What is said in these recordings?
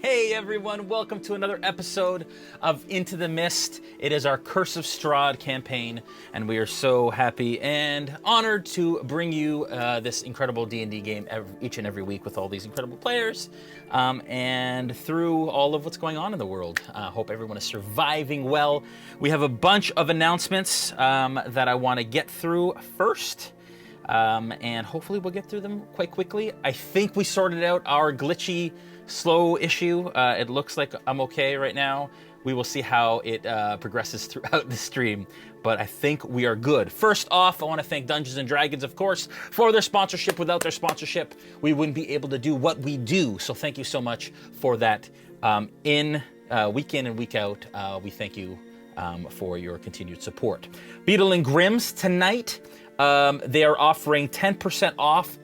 Hey everyone, welcome to another episode of Into the Mist. It is our Curse of Strahd campaign, and we are so happy and honored to bring you this incredible D&D game each and every week with all these incredible players, and through all of what's going on in the world. Hope everyone is surviving well. We have a bunch of announcements that I want to get through first. And hopefully we'll get through them quite quickly. I think we sorted out our glitchy, slow issue. It looks like I'm okay right now. We will see how it progresses throughout the stream, but I think we are good. First off, I want to thank Dungeons & Dragons, of course, for their sponsorship. Without their sponsorship, we wouldn't be able to do what we do, so thank you so much for that. Week in and week out, we thank you for your continued support. Beetle and Grimm's tonight. They are offering 10% off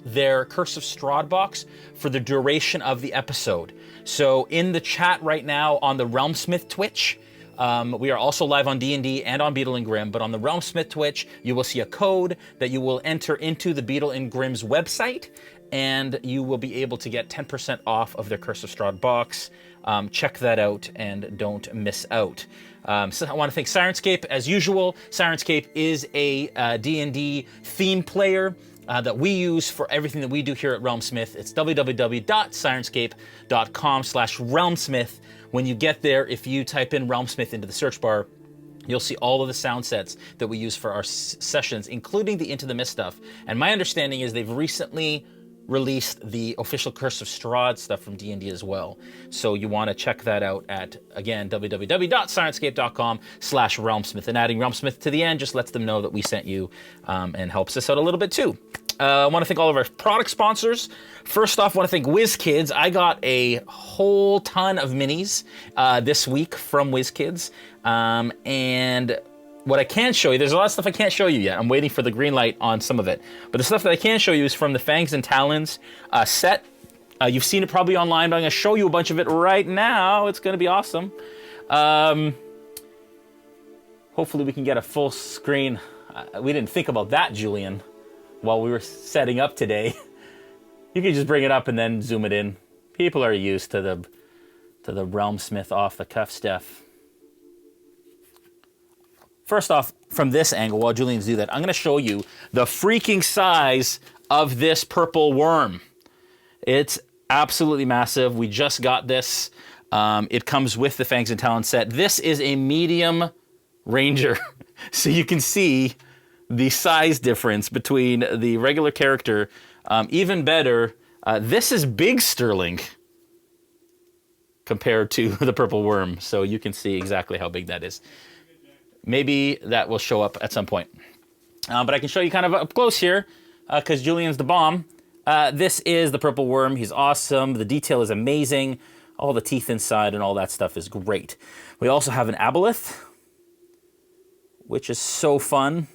their Curse of Strahd box for the duration of the episode. So in the chat right now on the RealmSmith Twitch, we are also live on D&D and on Beetle and Grimm, but on the RealmSmith Twitch, you will see a code that you will enter into the Beetle and Grimm's website, and you will be able to get 10% off of their Curse of Strahd box. Check that out and don't miss out. So I want to thank Sirenscape, as usual. Sirenscape is a D&D theme player that we use for everything that we do here at RealmSmith. It's www.sirenscape.com/RealmSmith. When you get there, if you type in RealmSmith into the search bar, you'll see all of the sound sets that we use for our sessions, including the Into the Mist stuff. And my understanding is they've recently released the official Curse of Strahd stuff from D&D as well. So you want to check that out at, again, www.sirenscape.com/RealmSmith. And adding RealmSmith to the end just lets them know that we sent you and helps us out a little bit too. I want to thank all of our product sponsors. First off, I want to thank WizKids. I got a whole ton of minis this week from WizKids. And what I can show you, there's a lot of stuff I can't show you yet. I'm waiting for the green light on some of it. But the stuff that I can show you is from the Fangs and Talons set. You've seen it probably online, but I'm going to show you a bunch of it right now. It's going to be awesome. Hopefully we can get a full screen. We didn't think about that, Julian, while we were setting up today. You can just bring it up and then zoom it in. People are used to the RealmSmith off-the-cuff stuff. First off, from this angle, while Julian's do that, I'm going to show you the freaking size of this purple worm. It's absolutely massive. We just got this. It comes with the Fangs and Talons set. This is a medium ranger, so you can see the size difference between the regular character. Even better, this is big Sterling compared to the purple worm, so you can see exactly how big that is. Maybe that will show up at some point. But I can show you kind of up close here, because Julian's the bomb. This is the purple worm. He's awesome. The detail is amazing. All the teeth inside and all that stuff is great. We also have an aboleth, which is so fun.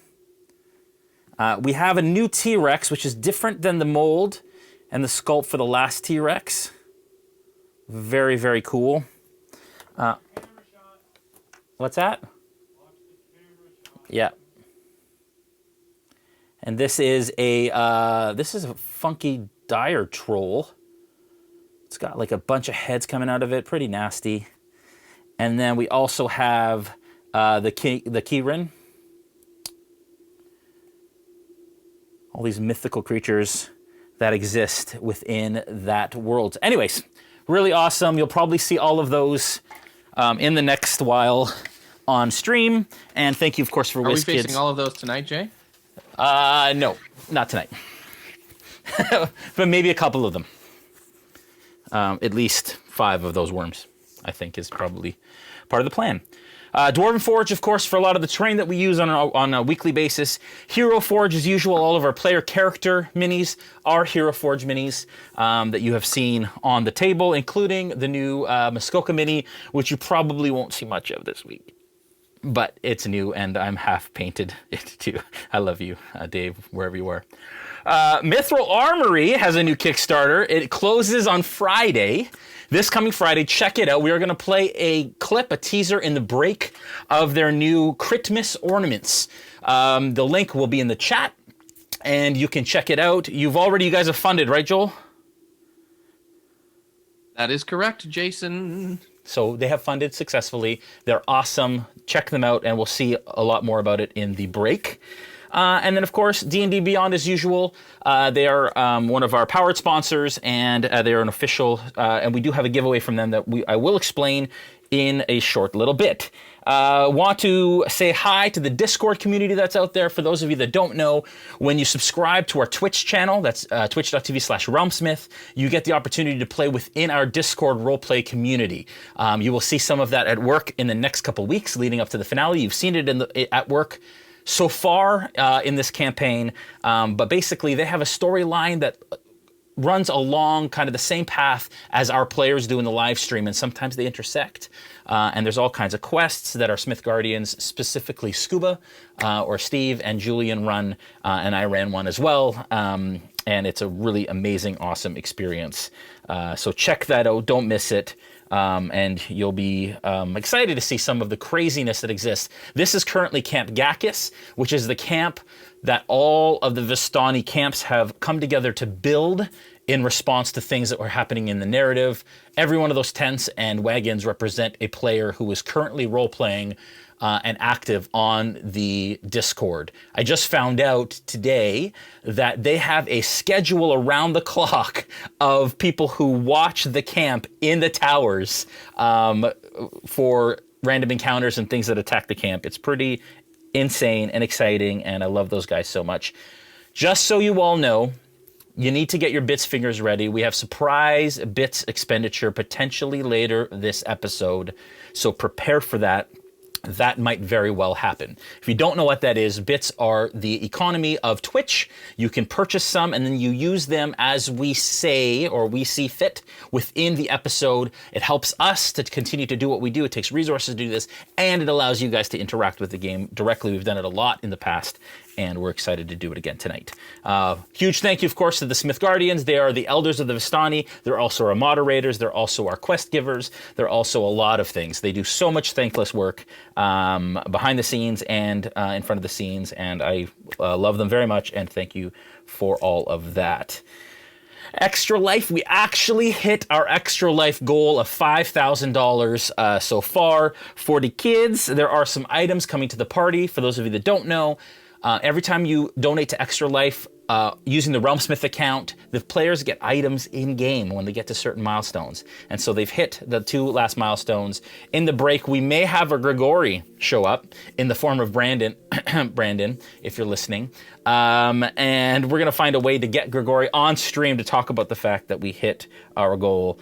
We have a new T-Rex, which is different than the mold and the sculpt for the last T-Rex. Very, very cool. What's that? Yeah. And this is a funky dire troll. It's got like a bunch of heads coming out of it, pretty nasty. And then we also have the Kieran. All these mythical creatures that exist within that world. Anyways, really awesome. You'll probably see all of those in the next while on stream. And thank you, of course, for WizKids. Are we facing all of those tonight, Jay? No, not tonight. But maybe a couple of them. At least 5 of those worms, I think, is probably part of the plan. Dwarven Forge, of course, for a lot of the terrain that we use on a weekly basis. Hero Forge, as usual, all of our player character minis are Hero Forge minis that you have seen on the table, including the new Muskoka mini, which you probably won't see much of this week. But it's new, and I'm half painted it too. I love you, Dave, wherever you are. Mithril Armory has a new Kickstarter. It closes on Friday. This coming Friday, check it out. We are going to play a clip, a teaser in the break of their new Christmas ornaments. The link will be in the chat, and you can check it out. You guys have funded, right, Joel? That is correct, Jason. So they have funded successfully. They're awesome. Check them out, and we'll see a lot more about it in the break. And then, of course, D&D Beyond, as usual. They are one of our powered sponsors, and they are an official, and we do have a giveaway from them that I will explain in a short little bit. Want to say hi to the Discord community that's out there. For those of you that don't know, when you subscribe to our Twitch channel, that's twitch.tv/RealmSmith, you get the opportunity to play within our Discord roleplay community. You will see some of that at work in the next couple weeks leading up to the finale. You've seen it at work so far in this campaign, but basically they have a storyline that runs along kind of the same path as our players do in the live stream, and sometimes they intersect. And there's all kinds of quests that our Smith Guardians, specifically Scuba or Steve and Julian run, and I ran one as well. And it's a really amazing, awesome experience. So check that out. Don't miss it. And you'll be excited to see some of the craziness that exists. This is currently Camp Gakus, which is the camp that all of the Vistani camps have come together to build in response to things that were happening in the narrative. Every one of those tents and wagons represent a player who is currently role-playing and active on the Discord. I just found out today that they have a schedule around the clock of people who watch the camp in the towers for random encounters and things that attack the camp. It's pretty insane and exciting, and I love those guys so much. Just so you all know, you need to get your bits figures ready. We have surprise bits expenditure potentially later this episode, so prepare for that. That might very well happen. If you don't know what that is, bits are the economy of Twitch. You can purchase some and then you use them as we say or we see fit within the episode. It helps us to continue to do what we do. It takes resources to do this, and it allows you guys to interact with the game directly. We've done it a lot in the past, and we're excited to do it again tonight. Huge thank you, of course, to the Smith Guardians. They are the elders of the Vistani. They're also our moderators. They're also our quest givers. They're also a lot of things. They do so much thankless work behind the scenes and in front of the scenes, and I love them very much, and thank you for all of that. Extra Life, we actually hit our Extra Life goal of $5,000 so far for the kids. There are some items coming to the party. For those of you that don't know, every time you donate to Extra Life using the RealmSmith account, the players get items in-game when they get to certain milestones. And so they've hit the 2 last milestones. In the break, we may have a Grigori show up in the form of Brandon, Brandon, if you're listening. And we're going to find a way to get Grigori on stream to talk about the fact that we hit our goal.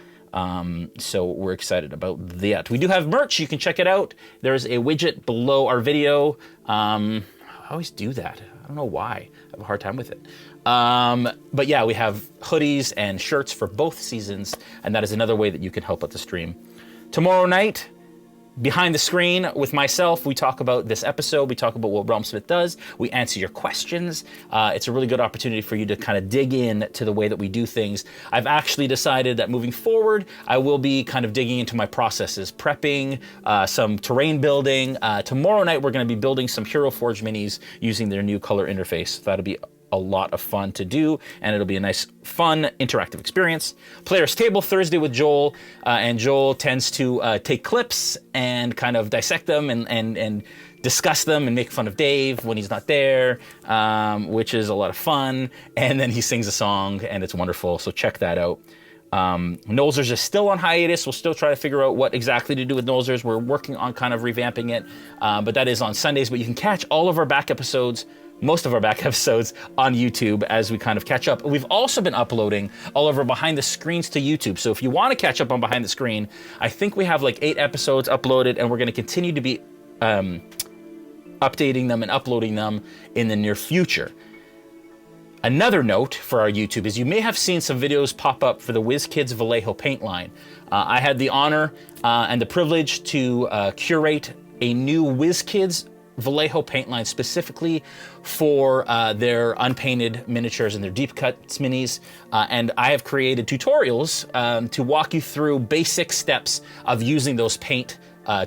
So we're excited about that. We do have merch. You can check it out. There's a widget below our video. I always do that. I don't know why. I have a hard time with it. But yeah, we have hoodies and shirts for both seasons, and that is another way that you can help out the stream. Tomorrow night, behind the screen with myself, we talk about this episode. We talk about what RealmSmith does. We answer your questions. It's a really good opportunity for you to kind of dig in to the way that we do things. I've actually decided that moving forward, I will be kind of digging into my processes, prepping, some terrain building. Tomorrow night, we're going to be building some Hero Forge minis using their new color interface. That'll be a lot of fun to do, and it'll be a nice, fun, interactive experience. Players Table Thursday with Joel, and Joel tends to take clips and kind of dissect them and discuss them and make fun of Dave when he's not there, which is a lot of fun. And then he sings a song, and it's wonderful, so check that out. Nolzers is still on hiatus. We'll still try to figure out what exactly to do with Nolzers. We're working on kind of revamping it, but that is on Sundays. But you can catch all of our back episodes, most of our back episodes, on YouTube as we kind of catch up. We've also been uploading all of our behind the screens to YouTube. So if you want to catch up on behind the screen, I think we have like 8 episodes uploaded, and we're going to continue to be updating them and uploading them in the near future. Another note for our YouTube is you may have seen some videos pop up for the WizKids Vallejo paint line. I had the honor and the privilege to curate a new WizKids Vallejo paint line specifically for their unpainted miniatures and their deep cuts minis. And I have created tutorials to walk you through basic steps of using those paint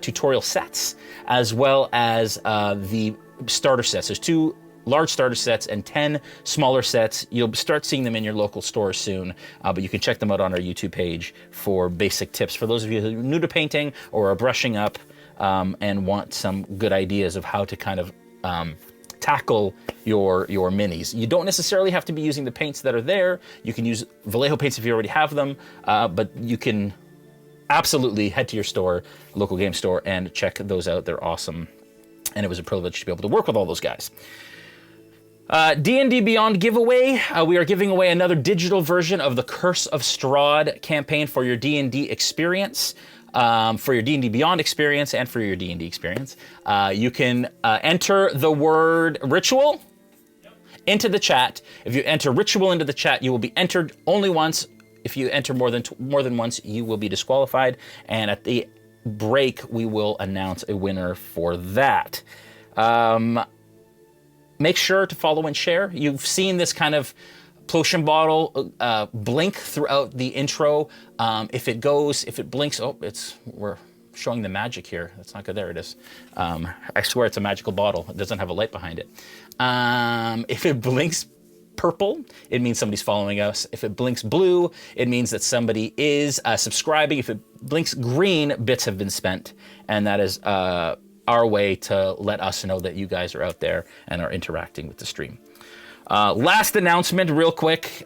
tutorial sets, as well as the starter sets. There's 2 large starter sets and 10 smaller sets. You'll start seeing them in your local stores soon, but you can check them out on our YouTube page for basic tips. For those of you who are new to painting or are brushing up and want some good ideas of how to kind of tackle your minis. You don't necessarily have to be using the paints that are there. You can use Vallejo paints if you already have them, but you can absolutely head to your store, local game store, and check those out. They're awesome. And it was a privilege to be able to work with all those guys. D&D Beyond giveaway. We are giving away another digital version of the Curse of Strahd campaign for your D&D experience. For your D&D Beyond experience and for your D&D experience. You can enter the word ritual into the chat. If you enter ritual into the chat, you will be entered only once. If you enter more than once, you will be disqualified. And at the break, we will announce a winner for that. Make sure to follow and share. You've seen this kind of potion bottle blink throughout the intro. If it blinks, we're showing the magic here. That's not good. There it is. I swear it's a magical bottle. It doesn't have a light behind it. If it blinks purple, it means somebody's following us. If it blinks blue, it means that somebody is subscribing. If it blinks green, bits have been spent. And that is our way to let us know that you guys are out there and are interacting with the stream. Last announcement, real quick.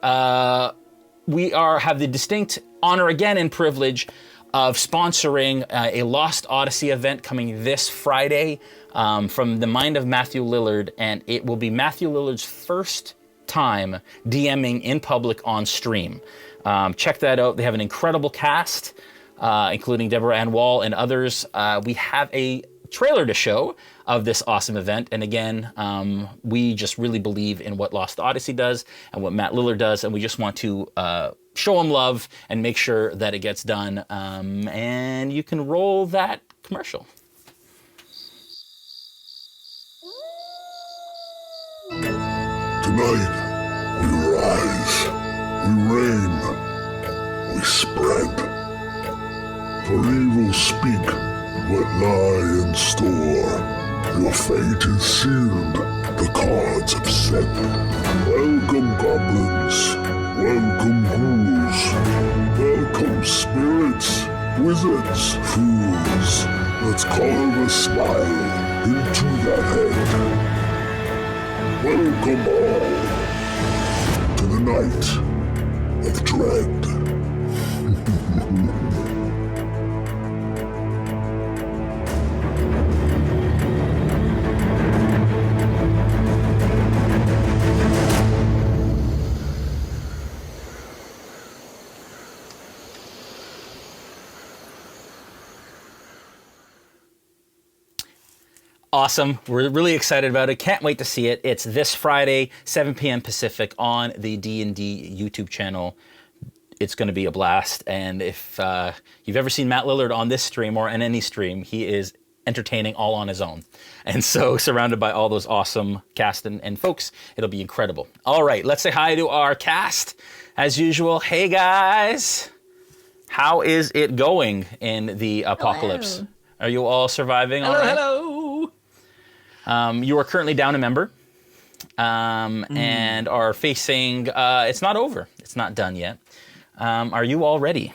We have the distinct honor again and privilege of sponsoring a Lost Odyssey event coming this Friday from the mind of Matthew Lillard, and it will be Matthew Lillard's first time DMing in public on stream. Check that out. They have an incredible cast, including Deborah Ann Wall and others. We have a trailer to show of this awesome event. And again, we just really believe in what Lost Odyssey does and what Matt Lillard does. And we just want to show him love and make sure that it gets done. And you can roll that commercial. Tonight, we rise, we reign, we spread. For evil speak what lie in store. Your fate is sealed, the cards have set. Welcome goblins, welcome ghouls, welcome spirits, wizards, fools. Let's carve a smile into that head. Welcome all to the night of dread. Awesome. We're really excited about it. Can't wait to see it. It's this Friday, 7 p.m. Pacific on the D&D YouTube channel. It's going to be a blast. And if you've ever seen Matt Lillard on this stream or on any stream, he is entertaining all on his own. And so surrounded by all those awesome cast and folks, it'll be incredible. All right, let's say hi to our cast. As usual, hey guys. How is it going in the apocalypse? Hello. Are you all surviving all right? Hello. You are currently down a member and are facing, it's not over. It's not done yet. Are you all ready?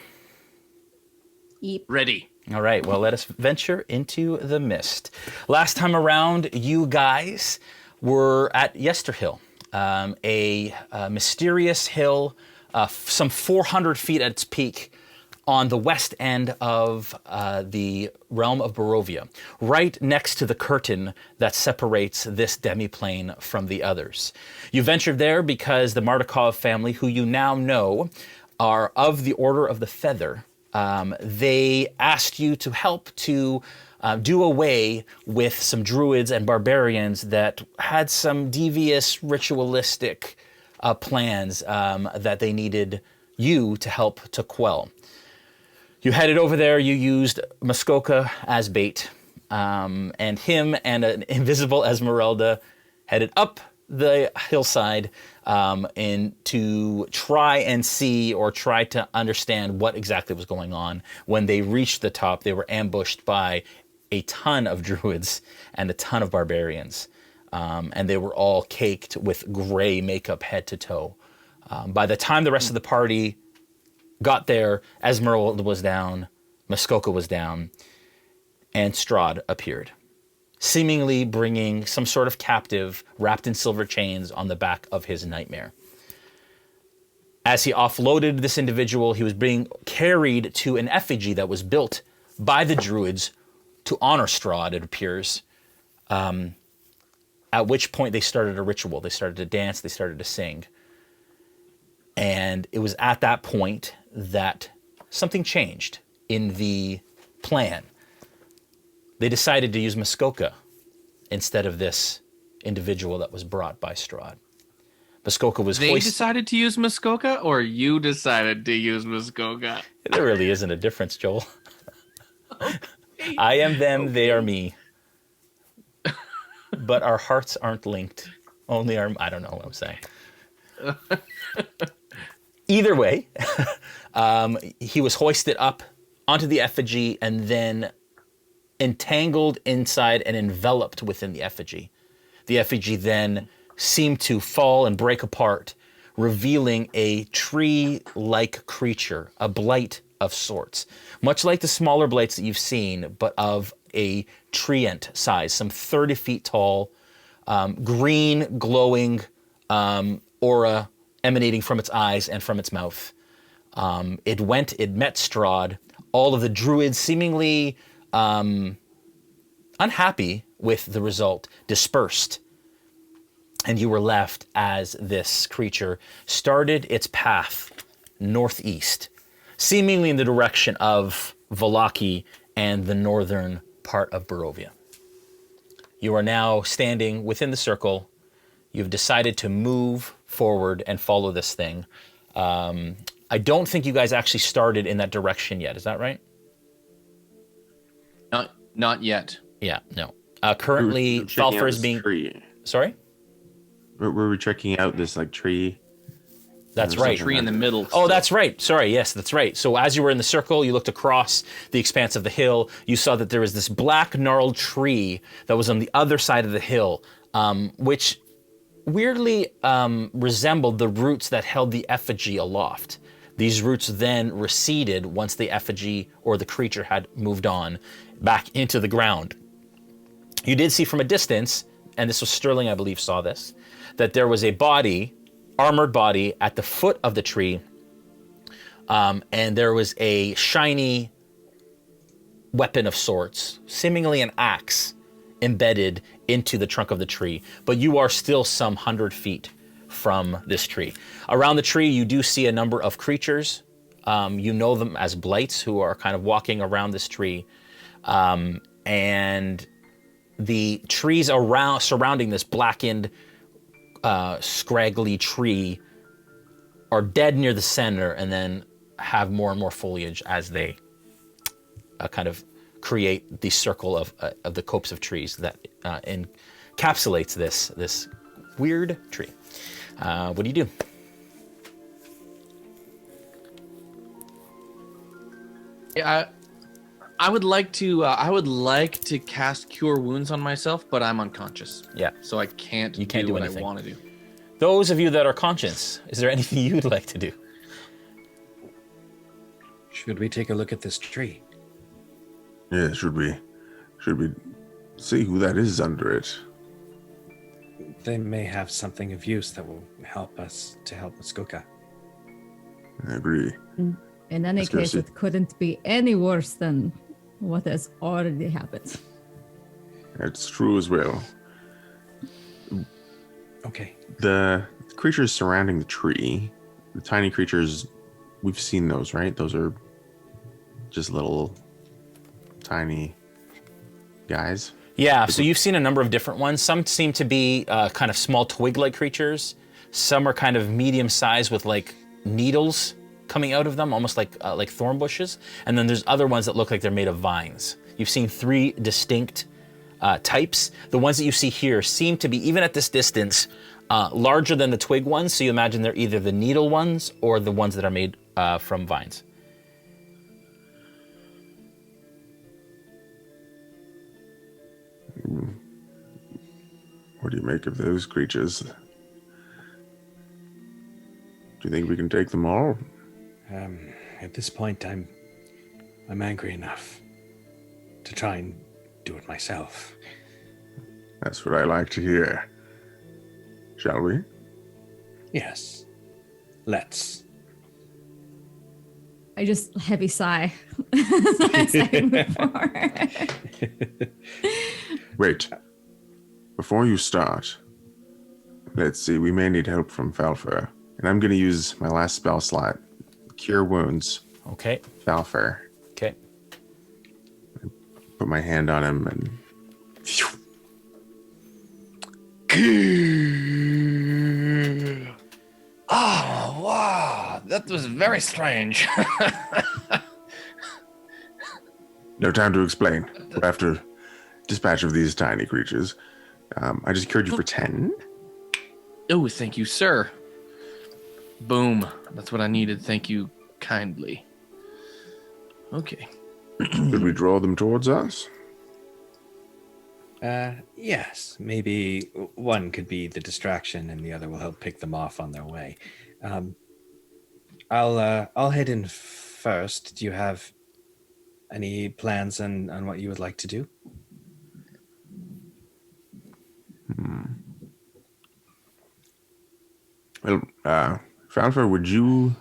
Yep. Ready. All right, well, let us venture into the mist. Last time around, you guys were at Yesterhill, a mysterious hill, some 400 feet at its peak, on the west end of the realm of Barovia, right next to the curtain that separates this demiplane from the others. You ventured there because the Mardukov family, who you now know are of the Order of the Feather, they asked you to help to do away with some druids and barbarians that had some devious ritualistic plans that they needed you to help to quell. You headed over there, you used Muskoka as bait, and him and an invisible Ezmerelda headed up the hillside and to try and see or try to understand what exactly was going on. When they reached the top, they were ambushed by a ton of druids and a ton of barbarians. and they were all caked with gray makeup head to toe. By the time the rest of the party got there, Ezmerelda was down, Muskoka was down, and Strahd appeared, seemingly bringing some sort of captive wrapped in silver chains on the back of his nightmare. As he offloaded this individual, he was being carried to an effigy that was built by the druids to honor Strahd, it appears, at which point they started a ritual. They started to dance, they started to sing. And it was at that point that something changed in the plan. They decided to use Muskoka instead of this individual that was brought by Strahd. Muskoka was They decided to use Muskoka, or you decided to use Muskoka? There really isn't a difference, Joel. I am them, they are me. But our hearts aren't linked. Only our... I don't know what I'm saying. Either way, he was hoisted up onto the effigy and then entangled inside and enveloped within the effigy. The effigy then seemed to fall and break apart, revealing a tree-like creature, a blight of sorts. Much like the smaller blights that you've seen, but of a treant size, some 30 feet tall, green, glowing aura emanating from its eyes and from its mouth. It met Strahd. All of the druids, seemingly unhappy with the result, dispersed. And you were left as this creature started its path northeast, seemingly in the direction of Vallaki and the northern part of Barovia. You are now standing within the circle. You've decided to move forward and follow this thing. I don't think you guys actually started in that direction yet. Is that right? Not yet. Yeah, no. Currently, Falpher is being... Tree. Sorry? Were we checking out this like tree? That's right. Tree in the middle. Oh, that's right. Sorry, yes, that's right. So as you were in the circle, you looked across the expanse of the hill. You saw that there was this black gnarled tree that was on the other side of the hill, which weirdly resembled the roots that held the effigy aloft. These roots then receded once the effigy or the creature had moved on back into the ground. You did see from a distance, and this was Sterling, I believe, saw this, that there was a body, armored body, at the foot of the tree, and there was a shiny weapon of sorts, seemingly an axe, embedded into the trunk of the tree. But you are still some 100 feet from this tree. Around the tree, you do see a number of creatures. You know them as blights, who are kind of walking around this tree. And the trees around surrounding this blackened, scraggly tree are dead near the center and then have more and more foliage as they kind of create the circle of the copse of trees that encapsulates this weird tree. What do you do? Yeah, I would like to cast Cure Wounds on myself, but I'm unconscious. Yeah. So I can't You can't do what anything. I want to do. Those of you that are conscious, is there anything you'd like to do? Should we take a look at this tree? Yeah, should we see who that is under it? They may have something of use that will help us to help Muskoka. I agree. In any Let's go case, see. it couldn't be any worse than what has already happened. That's true as well. Okay. The creatures surrounding the tree, the tiny creatures, we've seen those, right? Those are just little tiny guys. Yeah, so you've seen a number of different ones. Some seem to be kind of small twig-like creatures. Some are kind of medium-sized with like needles coming out of them, almost like thorn bushes. And then there's other ones that look like they're made of vines. You've seen three distinct types. The ones that you see here seem to be, even at this distance, larger than the twig ones. So you imagine they're either the needle ones or the ones that are made from vines. What do you make of those creatures? Do you think we can take them all? At this point, I'm angry enough to try and do it myself. That's what I like to hear. Shall we? Yes. Let's. I just heavy sigh. As I move forward. Wait. Before you start, let's see, we may need help from Falpher. And I'm going to use my last spell slot. Cure Wounds. Okay. Falpher. Okay. Put my hand on him and... Oh, wow. That was very strange. No time to explain. After dispatch of these tiny creatures, I just cured you for 10. Oh, thank you, sir. Boom. That's what I needed. Thank you kindly. Okay. Could we draw them towards us? Yes. Maybe one could be the distraction and the other will help pick them off on their way. I'll head in first. Do you have any plans on what you would like to do? Well, Falpher, would you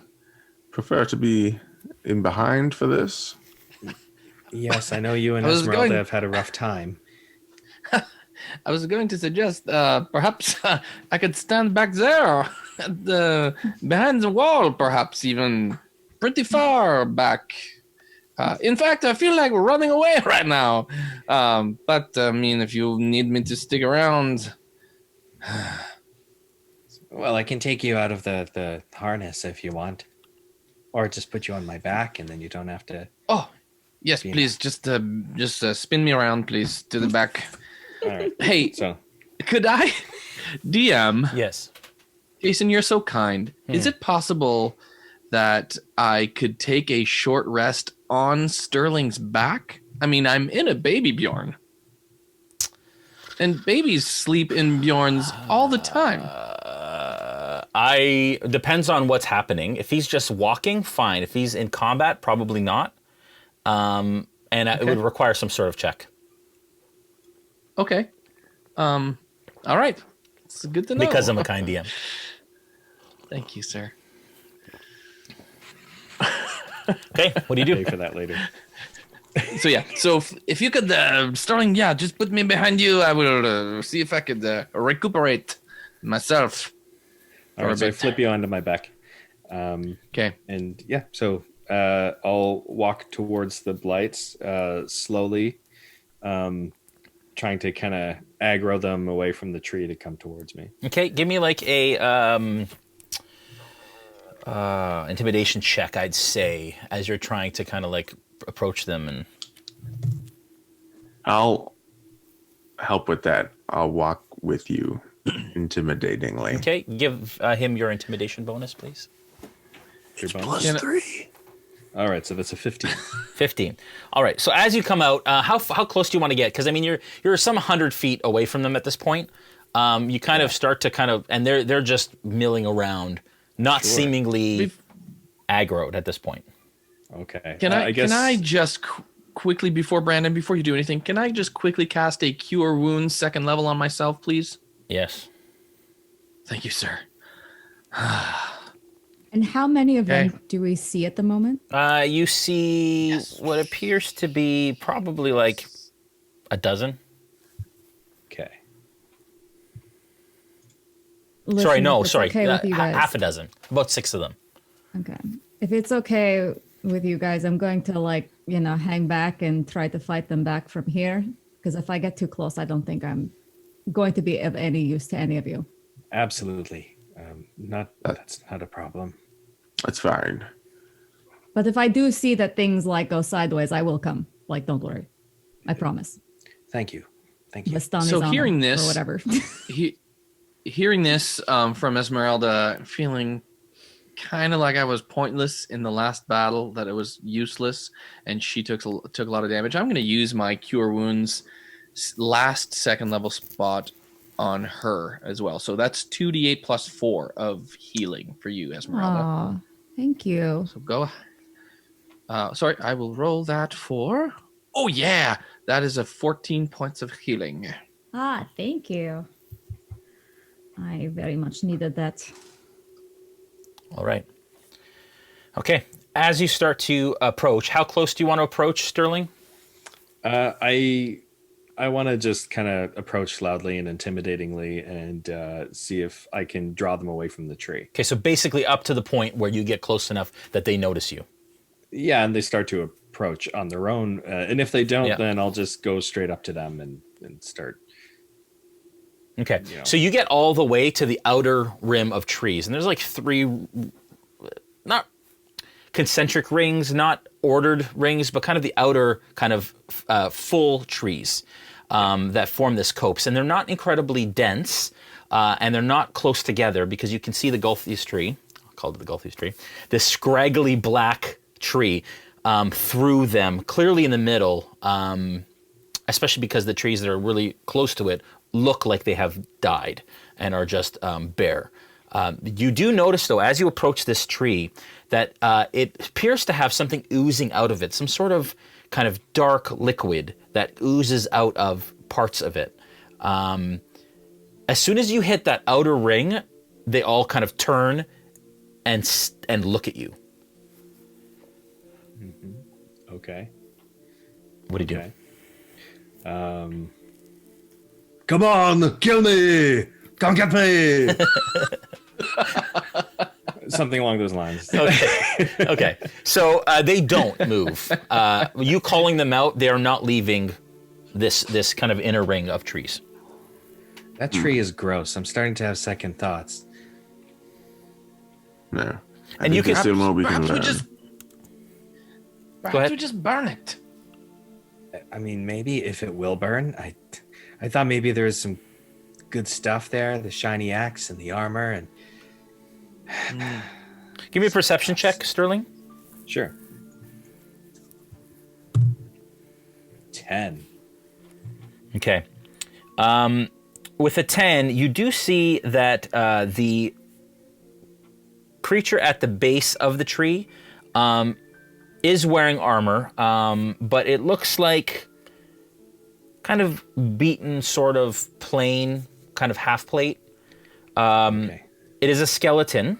prefer to be in behind for this? Yes, I know you and Ezmerelda have had a rough time. I was going to suggest perhaps I could stand back there at behind the wall, perhaps even pretty far back. In fact, I feel like we're running away right now. But I mean, if you need me to stick around... Well, I can take you out of the harness if you want. Or just put you on my back and then you don't have to... Oh, yes, please. Just spin me around, please, to the back. All right. Hey, So, could I... DM, Yes. Jason, you're so kind. Is it possible that I could take a short rest on Sterling's back? I mean, I'm in a baby Bjorn. And babies sleep in Bjorns all the time. Depends on what's happening. If he's just walking, fine. If he's in combat, probably not. It would require some sort of check. Okay. All right. It's good to know. Because I'm a kind DM. Thank you, sir. Okay, what do you pay do? for that later. So yeah, so if you could, Sterling, just put me behind you. I will see if I could recuperate myself. All right, so I flip you onto my back. Okay. And yeah, so I'll walk towards the blights slowly, trying to kind of aggro them away from the tree to come towards me. Okay, give me like a intimidation check, I'd say, as you're trying to kind of like approach them. And I'll help with that. I'll walk with you intimidatingly. okay, give him your intimidation bonus, please. Your bonus? +3. All right, so that's a 15. 15. All right. So as you come out, how close do you want to get? Because I mean, you're some 100 feet away from them at this point. You kind of start to and they're just milling around, not seemingly aggroed at this point. Okay. Can I guess... can I just quickly before you do anything, can I just quickly cast a Cure Wounds 2nd level on myself, please? Yes. Thank you, sir. And how many of them do we see at the moment? You see what appears to be probably like a dozen. Okay. Listen, if it's sorry. okay with you guys. Half a dozen. About 6 of them. Okay. If it's okay with you guys, I'm going to hang back and try to fight them back from here. Because if I get too close, I don't think I'm going to be of any use to any of you. Absolutely. That's not a problem. That's fine. But if I do see that things go sideways, I will come. Don't worry. I promise. Thank you. So hearing this, or whatever. hearing this from Ezmerelda, feeling kind of like I was pointless in the last battle, that it was useless, and she took a lot of damage. I'm going to use my Cure Wounds last 2nd level spot on her as well. So that's 2d8 plus 4 of healing for you, Ezmerelda. Aw, thank you. So go. Sorry, I will roll that for. Oh yeah, that is a 14 points of healing. Ah, thank you. I very much needed that. All right. Okay. As you start to approach, how close do you want to approach, Sterling? I want to just kind of approach loudly and intimidatingly and see if I can draw them away from the tree. Okay, so basically up to the point where you get close enough that they notice you. Yeah, and they start to approach on their own. And if they don't, Yeah. then I'll just go straight up to them and start. Okay, You know. so you get all the way to the outer rim of trees, and there's like 3, not concentric rings, not ordered rings, but kind of the outer kind of full trees that form this copse. And they're not incredibly dense, and they're not close together because you can see the Gulthiest tree, I'll call it the Gulthiest tree, this scraggly black tree through them, clearly in the middle, especially because the trees that are really close to it look like they have died and are just bare. You do notice, though, as you approach this tree, that it appears to have something oozing out of it, some sort of kind of dark liquid that oozes out of parts of it. As soon as you hit that outer ring, they all kind of turn and look at you. Okay. What do you Okay. Come on, kill me! Come get me! Something along those lines. do? Okay. So they don't move. You calling them out, they are not leaving this kind of inner ring of trees. That tree is gross. I'm starting to have second thoughts. No. And you can- there's still more we can Perhaps learn. we just. ahead. Perhaps we just burn it. I mean, maybe if it will burn. I thought maybe there was some good stuff there, the shiny axe and the armor, and Give me a perception check, Sterling. sure. 10. Okay. With a 10, you do see that the creature at the base of the tree is wearing armor, but it looks like kind of beaten, sort of plain, kind of half plate. Okay. It is a skeleton,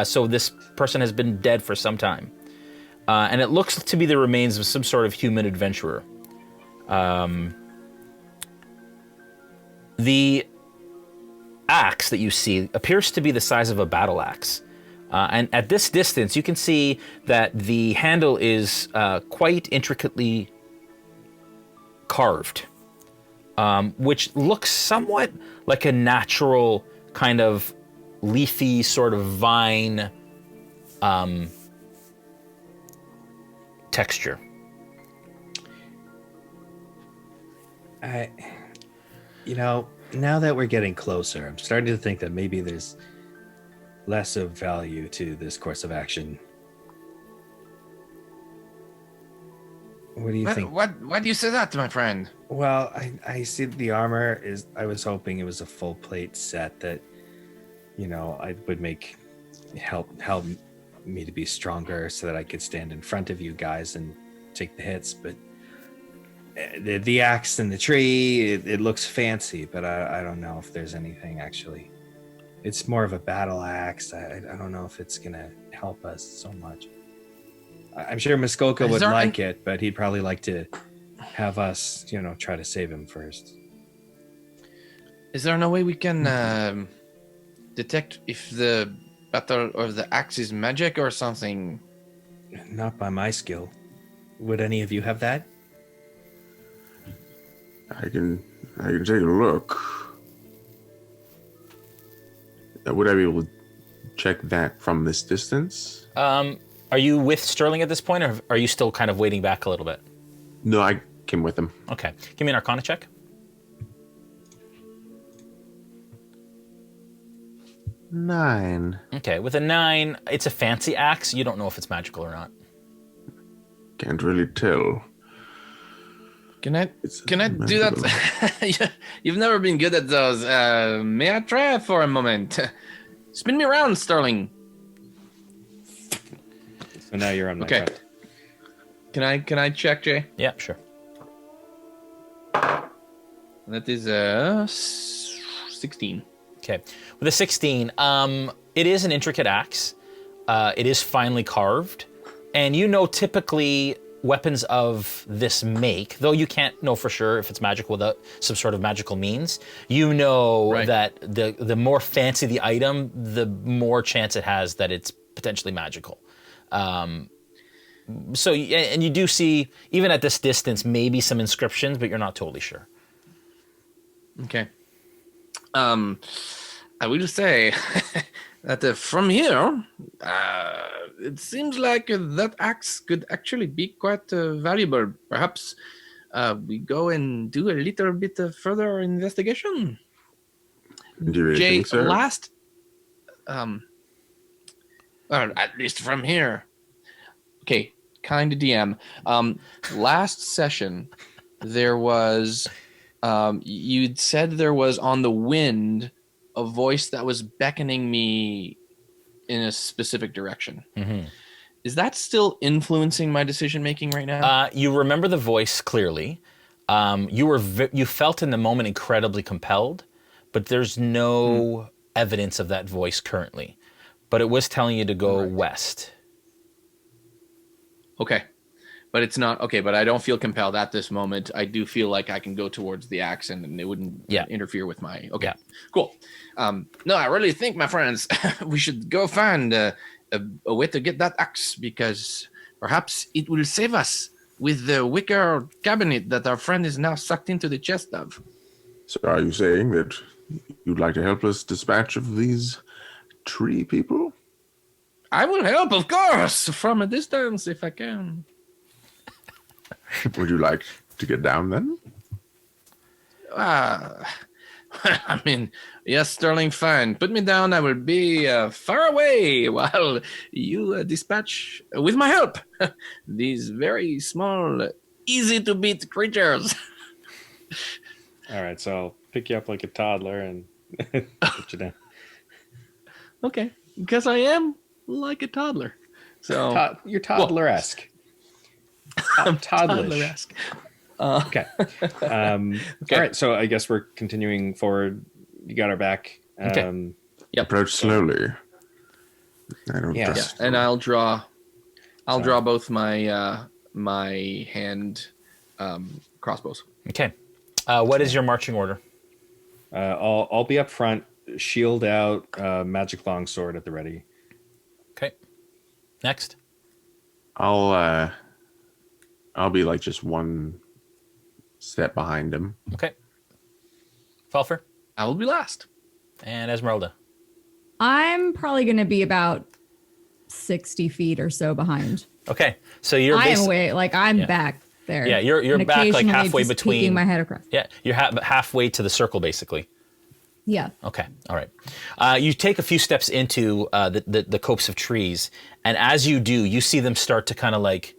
so this person has been dead for some time. And it looks to be the remains of some sort of human adventurer. The axe that you see appears to be the size of a battle axe. And at this distance, you can see that the handle is quite intricately carved, which looks somewhat like a natural kind of leafy sort of vine texture. Now that we're getting closer, I'm starting to think that maybe there's less of value to this course of action. What do you think? Why do you say that, my friend? Well, I see the armor is. I was hoping it was a full plate set that, I would help me to be stronger so that I could stand in front of you guys and take the hits. But the axe and the tree, it looks fancy, but I don't know if there's anything actually. It's more of a battle axe. I don't know if it's gonna help us so much. I'm sure Muskoka would like it, but he'd probably like to have us, try to save him first. Is there no way we can detect if the battle or the axe is magic or something? Not by my skill. Would any of you have that? I can take a look. Would I be able to check that from this distance? Are you with Sterling at this point, or are you still kind of waiting back a little bit? No, I came with him. Okay. Give me an Arcana check. 9. Okay. With a 9, it's a fancy axe. You don't know if it's magical or not. Can't really tell. Can I It's do that? You've never been good at those. May I try for a moment? Spin me around, Sterling. So now you're on my Okay. front. Can I check, Jay? Yeah, sure. That is 16. Okay. With a 16, it is an intricate axe. It is finely carved. And you know typically weapons of this make, though you can't know for sure if it's magical without some sort of magical means, you know Right. that the more fancy the item, the more chance it has that it's potentially magical. So, and you do see, even at this distance, maybe some inscriptions, but you're not totally sure. Okay. I will say that from here, it seems like that axe could actually be quite valuable. Perhaps we go and do a little bit of further investigation. Do you really Jay, think so? last, well, at least from here. Okay, kind of DM. Last session, there was, you'd said there was on the wind a voice that was beckoning me in a specific direction. Mm-hmm. Is that still influencing my decision making right now? You remember the voice clearly. You felt in the moment incredibly compelled, but there's no evidence of that voice currently. But it was telling you to go west. Okay. But it's not okay, but I don't feel compelled at this moment. I do feel like I can go towards the axe and it wouldn't interfere with my okay. Yeah. Cool. No, I really think, my friends, we should go find a way to get that axe, because perhaps it will save us with the wicker cabinet that our friend is now sucked into the chest of. So are you saying that you'd like to help us dispatch of these tree people? I will help, of course, from a distance if I can. Would you like to get down then? I mean, yes, Sterling, fine. Put me down. I will be far away while you dispatch, with my help, these very small, easy to beat creatures. All right, so I'll pick you up like a toddler and put you down. Okay, because I am like a toddler. So You're toddler-esque. Toddlish. toddler-esque. Okay. All right, so I guess we're continuing forward. You got our back. Okay. Yep. Approach slowly. I don't Yeah. trust. And I'll draw both my my hand crossbows. Okay. What is your marching order? I'll be up front, shield out, magic longsword at the ready. Okay. Next. I'll be like just one step behind him. Okay. Falpher I will be last. and Ezmerelda. I'm probably going to be about 60 feet or so behind. Okay. So you're I'm Yeah. back there. Yeah, you're And back like occasionally halfway just between. peeking my head across. Yeah, you're halfway to the circle basically. Yeah. Okay, all right. You take a few steps into the copse of trees, and as you do, you see them start to kind of like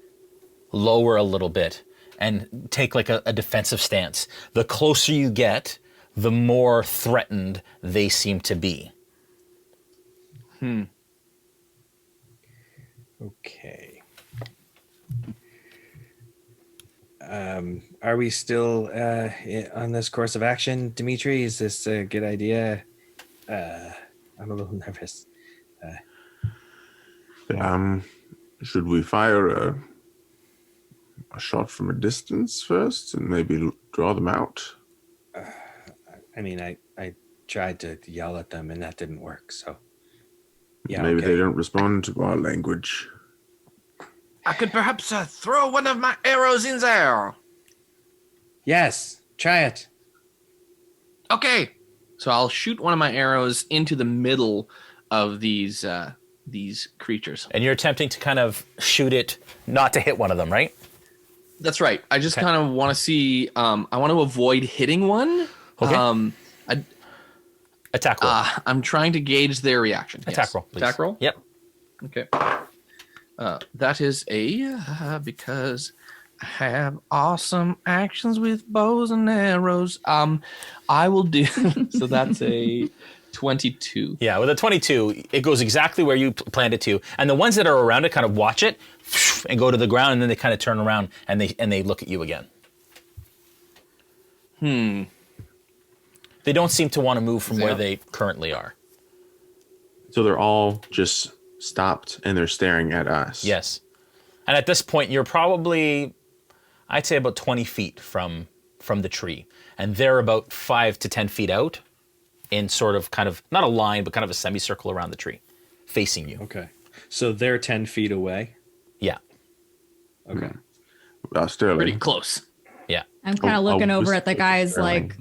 lower a little bit and take like a defensive stance. The closer you get, the more threatened they seem to be. Okay. Are we still on this course of action, Dmitri? Is this a good idea? I'm a little nervous. Should we fire a shot from a distance first and maybe draw them out? I mean, I tried to yell at them and that didn't work. So, yeah, Maybe okay. they don't respond to our language. I could perhaps throw one of my arrows in there. Yes, try it. Okay. So I'll shoot one of my arrows into the middle of these creatures. And you're attempting to kind of shoot it, not to hit one of them, right? That's right. I just kind of want to see. I want to avoid hitting one. Okay. Attack roll. I'm trying to gauge their reaction. Attack Yes. roll, please. Attack roll. Yep. Okay. That is a because have awesome actions with bows and arrows. I will do. So that's a 22. Yeah, with a 22, it goes exactly where you planned it to. And the ones that are around it kind of watch it and go to the ground, and then they kind of turn around and they look at you again. They don't seem to want to move from where they currently are. So they're all just stopped and they're staring at us. Yes. And at this point, you're probably, I'd say, about 20 feet from the tree. And they're about 5 to 10 feet out in sort of kind of, not a line, but kind of a semicircle around the tree, facing you. Okay. So they're 10 feet away? Yeah. Okay. Sterling. Pretty close. Yeah. I'm kind of looking over at the guys Sterling. like,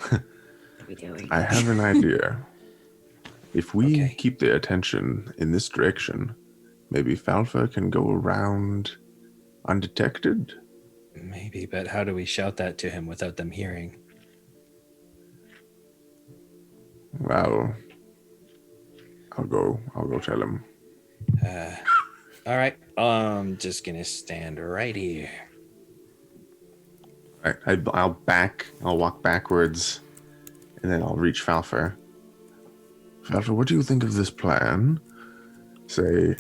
what are we doing? I have an idea. If we keep their attention in this direction, maybe Falpher can go around undetected? Maybe, but how do we shout that to him without them hearing? Well, I'll go tell him. All right. I'm just going to stand right here. All right, I'll walk backwards, and then I'll reach Falpher. Falpher, what do you think of this plan? Say,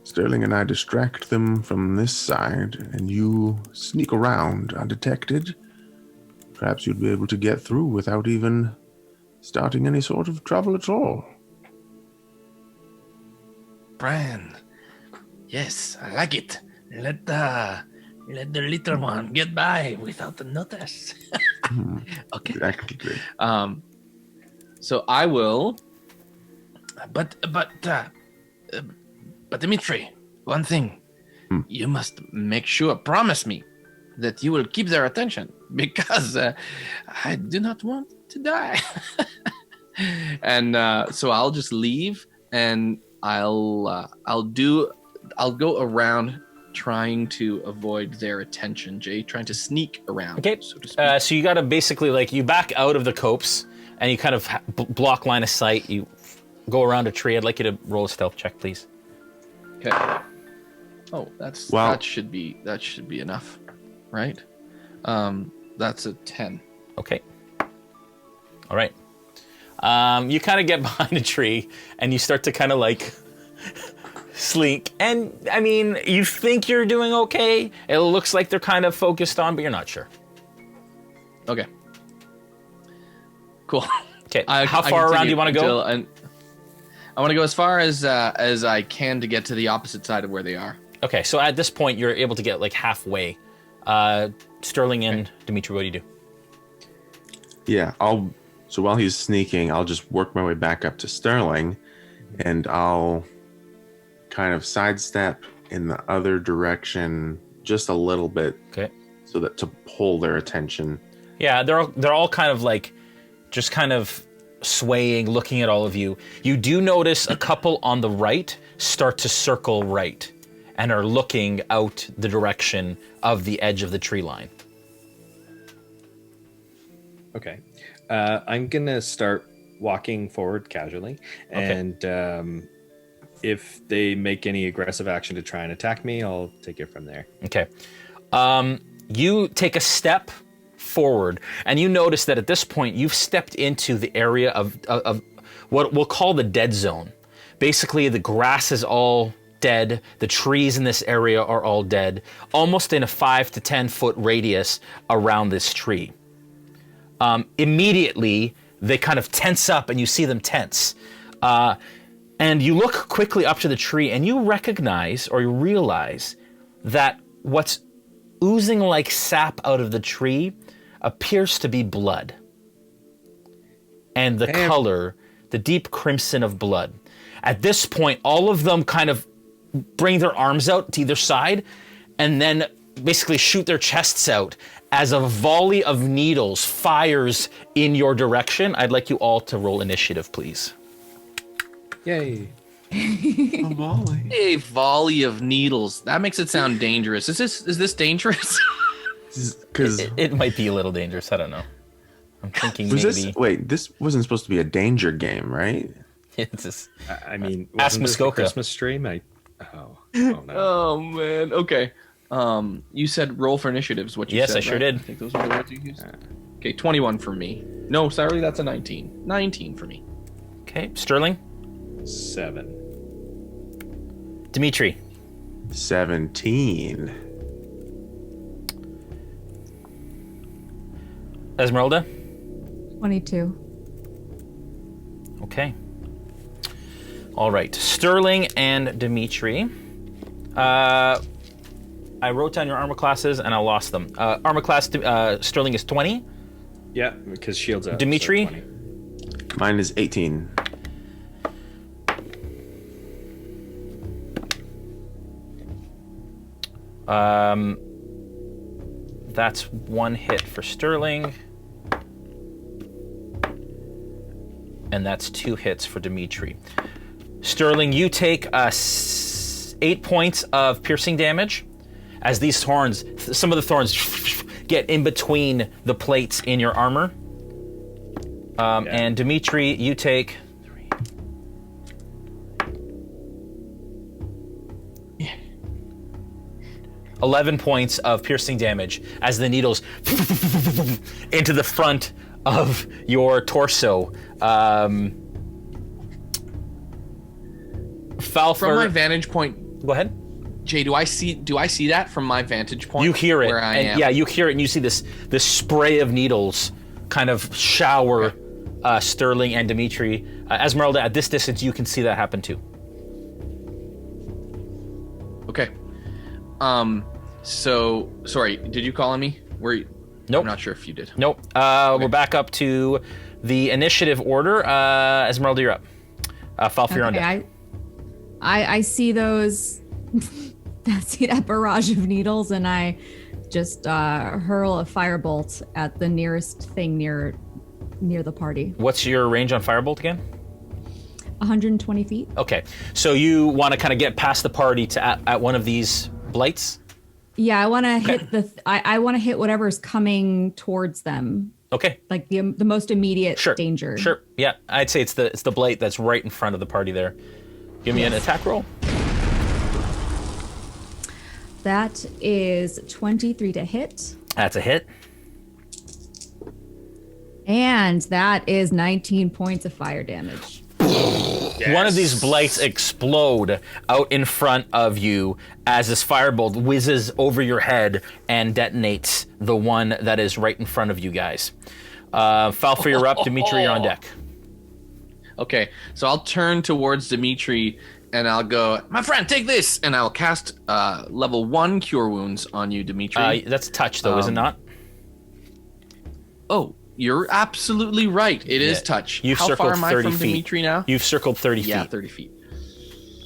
Sterling and I distract them from this side, and you sneak around undetected. Perhaps you'd be able to get through without even starting any sort of trouble at all. Bran. Yes, I like it. Let the little one get by without the notice. Okay. Exactly. So I will. But Dmitri, one thing. You must make sure, promise me, that you will keep their attention, because I do not want to die. And so I'll just leave, and I'll go around trying to avoid their attention, Jay, trying to sneak around. Okay, so to speak. so you got to basically, like, you back out of the copse, and you kind of block line of sight. You go around a tree. I'd like you to roll a stealth check, please. Okay. Oh, that should be enough, right? That's a 10. Okay. All right. You kind of get behind a tree, and you start to kind of like slink. And I mean, you think you're doing okay. It looks like they're kind of focused on, but you're not sure. Okay. Cool. Okay. How far around do you want to go? I want to go as far as I can to get to the opposite side of where they are. Okay. So at this point, you're able to get like halfway. Sterling and Dmitri, what do you do? Yeah, so while he's sneaking, I'll just work my way back up to Sterling, and I'll kind of sidestep in the other direction just a little bit. Okay. So that to pull their attention. Yeah, they're all kind of like just kind of swaying, looking at all of you. You do notice a couple on the right start to circle right and are looking out the direction of the edge of the tree line. Okay. I'm going to start walking forward casually. Okay. And if they make any aggressive action to try and attack me, I'll take it from there. Okay. You take a step forward, and you notice that at this point, you've stepped into the area of what we'll call the dead zone. Basically, the grass is all dead. The trees in this area are all dead, almost in a 5 to 10 foot radius around this tree. Immediately, they kind of tense up, and you see them tense. And you look quickly up to the tree, and you recognize or you realize that what's oozing like sap out of the tree appears to be blood. And the color, the deep crimson of blood. At this point, all of them kind of bring their arms out to either side and then basically shoot their chests out as a volley of needles fires in your direction. I'd like you all to roll initiative, please. Yay. A volley of needles. That makes it sound dangerous. Is this dangerous? Because It might be a little dangerous. I don't know. I'm thinking maybe. this wasn't supposed to be a danger game, right? It's just, I mean, Ask wasn't this the Muskoka. Christmas stream? Oh no. Oh man. Okay. You said roll for initiatives. What you Yes, said, I sure right? did. I think those were the words you used. Okay, 21 for me. No, sorry, that's a 19. 19 for me. Okay, Sterling. 7. Dmitri. 17. Ezmerelda. 22. Okay. All right, Sterling and Dmitri. I wrote down your armor classes and I lost them. Armor class Sterling is 20. Yeah, because shields up. Dmitri? So 20. Mine is 18. That's 1 hit for Sterling. And that's 2 hits for Dmitri. Sterling, you take 8 points of piercing damage as these thorns, some of the thorns get in between the plates in your armor. And Dmitri, you take 11 points of piercing damage as the needles into the front of your torso. Falpher, From my vantage point, go ahead. Jay, do I see that from my vantage point? You hear it, where I and am? yeah, you hear it, and you see this spray of needles kind of shower Sterling and Dmitri. Ezmerelda, at this distance, you can see that happen too. Okay. So sorry, did you call on me? Nope. I'm not sure if you did. Nope. We're back up to the initiative order. Ezmerelda, you're up. Falpher, you're on deck. I see those. I see that barrage of needles, and I just hurl a firebolt at the nearest thing near the party. What's your range on firebolt again? 120 feet. Okay, so you want to kind of get past the party to at one of these blights? Yeah, I want to hit I want to hit whatever's coming towards them. Okay. Like the most immediate Sure. danger. Sure. Yeah, I'd say it's the blight that's right in front of the party there. Give me an attack roll. That is 23 to hit. That's a hit. And that is 19 points of fire damage. One of these blights explode out in front of you as this firebolt whizzes over your head and detonates the one that is right in front of you guys. Falpher, you're up. Dmitri, you're on deck. Okay, so I'll turn towards Dmitri and I'll go, my friend, take this, and I'll cast level 1 Cure Wounds on you, Dmitri. That's touch, though, is it not? Oh, you're absolutely right. It is touch. You've How circled far am I 30 from feet. Dmitri now? You've circled 30 Yeah, feet. 30 feet.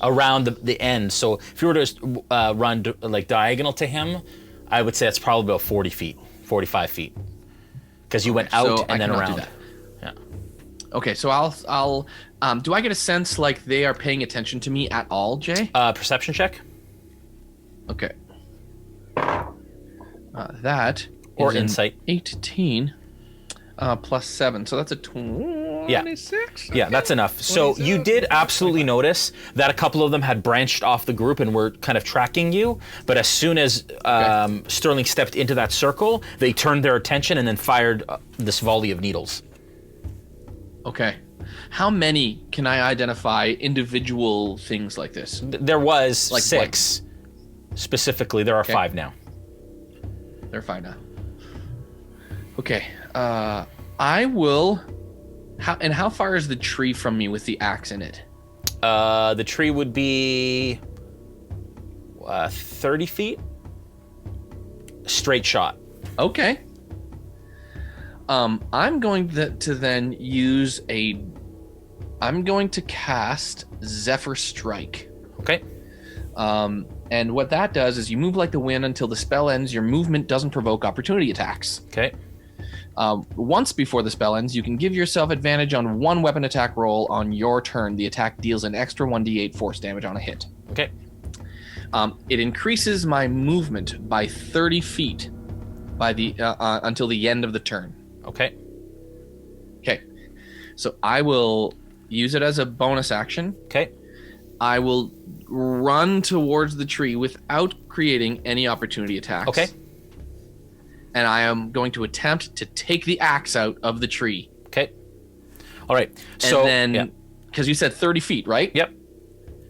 Around the end. So if you were to run like diagonal to him, I would say it's probably about 40 feet, 45 feet. Because you went out so and then I cannot do around. that. Yeah. Okay, so I'll do I get a sense like they are paying attention to me at all, Jay? Perception check? Okay. That Or is an insight. 18 plus 7, so that's a 26. Yeah, that's enough. So you did absolutely notice that a couple of them had branched off the group and were kind of tracking you, but as soon as Sterling stepped into that circle, they turned their attention and then fired this volley of needles. Okay. How many can I identify individual things like this? There was Like 6 specifically. There are 5 now. They're fine now. Okay. I will. How far is the tree from me with the axe in it? The tree would be 30 feet. Straight shot. Okay. I'm going to then use I'm going to cast Zephyr Strike. Okay. And what that does is you move like the wind until the spell ends. Your movement doesn't provoke opportunity attacks. Okay. Once before the spell ends, you can give yourself advantage on one weapon attack roll on your turn. The attack deals an extra 1d8 force damage on a hit. Okay. It increases my movement by 30 feet by the until the end of the turn. Okay. Okay. So I will use it as a bonus action. Okay. I will run towards the tree without creating any opportunity attacks. Okay. And I am going to attempt to take the axe out of the tree. Okay. All right. So and then, because you said 30 feet, right? Yep.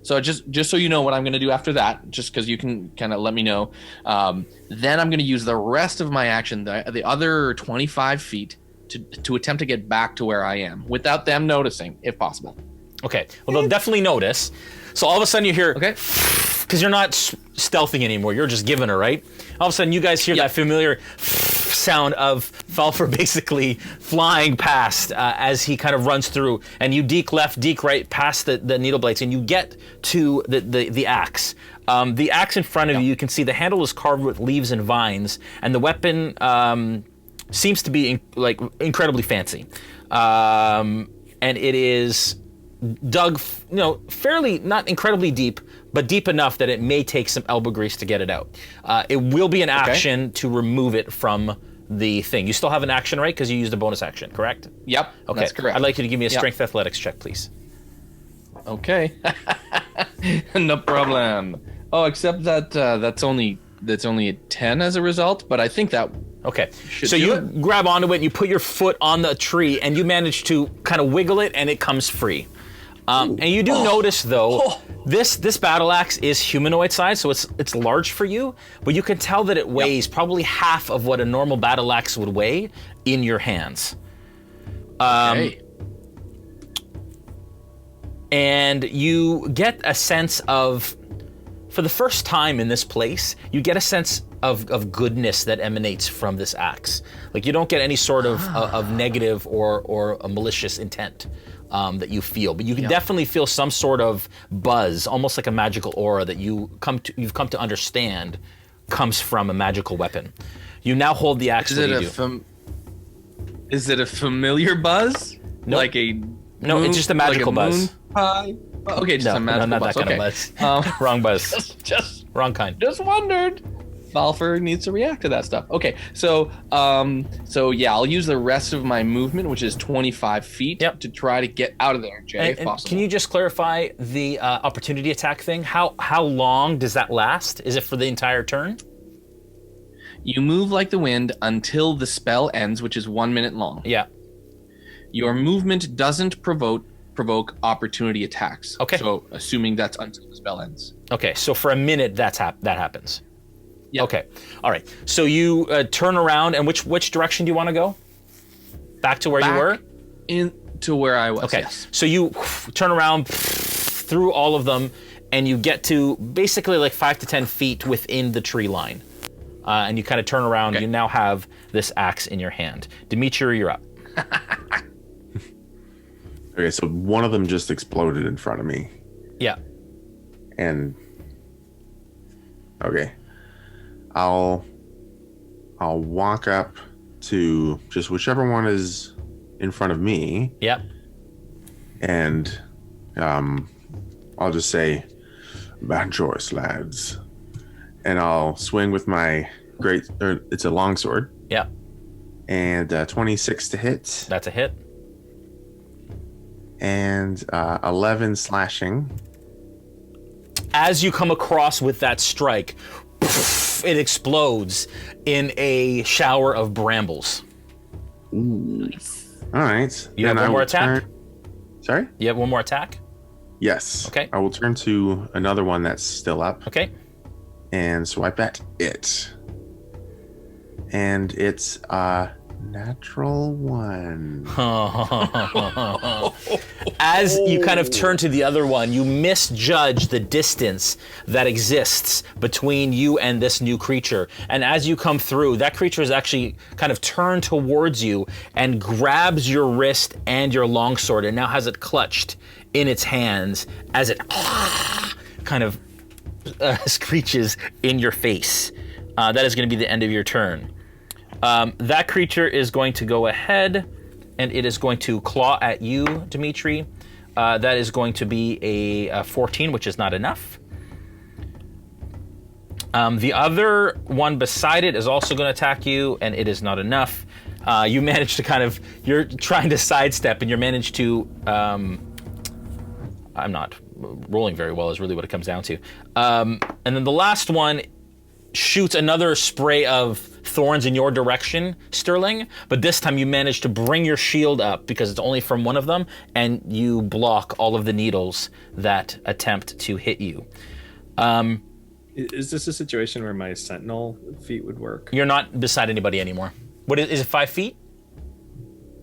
So just so you know what I'm going to do after that, just because you can kind of let me know. Then I'm going to use the rest of my action, the other 25 feet, to attempt to get back to where I am without them noticing, if possible. Okay. Well, they'll definitely notice. So all of a sudden you hear, Okay. because you're not stealthing anymore. You're just giving her, right? All of a sudden you guys hear that familiar sound of Falpher basically flying past as he kind of runs through, and you deke left, deke right past the needle blades, and you get to the axe. The axe in front of you can see the handle is carved with leaves and vines, and the weapon seems to be incredibly fancy. And it is dug, fairly, not incredibly deep, but deep enough that it may take some elbow grease to get it out. It will be an action to remove it from the thing. You still have an action, right? Because you used a bonus action, correct? Yep, Okay. that's correct. I'd like you to give me a strength athletics check, please. Okay. No problem. Oh, except that that's only a 10 as a result, but I think that... Okay, should so do you it. grab onto it, and you put your foot on the tree, and you manage to kind of wiggle it, and it comes free. And you do notice, though, this battle axe is humanoid size, so it's large for you, but you can tell that it weighs probably half of what a normal battle axe would weigh in your hands. Okay. And you get a sense of, for the first time in this place, you get a sense of goodness that emanates from this axe. Like, you don't get any sort of negative or a malicious intent that you feel, but you can definitely feel some sort of buzz, almost like a magical aura that you've come to understand comes from a magical weapon. You now hold the axe. Is it a familiar buzz? Nope. Like a No, it's just a magical buzz. Pie? Okay, just a magical not buzz. that kind of buzz. Wrong buzz. Just Wrong kind. wondered. Falpher needs to react to that stuff. Okay, so I'll use the rest of my movement, which is 25 feet, to try to get out of there, Jay, if possible. Can you just clarify the opportunity attack thing? How long does that last? Is it for the entire turn? You move like the wind until the spell ends, which is 1 minute long. Yeah. Your movement doesn't provoke opportunity attacks. Okay. So assuming that's until the spell ends. Okay, so for a minute that happens. Yep. Okay, all right. So you turn around, and which direction do you want to go? Back to where you were? Into where I was, Okay, yes. so you turn around through all of them, and you get to basically like 5 to 10 feet within the tree line. And you kind of turn around, Okay. you now have this axe in your hand. Dmitri, you're up. Okay, so one of them just exploded in front of me. Yeah. And okay. I'll walk up to just whichever one is in front of me. Yep. And I'll just say, bad choice, lads. And I'll swing with my it's a longsword. Yep. And 26 to hit. That's a hit. And 11 slashing. As you come across with that strike, it explodes in a shower of brambles. Ooh. All right. You have one more attack? Sorry? You have one more attack? Yes. Okay. I will turn to another one that's still up. Okay. And swipe at it. And it's natural 1. As you kind of turn to the other one, you misjudge the distance that exists between you and this new creature. And as you come through, that creature is actually kind of turned towards you and grabs your wrist and your longsword and now has it clutched in its hands as it kind of screeches in your face. That is going to be the end of your turn. That creature is going to go ahead and it is going to claw at you, Dmitri. That is going to be a 14, which is not enough. The other one beside it is also going to attack you, and it is not enough. You manage to you're trying to sidestep, and you manage to, I'm not rolling very well is really what it comes down to. And then the last one shoots another spray of thorns in your direction, Sterling, but this time you manage to bring your shield up because it's only from one of them, and you block all of the needles that attempt to hit you. Is this a situation where my sentinel feat would work? You're not beside anybody anymore. What is it, 5 feet?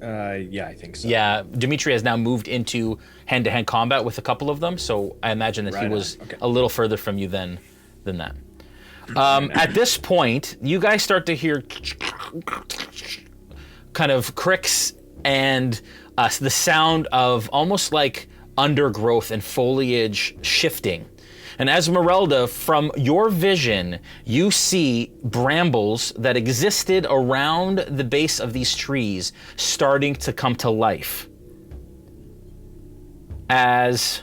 Yeah, I think so. Yeah, Dmitri has now moved into hand-to-hand combat with a couple of them, so I imagine that he was a little further from you than that. At this point, you guys start to hear kind of cricks and the sound of almost like undergrowth and foliage shifting. And Ezmerelda, from your vision, you see brambles that existed around the base of these trees starting to come to life. As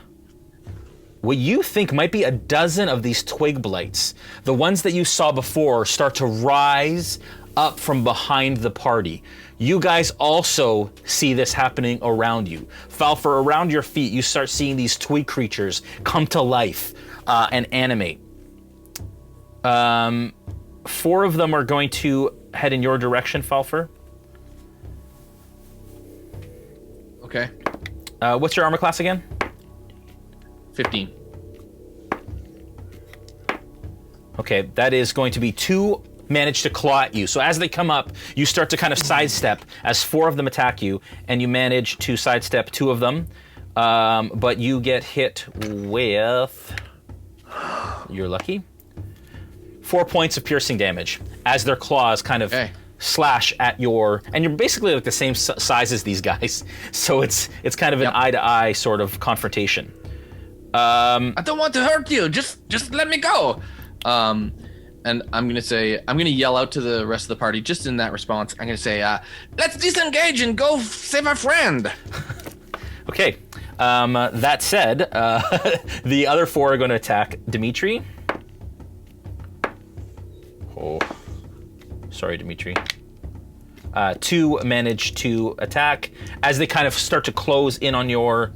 what you think might be a dozen of these twig blights, the ones that you saw before, start to rise up from behind the party. You guys also see this happening around you. Falpher, around your feet, you start seeing these twig creatures come to life and animate. 4 of them are going to head in your direction, Falpher. Okay. What's your armor class again? 15. Okay, that is going to be 2 manage to claw at you. So as they come up, you start to kind of sidestep as 4 of them attack you, and you manage to sidestep 2 of them. But you get hit with... You're lucky. 4 points of piercing damage as their claws kind of slash at your... And you're basically like the same size as these guys. So it's kind of an eye-to-eye sort of confrontation. I don't want to hurt you. Just let me go. And I'm gonna yell out to the rest of the party just in that response. I'm gonna say, let's disengage and go save our friend. Okay. That said, the other 4 are going to attack Dmitri. Oh, sorry, Dmitri. 2 manage to attack as they kind of start to close in on your...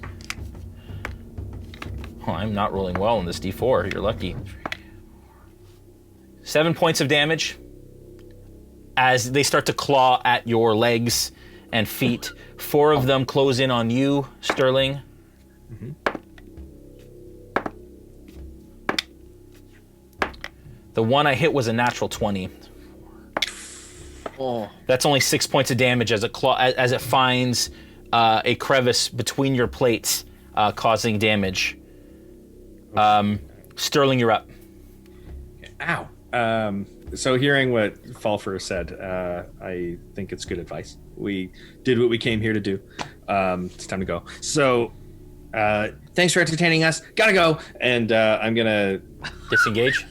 Oh, I'm not rolling well in this D4. You're lucky. 7 points of damage as they start to claw at your legs and feet. 4 of them close in on you, Sterling. Mm-hmm. The one I hit was a natural 20. Oh. That's only 6 points of damage as it finds a crevice between your plates, causing damage. Sterling, you're up. Ow. So hearing what Falpher said, I think it's good advice. We did what we came here to do. It's time to go. So thanks for entertaining us. Gotta go. And I'm gonna disengage.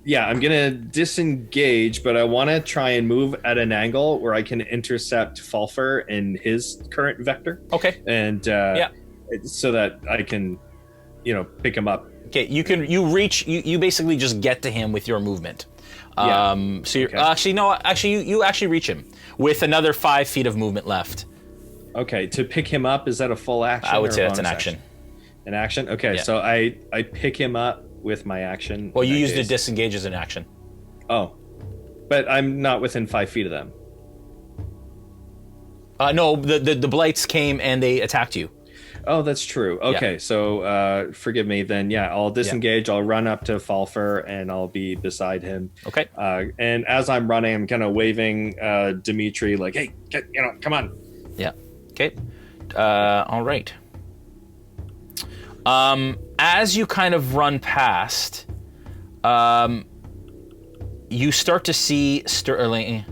Yeah, I'm gonna disengage, but I want to try and move at an angle where I can intercept Falpher in his current vector. Okay. And so that I can, pick him up. Okay, you basically just get to him with your movement. So you're you actually reach him with another 5 feet of movement left. Okay, to pick him up, is that a full action? I would say that's an action. An action? Okay, so I pick him up with my action. Well, you used to disengage as an action. Oh, but I'm not within 5 feet of them. No, the blights came and they attacked you. Oh, that's true. Okay, so forgive me then. Yeah, I'll disengage. I'll run up to Falpher and I'll be beside him. Okay. And as I'm running, I'm kind of waving Dmitri like, "Hey, come on." Yeah. Okay. All right. As you kind of run past, you start to see Sterling.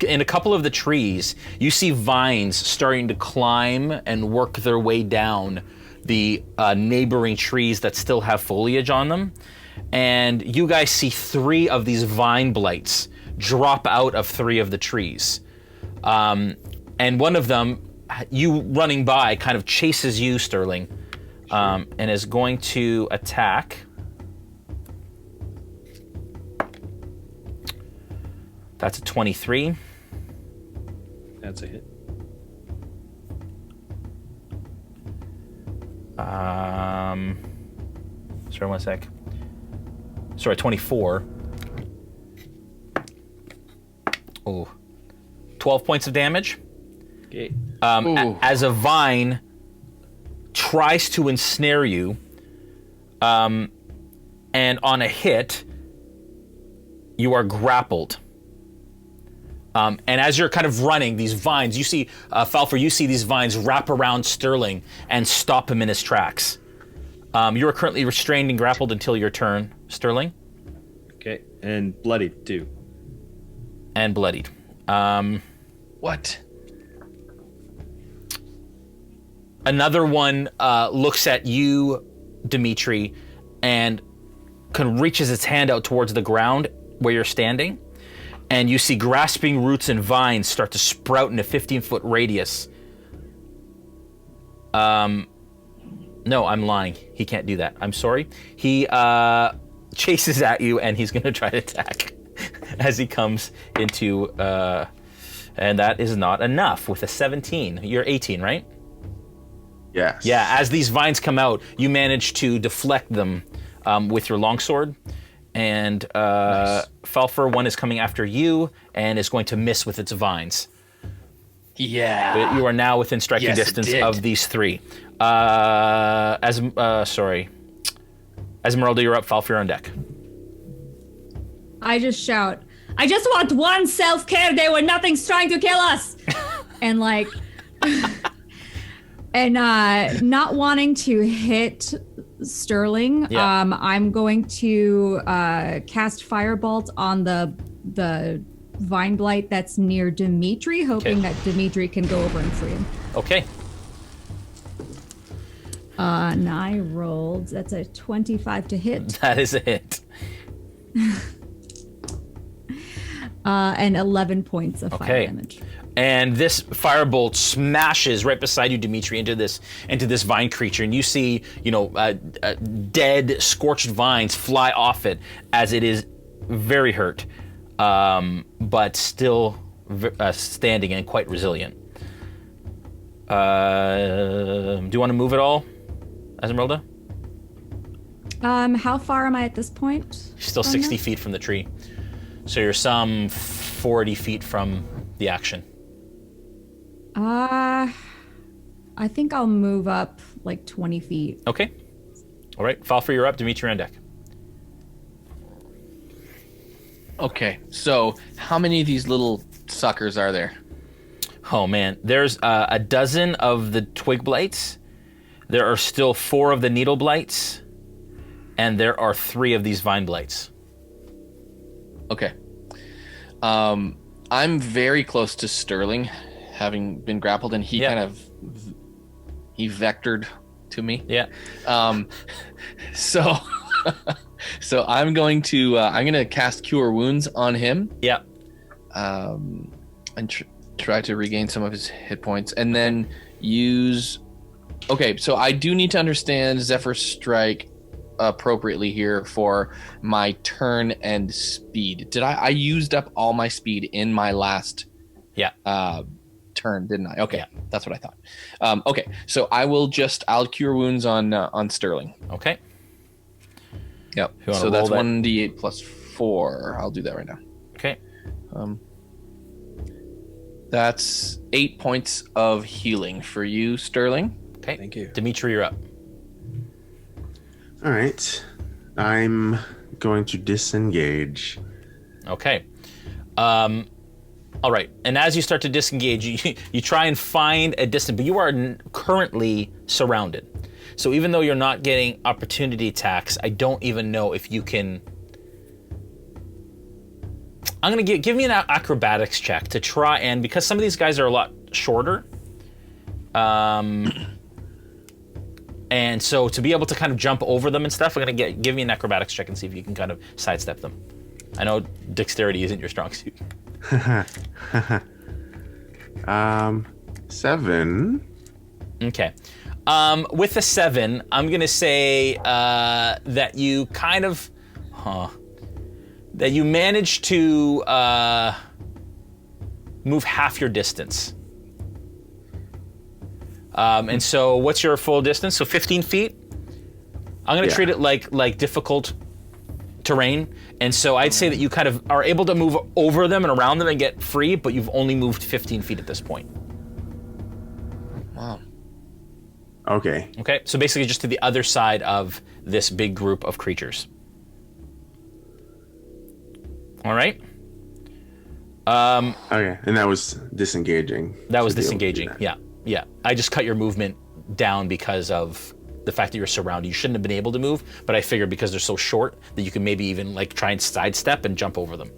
In a couple of the trees, you see vines starting to climb and work their way down the neighboring trees that still have foliage on them. And you guys see 3 of these vine blights drop out of 3 of the trees. And one of them, you running by, kind of chases you, Sterling, and is going to attack. That's a 23. That's a hit. Sorry, 1 sec. Sorry, 24. Oh, 12 points of damage. Okay. As a vine tries to ensnare you, and on a hit, you are grappled. And as you're kind of running, these vines, you see, Falpher, you see these vines wrap around Sterling and stop him in his tracks. You are currently restrained and grappled until your turn, Sterling. Okay, and bloodied too. And bloodied. What? Another one looks at you, Dmitri, and reaches its hand out towards the ground where you're standing, and you see grasping roots and vines start to sprout in a 15-foot radius. No, I'm lying. He can't do that. I'm sorry. He chases at you, and he's going to try to attack as he comes into... and that is not enough with a 17. You're 18, right? Yes. Yeah, as these vines come out, you manage to deflect them with your longsword. And Nice. Falpher, one is coming after you and is going to miss with its vines. Yeah. But you are now within striking Yes, it distance did. of these three. Sorry. Ezmerelda, you're up. Falpher, you're on deck. I just shout, I just want one self-care day where nothing's trying to kill us. And like, and not wanting to hit Sterling, Yeah. I'm going to cast Firebolt on the vine blight that's near Dmitri, hoping Okay. that Dmitri can go over and free him. Okay. And I rolled, that's a 25 to hit, That is a hit. and 11 points of fire Okay. damage. And this firebolt smashes right beside you, Dmitri, into this vine creature, and you see, dead, scorched vines fly off it as it is very hurt, but still standing and quite resilient. Do you want to move at all, Ezmerelda? How far am I at this point? You're still from 60 now? feet from the tree, so you're some 40 feet from the action. I think I'll move up like 20 feet. Okay. All right, Falpher, you're up. Dmitri, on deck. Okay, so how many of these little suckers are there? Oh man, there's a dozen of the twig blights. There are still 4 of the needle blights, and there are 3 of these vine blights. Okay. I'm very close to Sterling, having been grappled, and he Yeah. kind of he vectored to me. Yeah. So so I'm going to cast Cure Wounds on him, Yeah. and try to regain some of his hit points, and then use. Okay, so I do need to understand Zephyr Strike appropriately here for my turn and speed. Did I used up all my speed in my last Yeah. turn, didn't I? Okay, Yeah. that's what I thought. Okay, so I'll Cure Wounds on Sterling. Okay. Yep. You wanna So that's roll that? 1d8 plus 4. I'll do that right now. Okay. That's 8 points of healing for you, Sterling. Okay. Thank you. Dmitri, you're up. All right. I'm going to disengage. Okay. All right. And as you start to disengage, you try and find a distance, but you are currently surrounded. So even though you're not getting opportunity attacks, I don't even know if you can. I'm gonna give me an acrobatics check to try and, because some of these guys are a lot shorter. And so to be able to kind of jump over them and stuff, I'm gonna give me an acrobatics check and see if you can kind of sidestep them. I know dexterity isn't your strong suit. 7. Okay. With a 7, I'm gonna say that you kind of, that you manage to move half your distance. And so what's your full distance? So 15 feet? I'm going to treat it like difficult terrain. And so I'd say that you kind of are able to move over them and around them and get free, but you've only moved 15 feet at this point. Wow. Okay. Okay, so basically just to the other side of this big group of creatures. All right. Okay, and that was disengaging. That was to be able to do disengaging. that. Yeah. I just cut your movement down because of the fact that you're surrounded. You shouldn't have been able to move, but I figured because they're so short that you can maybe even like try and sidestep and jump over them.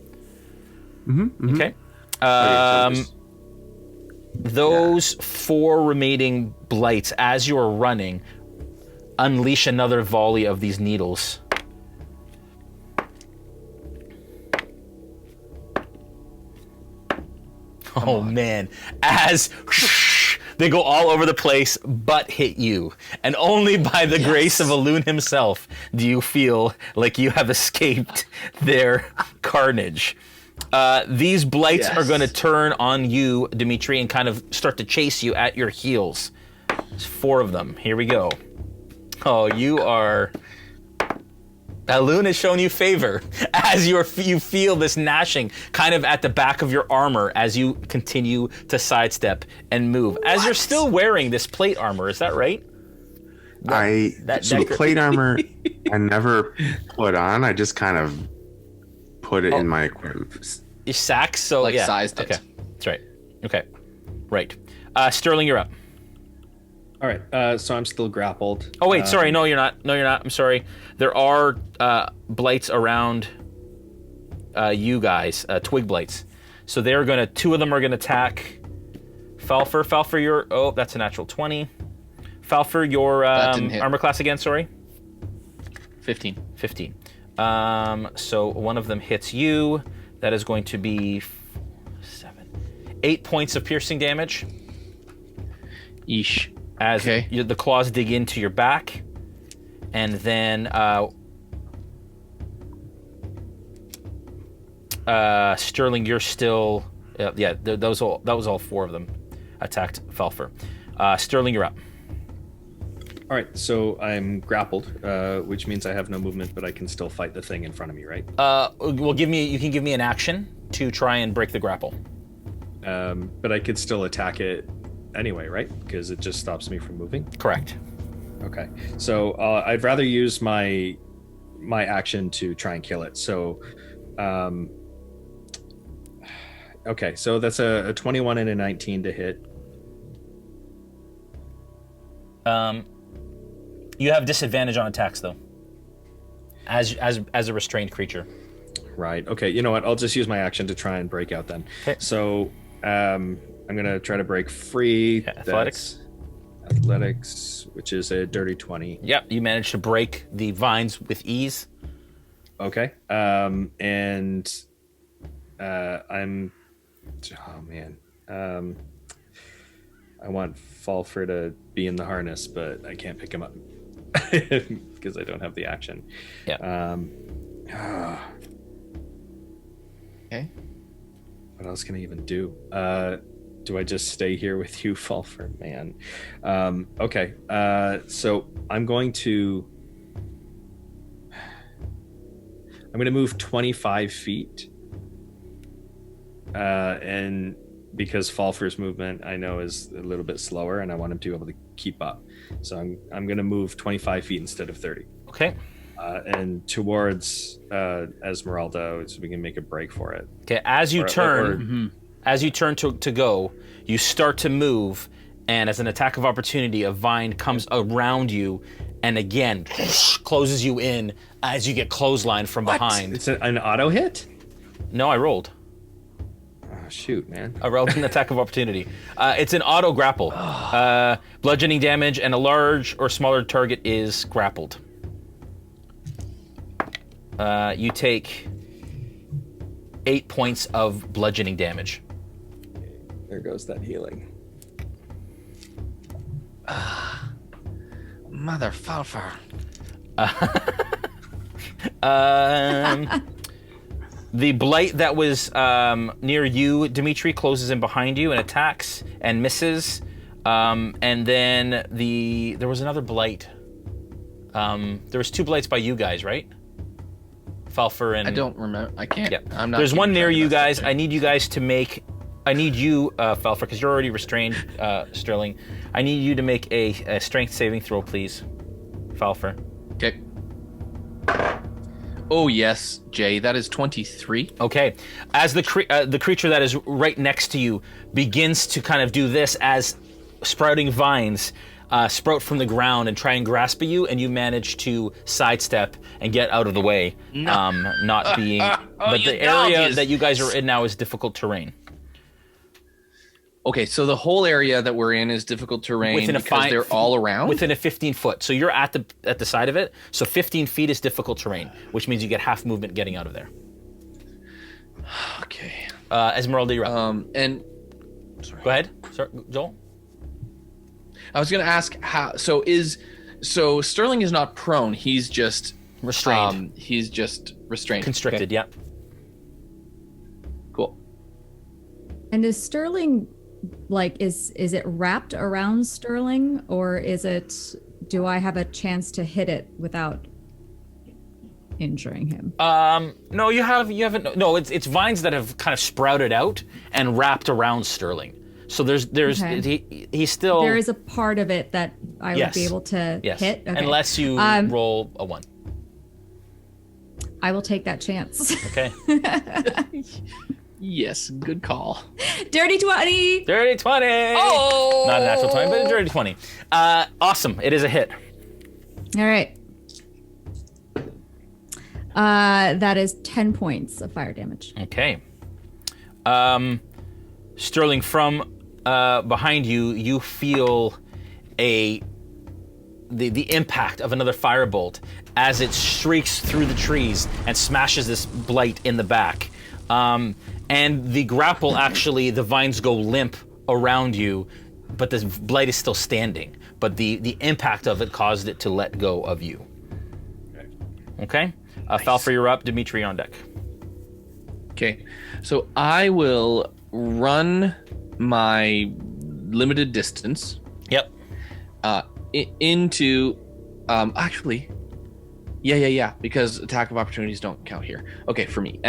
Okay. Those 4 remaining blights, as you are running, unleash another volley of these needles. Oh man, as they go all over the place but hit you. And only by the grace of Elune himself do you feel like you have escaped their carnage. These blights are going to turn on you, Dmitri, and kind of start to chase you at your heels. There's 4 of them. Here we go. Oh, you are... Elune has shown you favor as you feel this gnashing kind of at the back of your armor as you continue to sidestep and move. As you're still wearing this plate armor, is that right? The plate armor I never put on. I just kind of put it in my equipment. Your sacks, so Like yeah. sized it. Okay, that's right. Okay, right. Sterling, you're up. All right, so I'm still grappled. Oh wait, sorry. No, you're not. No, you're not. I'm sorry. There are blights around you guys, twig blights. So they're gonna. 2 of them are gonna attack Falpher. Falpher, you're. Oh, that's a natural 20. Falpher, your armor class again. Sorry. 15. 15. So one of them hits you. That is going to be 8 points of piercing damage. Yeesh. As the claws dig into your back, and then Sterling, you're still that was all 4 of them attacked Falpher. Sterling, you're up. All right, so I'm grappled, which means I have no movement, but I can still fight the thing in front of me, right? Well, you can give me an action to try and break the grapple. But I could still attack it anyway, right? Because it just stops me from moving. Correct. Okay, so I'd rather use my action to try and kill it. So, okay, so that's a 21 and a 19 to hit. You have disadvantage on attacks though, as a restrained creature. Right. Okay. You know what? I'll just use my action to try and break out then. Okay. So, I'm gonna try to break free. Yeah, athletics. That's athletics, which is a dirty 20. Yep, you managed to break the vines with ease. Okay. I'm. Oh man. I want Falpher to be in the harness, but I can't pick him up because I don't have the action. Yeah. Okay. What else can I even do? Do I just stay here with you, Falpher? Man. Okay. So I'm going to move 25 feet. And because Falpher's movement I know is a little bit slower, and I want him to be able to keep up. So I'm going to move 25 feet instead of 30. Okay. And towards Ezmerelda, so we can make a break for it. Okay. As you turn to go, you start to move, and as an attack of opportunity, a vine comes around you, and again closes you in as you get clotheslined from behind. It's an auto hit? No, I rolled. Oh, shoot, man. I rolled an attack of opportunity. It's an auto grapple. Bludgeoning damage, and a large or smaller target is grappled. You take 8 points of bludgeoning damage. There goes that healing. Mother Falpher. The blight that was near you, Dmitri, closes in behind you and attacks and misses. And then there was another blight. There was 2 blights by you guys, right? Falpher and... I don't remember. I can't. Yeah. I'm not. There's one near keeping you track of guys. that I need you guys to make... I need you, Falpher, because you're already restrained, Sterling. I need you to make a strength saving throw, please. Falpher. Okay. Oh, yes, Jay. That is 23. Okay. As the creature that is right next to you begins to kind of do this as sprouting vines sprout from the ground and try and grasp at you, and you manage to sidestep and get out of the way, not being... but the area that you guys are in now is difficult terrain. Okay, so the whole area that we're in is difficult terrain because they're all around? Within a 15 foot. So you're at the side of it. So 15 feet is difficult terrain, which means you get half movement getting out of there. Okay. Ezmerelda, you're up. And Go ahead. Sorry, Joel? I was going to ask how... So Sterling is not prone. He's just... Restrained. He's just restrained. Constricted, Okay. yeah. Cool. And is Sterling, like, is it wrapped around Sterling, or is it, do I have a chance to hit it without injuring him? No, you haven't. No, it's vines that have kind of sprouted out and wrapped around Sterling. So there's Okay. he's still... There is a part of it that I would be able to Yes. hit? Okay. Unless you roll a 1. I will take that chance. Okay. Yes, good call. Dirty 20! Dirty 20! Oh! Not a natural 20, but a dirty 20. Awesome. It is a hit. All right. That is 10 points of fire damage. Okay. Sterling, from behind you, you feel the impact of another firebolt as it shrieks through the trees and smashes this blight in the back. And the grapple, actually, the vines go limp around you, but the blight is still standing. But the impact of it caused it to let go of you. Okay? Nice. Falpher, you're up. Dmitri, you're on deck. Okay, so I will run my limited distance Yep. into actually yeah, because attack of opportunities don't count here. Okay, for me.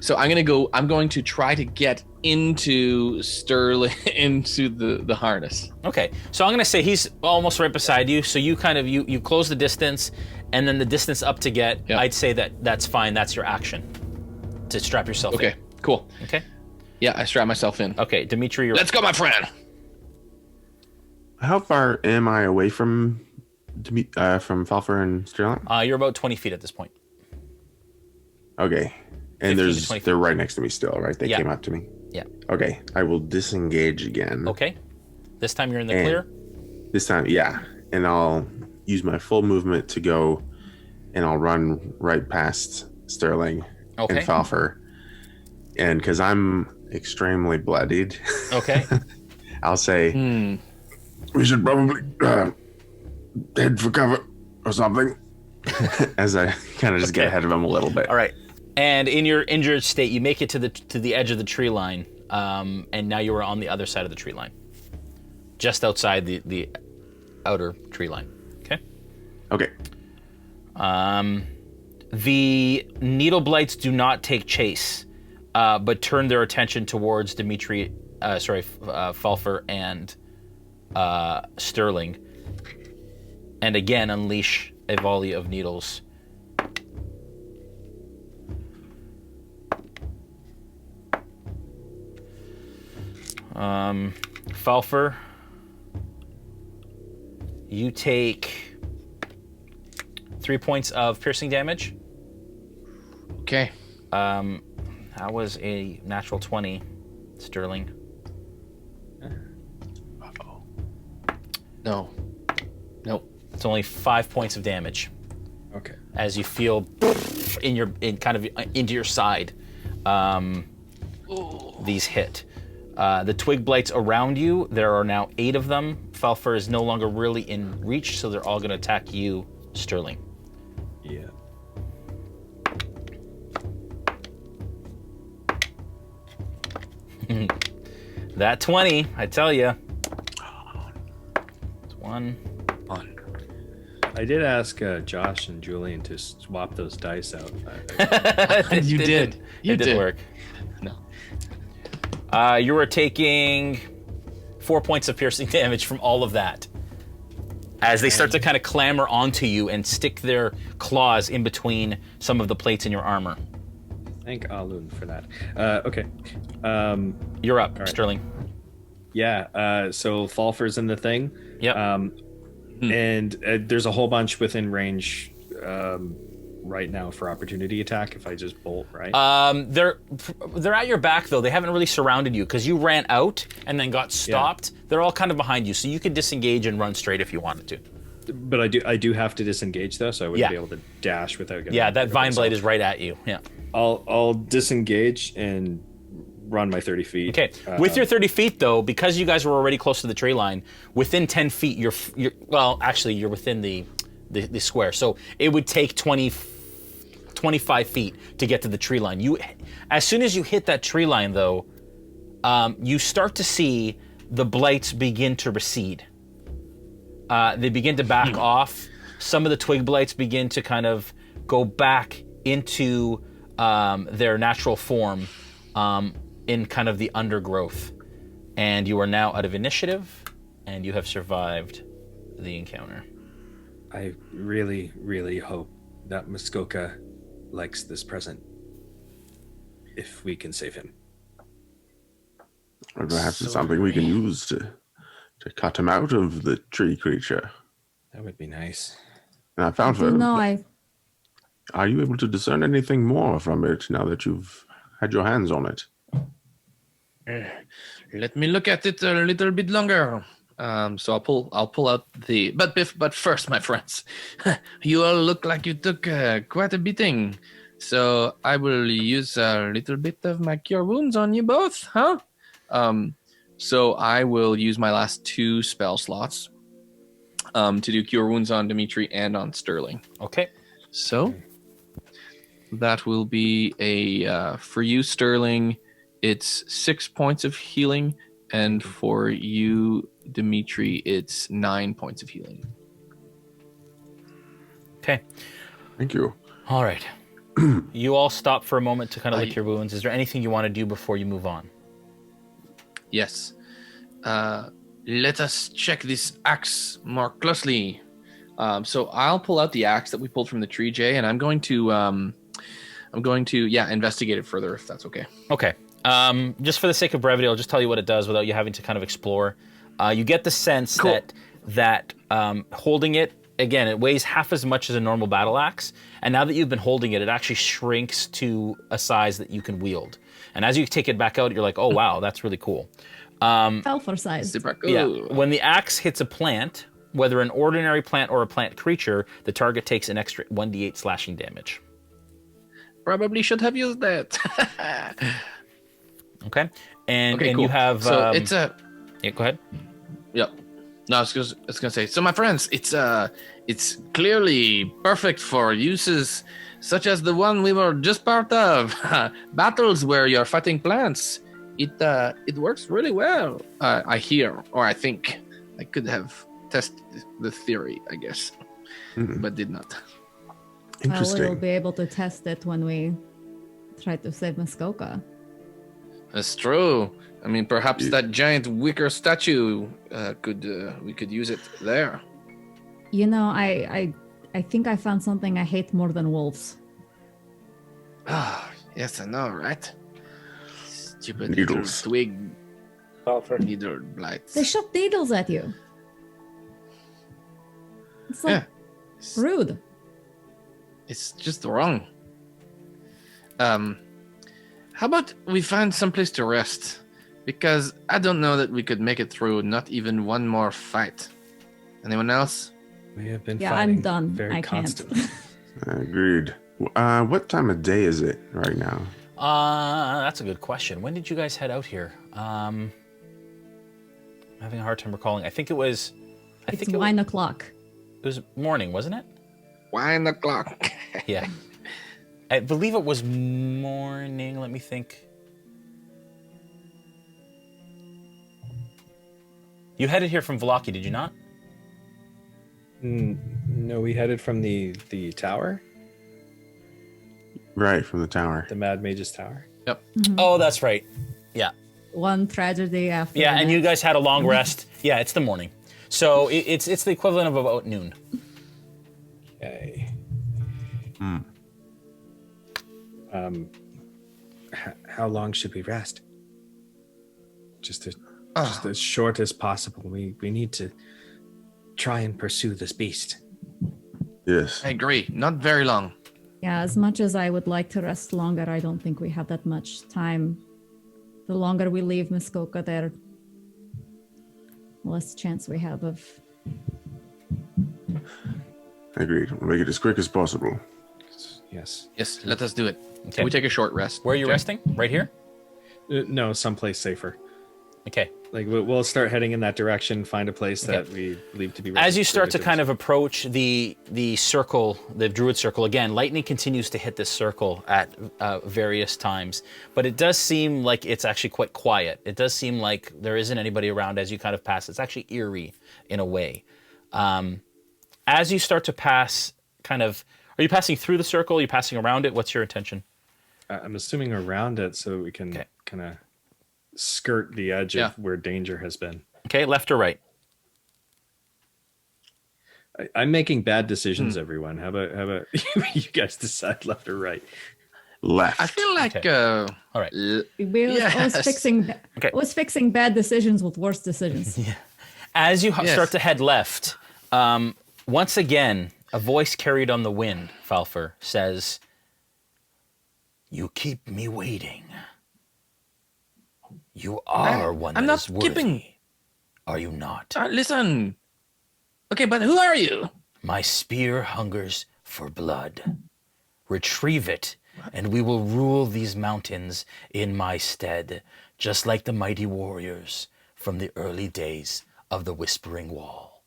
So I'm going to try to get into Sterling into the harness. Okay, so I'm gonna say he's almost right beside you. So you kind of you close the distance, and then the distance up to get. Yep. I'd say that's fine. That's your action to strap yourself Okay, cool. in. Okay. Yeah, I strap myself in. Okay, Dmitri, you're Let's go, my friend. How far am I away from Falpher and Sterling? you're about 20 feet at this point. Okay. 15 And to 20 they're right next to me still, right? They Yeah. came up to me. Yeah. Okay. I will disengage again. Okay. This time you're in the And clear. This time, yeah. And I'll use my full movement to go, and I'll run right past Sterling Okay. and Falpher. And because I'm extremely bloodied, Okay. I'll say, we should probably head for cover or something. As I kind of just get ahead of him a little bit. All right. And in your injured state, you make it to the edge of the tree line, and now you are on the other side of the tree line, just outside the outer tree line. Okay. Okay. The needle blights do not take chase, but turn their attention towards Dmitri, Falpher and Sterling, and again unleash a volley of needles. Falpher, you take 3 points of piercing damage. Okay. That was a natural 20, Sterling. No. Nope. It's only 5 points of damage Okay. as you feel into your side. These hit. The twig blights around you, there are now 8 of them. Falpher is no longer really in reach, so they're all going to attack you, Sterling. Yeah. That 20, I tell you. 1. I did ask Josh and Julian to swap those dice out. You did. You It didn't did. work. No. You were taking 4 points of piercing damage from all of that. As they start to kind of clamber onto you and stick their claws in between some of the plates in your armor. Thank Alun for that. Okay. You're up, right. Sterling. Yeah. So Falpher's in the thing. Yep. And there's a whole bunch within range right now for opportunity attack if I just bolt, right? They're at your back though. They haven't really surrounded you because you ran out and then got stopped. Yeah. They're all kind of behind you, so you could disengage and run straight if you wanted to. But I do have to disengage though, so I wouldn't be able to dash without getting. Yeah, that vine blade is right at you. Yeah. I'll disengage and run my 30 feet. Okay. With your 30 feet though, because you guys were already close to the tree line, within 10 feet, you're you're within the square. So it would take 25 feet to get to the tree line. As soon as you hit that tree line though, you start to see the blights begin to recede. They begin to back off. Some of the twig blights begin to kind of go back into their natural form in kind of the undergrowth. And you are now out of initiative, and you have survived the encounter. I really, really hope that Muskoka likes this present. If we can save him. Or perhaps it's something we can use to cut him out of the tree creature. That would be nice. And I found Are you able to discern anything more from it now that you've had your hands on it? Let me look at it a little bit longer. So I'll pull out the. But first, my friends, you all look like you took quite a beating. So I will use a little bit of my cure wounds on you both, huh? So I will use my last 2 spell slots to do cure wounds on Dmitri and on Sterling. Okay. So that will be for you, Sterling, it's 6 points of healing, and for you, Dmitri, it's 9 points of healing. Okay. Thank you. All right. You all stop for a moment to kind of lick your wounds. Is there anything you want to do before you move on? Yes. Let us check this axe more closely. So I'll pull out the axe that we pulled from the tree, Jay, and I'm going to investigate it further if that's okay. Okay. Just for the sake of brevity, I'll just tell you what it does without you having to kind of explore. You get the sense that holding it, again, it weighs half as much as a normal battle axe, and now that you've been holding it, it actually shrinks to a size that you can wield. And as you take it back out, you're like, oh wow, that's really cool. Falpher size. Super cool. Yeah. When the axe hits a plant, whether an ordinary plant or a plant creature, the target takes an extra 1d8 slashing damage. Probably should have used that. Okay. And cool. you have... So it's a... Yeah, go ahead. Yep. No, I was gonna say. So, my friends, it's clearly perfect for uses such as the one we were just part of, battles where you're fighting plants. It works really well. I hear, or I think. I could have tested the theory, I guess, but did not. Interesting. Well, we'll be able to test it when we try to save Muskoka. That's true. I mean, perhaps that giant wicker statue we could use it there. You know, I think I found something I hate more than wolves. Ah, yes, I know, right? Stupid Needles. little twig. Needle blights. They shot needles at you. It's like rude. It's just wrong. How about we find someplace to rest? Because I don't know that we could make it through not even one more fight. Anyone else? We have been Yeah, fighting I'm done. very I constantly. can't. Agreed. What time of day is it right now? That's a good question. When did you guys head out here? I'm having a hard time recalling. I think it was... It's 9 o'clock. It was morning, wasn't it? 9 o'clock. Yeah. I believe it was morning. Let me think. You headed here from Vallaki, did you not? No, we headed from the tower, Right, from the tower. the Mad Mage's tower. Oh, that's right. Yeah. One tragedy after. Yeah, the and you next. guys had a long rest. Yeah, it's the morning. So it's the equivalent of about noon. Okay. How long should we rest? Just as short as possible. We need to try and pursue this beast. Yes. I agree. Not very long. Yeah, as much as I would like to rest longer, I don't think we have that much time. The longer we leave Muskoka there, less chance we have of. Agreed. We'll make it as quick as possible. Yes. Yes, let us do it. Okay. We take a short rest. Where are you Okay. resting? Right here? No, someplace safer. Okay. Like we'll start heading in that direction. Find a place that we believe to be. As you start to kind of approach the circle, the druid circle, again, lightning continues to hit this circle at various times, but it does seem like it's actually quite quiet. It does seem like there isn't anybody around as you kind of pass. It's actually eerie in a way. As you start to pass, are you passing through the circle? Are you passing around it? What's your intention? I'm assuming around it so we can kind of skirt the edge of where danger has been. Okay, left or right? I'm making bad decisions, everyone. How about you guys decide left or right? Left. I feel like All right. I was fixing bad decisions with worse decisions. As you start to head left, once again, a voice carried on the wind, Falpher, says, "You keep me waiting. You are one I'm that not is worthy. keeping- Are you not? listen. Okay, but who are you? My spear hungers for blood. Retrieve it, and we will rule these mountains in my stead, just like the mighty warriors from the early days of the Whispering Wall."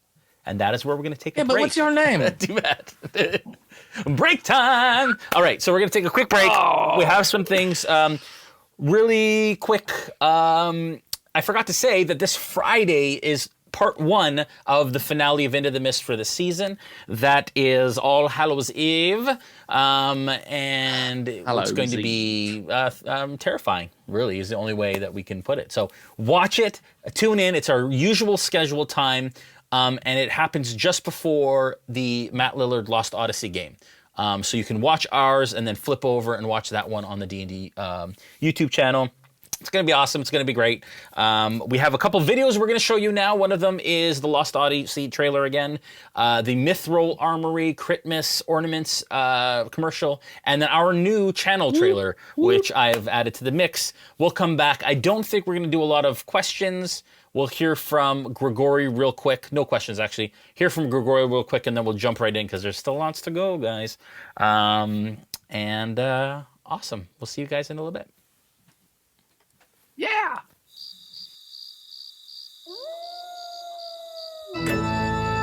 And that is where we're going to take a break. But what's your name? Too bad. Break time! All right, so we're going to take a quick break. We have some things really quick. I forgot to say that this Friday is part 1 of the finale of Into the Mist for the season. That is All Hallows Eve. And it's going to be terrifying, really, is the only way that we can put it. So watch it, tune in. It's our usual scheduled time. And it happens just before the Matt Lillard Lost Odyssey game. So you can watch ours and then flip over and watch that one on the D&D YouTube channel. It's going to be awesome. It's going to be great. We have a couple videos we're going to show you now. One of them is the Lost Odyssey trailer again, the Mithril Armory Crit Miss Ornaments commercial, and then our new channel trailer, which I've added to the mix. We'll come back. I don't think we're going to do a lot of questions. We'll hear from Grigori real quick. No questions, actually. Hear from Grigori real quick, and then we'll jump right in because there's still lots to go, guys. Awesome. We'll see you guys in a little bit. Yeah.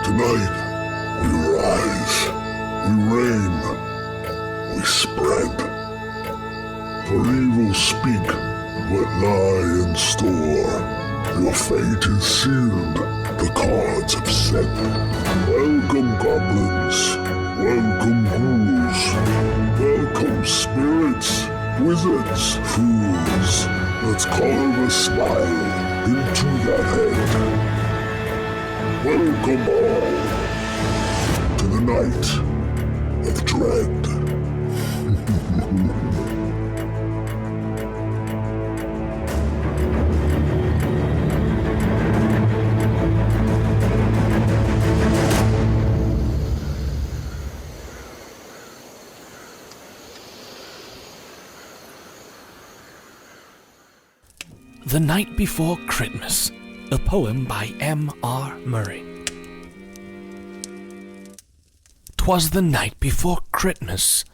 Tonight, we rise, we reign, we spread. For evil speak, but lie in store. Your fate is sealed, the cards have set. Welcome, goblins. Welcome, ghouls. Welcome, spirits, wizards, fools. Let's carve a smile into that head. Welcome all to the night of dread. The Night Before Christmas, a poem by M.R. Murray. 'Twas the night before Christmas,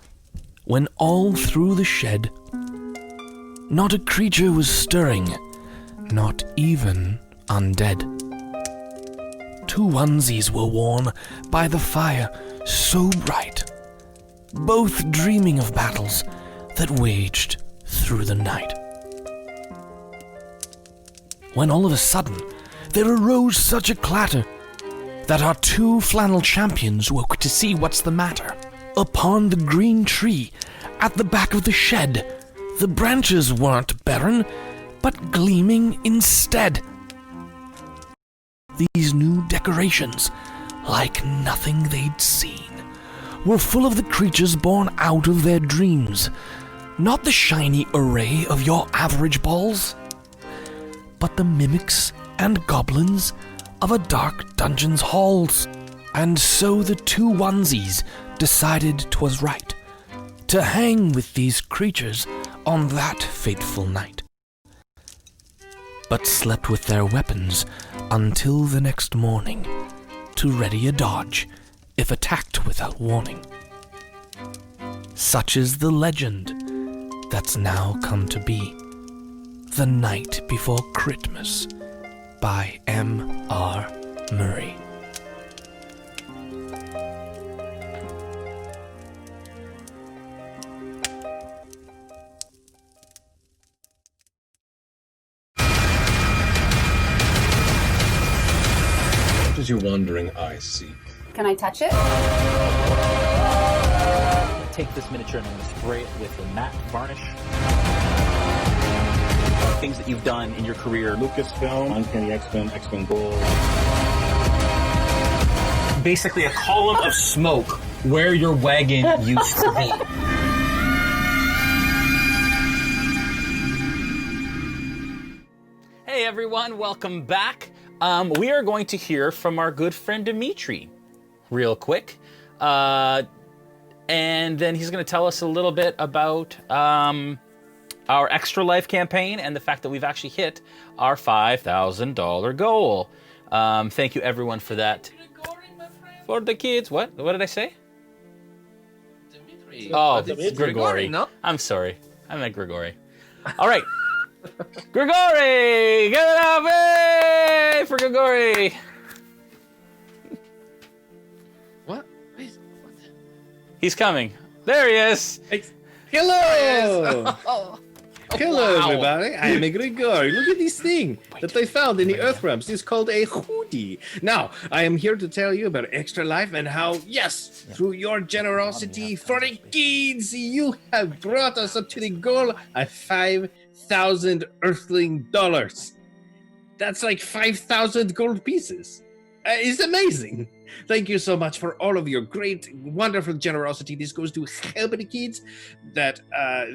when all through the shed not a creature was stirring, not even undead. 2 onesies were worn by the fire so bright, both dreaming of battles that waged through the night. When all of a sudden there arose such a clatter that our 2 flannel champions woke to see what's the matter. Upon the green tree, at the back of the shed, the branches weren't barren, but gleaming instead. These new decorations, like nothing they'd seen, were full of the creatures born out of their dreams. Not the shiny array of your average balls, but the mimics and goblins of a dark dungeon's halls. And so the 2 onesies decided 'twas right to hang with these creatures on that fateful night, but slept with their weapons until the next morning, to ready a dodge if attacked without warning. Such is the legend that's now come to be The Night Before Christmas by M.R. Murray. What does your wandering eye seek? Can I touch it? Take this miniature and I'm going to spray it with a matte varnish. Things that you've done in your career. Lucasfilm, Uncanny X-Men, X-Men Gold. Basically a column of smoke where your wagon used to be. Hey everyone, welcome back. We are going to hear from our good friend Dmitri real quick. And then he's going to tell us a little bit about our Extra Life campaign and the fact that we've actually hit our $5,000 goal. Thank you everyone for that. For the kids. What did I say? Dmitri. Oh, It's Grigori. no? I'm sorry. I meant Grigori. All right. Grigori! Get it up! Hey! For Grigori! What? He's coming. There he is! Hello! Hello, Wow. everybody. I'm a Grigori. Look at this thing that I found in the Earth realms. It's called a hoodie. Now, I am here to tell you about Extra Life and how, yes, through your generosity for the kids, you have brought us up to the goal of 5,000 Earthling dollars. That's like 5,000 gold pieces. It's amazing. Thank you so much for all of your great, wonderful generosity. This goes to help the kids that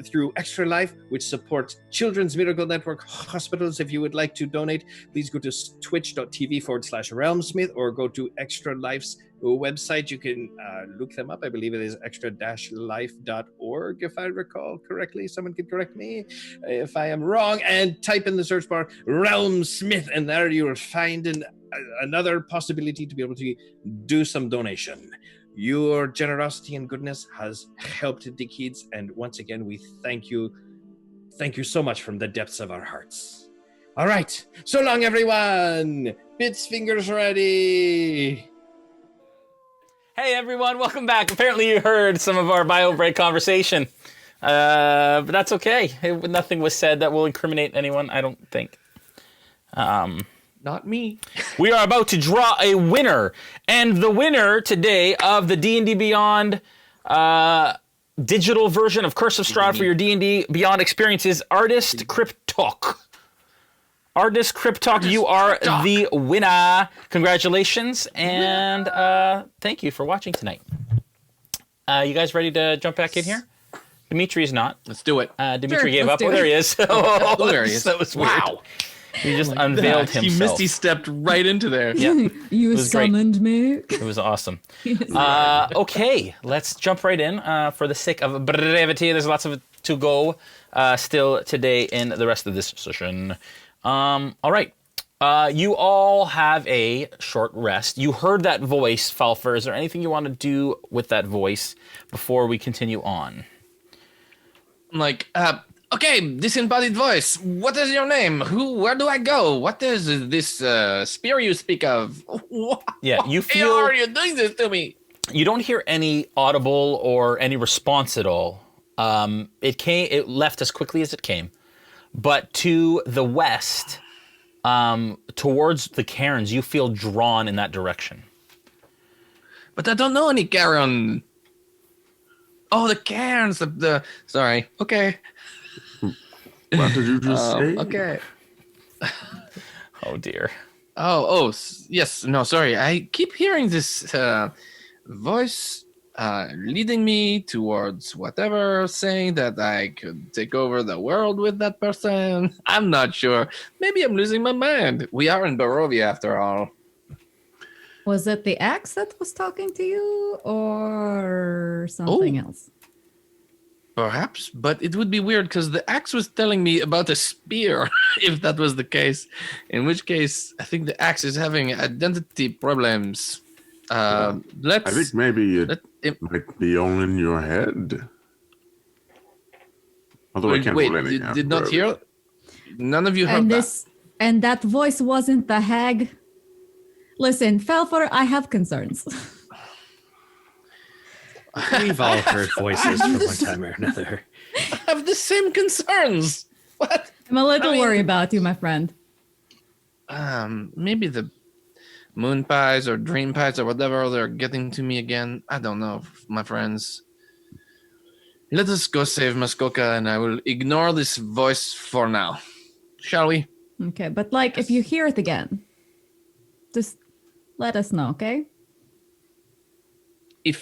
through Extra Life, which supports Children's Miracle Network hospitals. If you would like to donate, please go to twitch.tv/RealmSmith or go to Extra Life's website. You can look them up. I believe it is extra-life.org, if I recall correctly. Someone can correct me if I am wrong. And type in the search bar RealmSmith, and there you will find another possibility to be able to do some donation. Your generosity and goodness has helped the kids, and once again, we thank you. Thank you so much from the depths of our hearts. All right, so long, everyone. Bits, fingers ready. Hey everyone, welcome back. Apparently you heard some of our bio break conversation. But that's okay. Nothing was said that will incriminate anyone, I don't think. Not me. We are about to draw a winner, and the winner today of the D&D Beyond digital version of Curse of Strahd for your D&D Beyond experience is Artist Cryptok. Artist Cryptok, you are the winner. Congratulations, and thank you for watching tonight. You guys ready to jump back in here? Dimitri's not. Let's do it. Dimitri gave up. Oh, there he is. Oh, There he is. That was weird. Wow. He just unveiled He himself. misty stepped right into there. Yeah, You was great. summoned me. it was awesome. Okay, let's jump right in. For the sake of brevity, there's lots of it to go still today in the rest of this session. All right. You all have a short rest. You heard that voice, Falpher. Is there anything you want to do with that voice before we continue on? I'm like, okay, disembodied voice. What is your name? Where do I go? What is this spear you speak of? What? Yeah, you Why feel are you doing this to me? you don't hear any audible or any response at all. It left as quickly as it came. But to the west, towards the cairns, you feel drawn in that direction. But I don't know any Cairn. Oh, the Cairns. Sorry. Okay. What did you just say? Okay. Oh dear. Yes. No, sorry. I keep hearing this voice leading me towards whatever, saying that I could take over the world with that person. I'm not sure. Maybe I'm losing my mind. We are in Barovia after all. Was it the axe that was talking to you or something else? Perhaps, but it would be weird because the axe was telling me about a spear, if that was the case. In which case, I think the axe is having identity problems. I think maybe it might be all in your head. Although I can't rule anything out. Did not hear? None of you heard that? And that voice wasn't the hag? Listen, Falpher, I have concerns. We've all heard voices from one time or another. I have the same concerns. What? I'm a little worried about you, my friend. Maybe the moon pies or dream pies or whatever, they're getting to me again. I don't know, my friends. Let us go save Muskoka and I will ignore this voice for now. Shall we? Okay, but like, if you hear it again, just let us know, okay?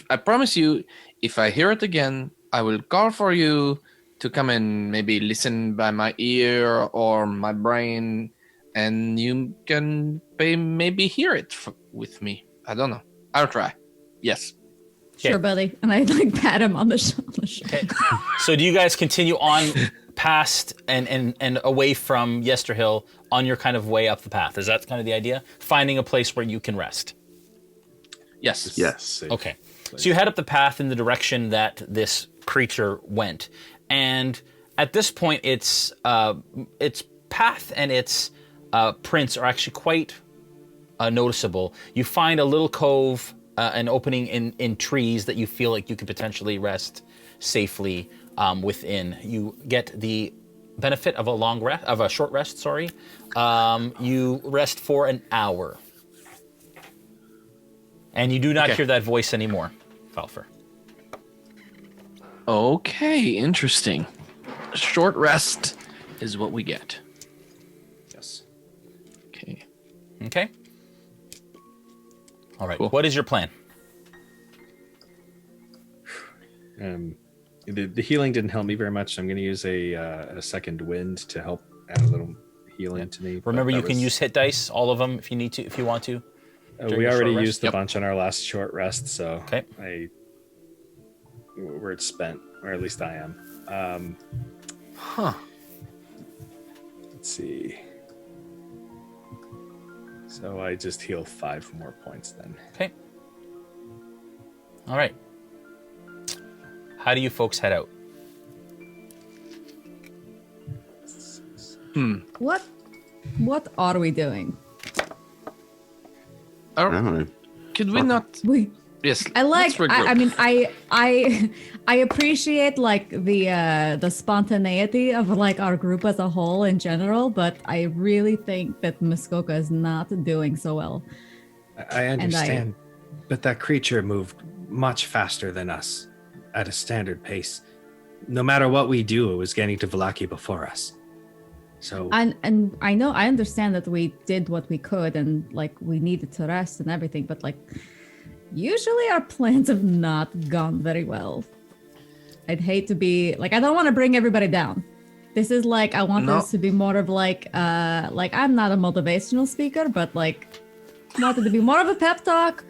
I promise you, if I hear it again, I will call for you to come and maybe listen by my ear or my brain, and you can maybe hear it with me. I don't know. I'll try. Yes. Okay. Sure, buddy. And I like pat him on the shoulder. Okay. So do you guys continue on past and away from Yesterhill on your kind of way up the path? Is that kind of the idea? Finding a place where you can rest. Yes. Yes. Okay. So you head up the path in the direction that this creature went, and at this point, its path and its prints are actually quite noticeable. You find a little cove, an opening in trees that you feel like you could potentially rest safely within. You get the benefit of a short rest. Sorry, you rest for an hour. And you do not hear that voice anymore, Falpher. Okay, interesting. Short rest is what we get. Yes. Okay. Okay. All right. Cool. What is your plan? The healing didn't help me very much. So I'm going to use a second wind to help add a little healing to me. Remember, you can use hit dice, all of them, if you need to, if you want to. We already used a bunch on our last short rest, so okay. We're spent, or at least I am. Let's see. So I just heal 5 more points then. Okay. All right. How do you folks head out? What are we doing? Could we not? Yes. I appreciate like the spontaneity of like our group as a whole in general, but I really think that Muskoka is not doing so well. I understand, but that creature moved much faster than us at a standard pace. No matter what we do, it was getting to Vallaki before us. So and I understand that we did what we could and like we needed to rest and everything, but like usually our plans have not gone very well. I'd hate to be like, I don't want to bring everybody down. This is like, I want this to be more of like I'm not a motivational speaker, but like I want it to be more of a pep talk.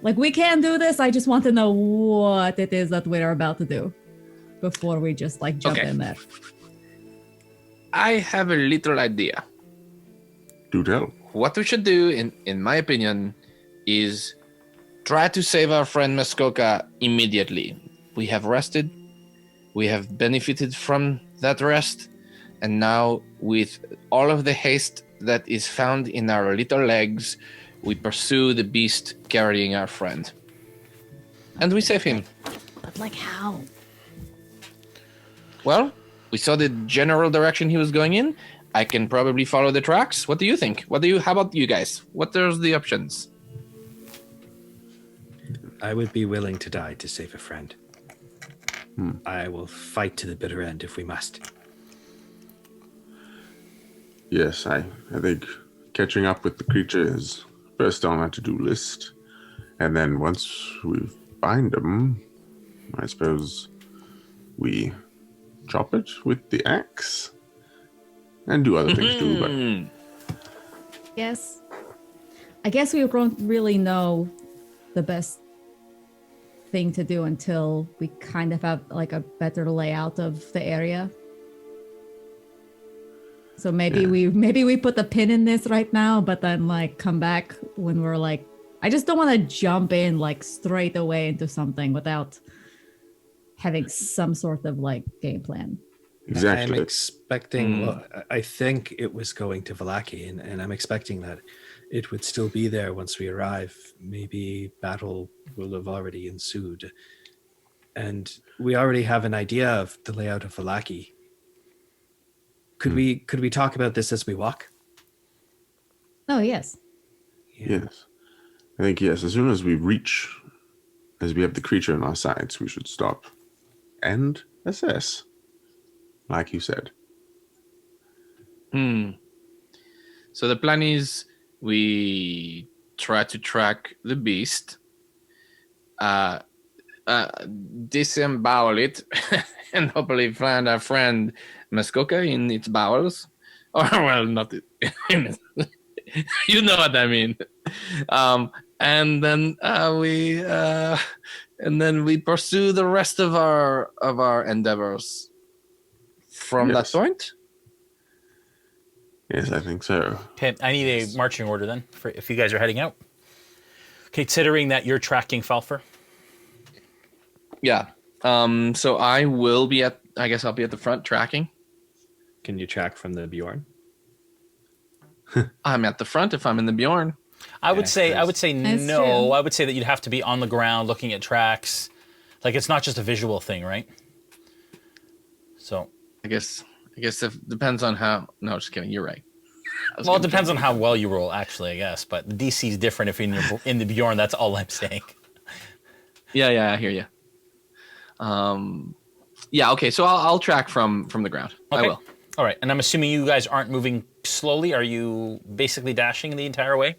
Like we can do this. I just want to know what it is that we're about to do before we just like jump in there. I have a little idea. Do tell. What we should do, in my opinion, is try to save our friend Muskoka immediately. We have rested. We have benefited from that rest. And now, with all of the haste that is found in our little legs, we pursue the beast carrying our friend. And we save him. But like how? Well, we saw the general direction he was going in. I can probably follow the tracks. What do you think? How about you guys? What are the options? I would be willing to die to save a friend. I will fight to the bitter end if we must. Yes, I think catching up with the creature is first on our to-do list. And then once we find them, I suppose we chop it with the axe and do other things too. But Yes. I guess we won't really know the best thing to do until we kind of have like a better layout of the area. So maybe we put the pin in this right now, but then like come back when we're like, I just don't want to jump in like straight away into something without having some sort of like game plan. exactly. I'm expecting, well, I think it was going to Vallaki, and I'm expecting that it would still be there once we arrive. Maybe battle will have already ensued. And we already have an idea of the layout of Vallaki. Could we talk about this as we walk? Oh, yes. Yes. I think, yes, as soon as we have the creature on our sides, we should stop and assess, like you said. So the plan is we try to track the beast, disembowel it, and hopefully find our friend Muskoka in its bowels. Or, well, not it. You know what I mean. And then we pursue the rest of our endeavors from that Yes. point. Yes, I think so. Okay, I need a marching order then, for if you guys are heading out. Considering that you're tracking Falpher. Yeah. So I will be I guess I'll be at the front tracking. Can you track from the Bjorn? I'm at the front if I'm in the Bjorn. I would say That's no. true. I would say that you'd have to be on the ground looking at tracks. Like it's not just a visual thing, right? So, I guess it depends on how. No, just kidding. You're right. well, it depends on how well you roll, actually, I guess. But the DC is different if you're in the Bjorn. That's all I'm saying. Yeah, I hear you. Yeah. Okay. So I'll track from the ground. I Okay. will. All right, and I'm assuming you guys aren't moving slowly. Are you basically dashing the entire way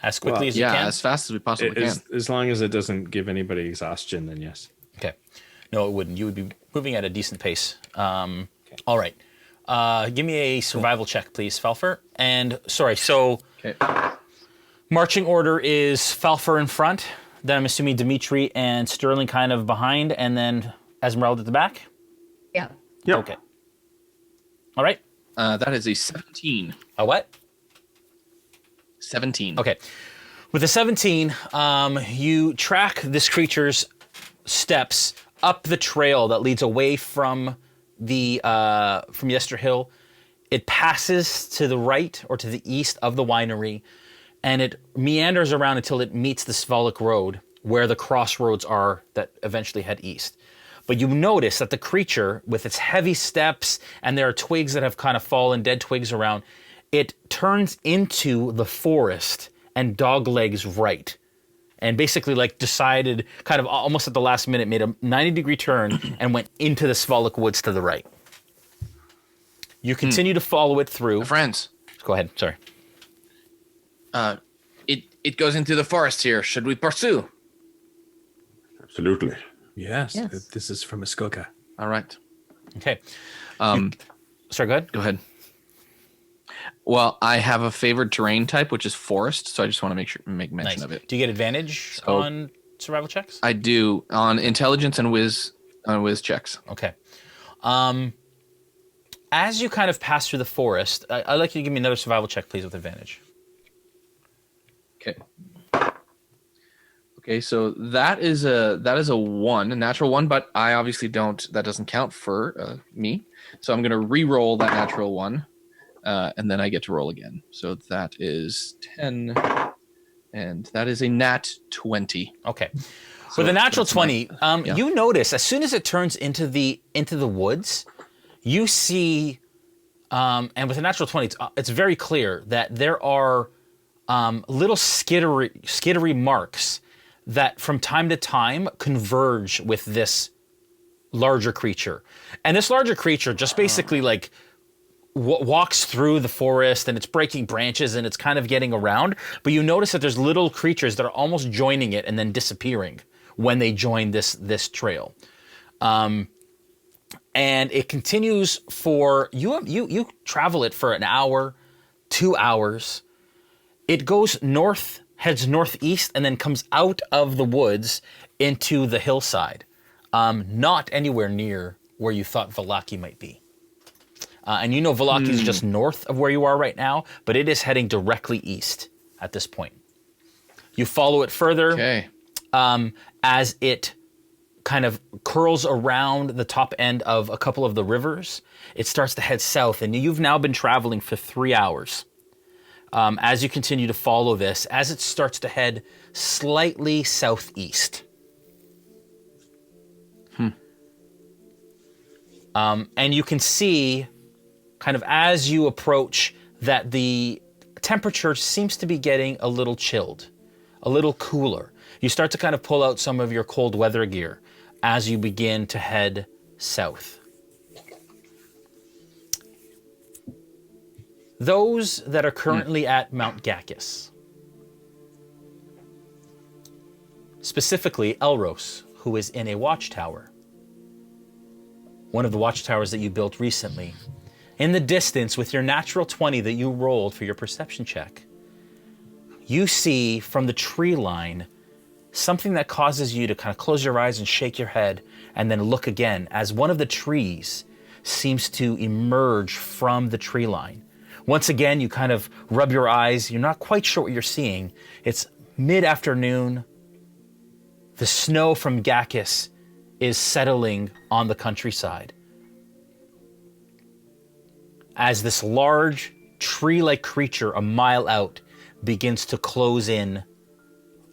as quickly as you can? As fast as we possibly can. As long as it doesn't give anybody exhaustion, then yes. Okay. No, it wouldn't. You would be moving at a decent pace. All right. Give me a survival check, please, Falpher. And, sorry, so Okay. marching order is Falpher in front, then I'm assuming Dmitri and Sterling kind of behind, and then Ezmerelda at the back? Yeah. Yep. Okay. All right. That is a 17. A what? 17. Okay. With a 17, you track this creature's steps up the trail that leads away from the from Yester Hill. It passes to the right or to the east of the winery, and it meanders around until it meets the Svolok Road, where the crossroads are that eventually head east. But you notice that the creature, with its heavy steps, and there are twigs that have kind of fallen, dead twigs around, it turns into the forest and doglegs right. And basically like decided, kind of almost at the last minute, made a 90-degree turn and went into the Svolok Woods to the right. You continue to follow it through. Friends, Go ahead, sorry. it goes into the forest here. Should we pursue? Absolutely. Yes. Yes. This is from Muskoka. All right. Okay. Sorry, go ahead. Go ahead. Well, I have a favored terrain type, which is forest, so I just want to make mention Nice. of it. Do you get advantage on survival checks? I do on intelligence and whiz checks. Okay. As you kind of pass through the forest, I'd like you to give me another survival check, please, with advantage. Okay. Okay, so that is a 1, a natural 1, but I obviously don't. That doesn't count for me. So I'm going to re-roll that natural 1, and then I get to roll again. So that is 10, and that is a nat 20. Okay. So With a natural that's my- 20, yeah. you notice as soon as it turns into the woods, you see, and with a natural 20, it's very clear that there are little skittery marks that from time to time converge with this larger creature. And this larger creature just basically like walks through the forest, and it's breaking branches and it's kind of getting around. But you notice that there's little creatures that are almost joining it and then disappearing when they join this trail. And it continues for, you travel it for an hour, 2 hours. It goes north, heads northeast, and then comes out of the woods into the hillside. Not anywhere near where you thought Vallaki might be. And you know Vallaki is just north of where you are right now, but it is heading directly east at this point. You follow it further as it kind of curls around the top end of a couple of the rivers. It starts to head south, and you've now been traveling for 3 hours. As you continue to follow this, as it starts to head slightly southeast. And you can see, kind of as you approach, that the temperature seems to be getting a little chilled, a little cooler. You start to kind of pull out some of your cold weather gear as you begin to head south. Those that are currently at Mount Gakus, specifically Elros, who is in a watchtower, one of the watchtowers that you built recently. In the distance, with your natural 20 that you rolled for your perception check, you see from the tree line something that causes you to kind of close your eyes and shake your head and then look again as one of the trees seems to emerge from the tree line. Once again, you kind of rub your eyes. You're not quite sure what you're seeing. It's mid-afternoon. The snow from Gakus is settling on the countryside. As this large tree-like creature a mile out begins to close in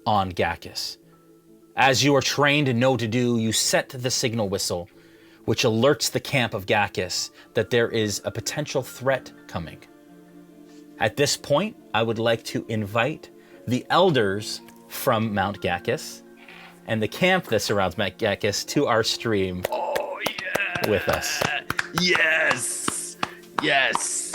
on Gakus. As you are trained and know to do, you set the signal whistle, which alerts the camp of Gakus that there is a potential threat coming. At this point, I would like to invite the elders from Mount Gakus and the camp that surrounds Mount Gakus to our stream with us. Yes! Yes!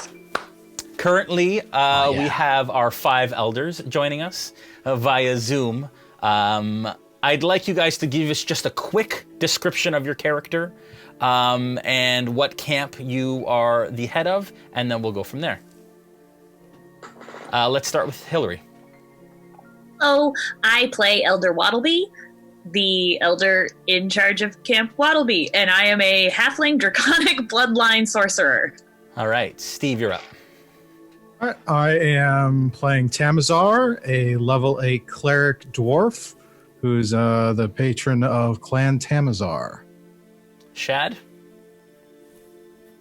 Currently, we have our 5 elders joining us via Zoom. I'd like you guys to give us just a quick description of your character and what camp you are the head of, and then we'll go from there. Let's start with Hillary. Oh, I play Elder Wattleby, the elder in charge of Camp Wattleby, and I am a halfling draconic bloodline sorcerer. All right, Steve, you're up. All right, I am playing Tamazar, a level 8 cleric dwarf, who's the patron of Clan Tamazar. Shad?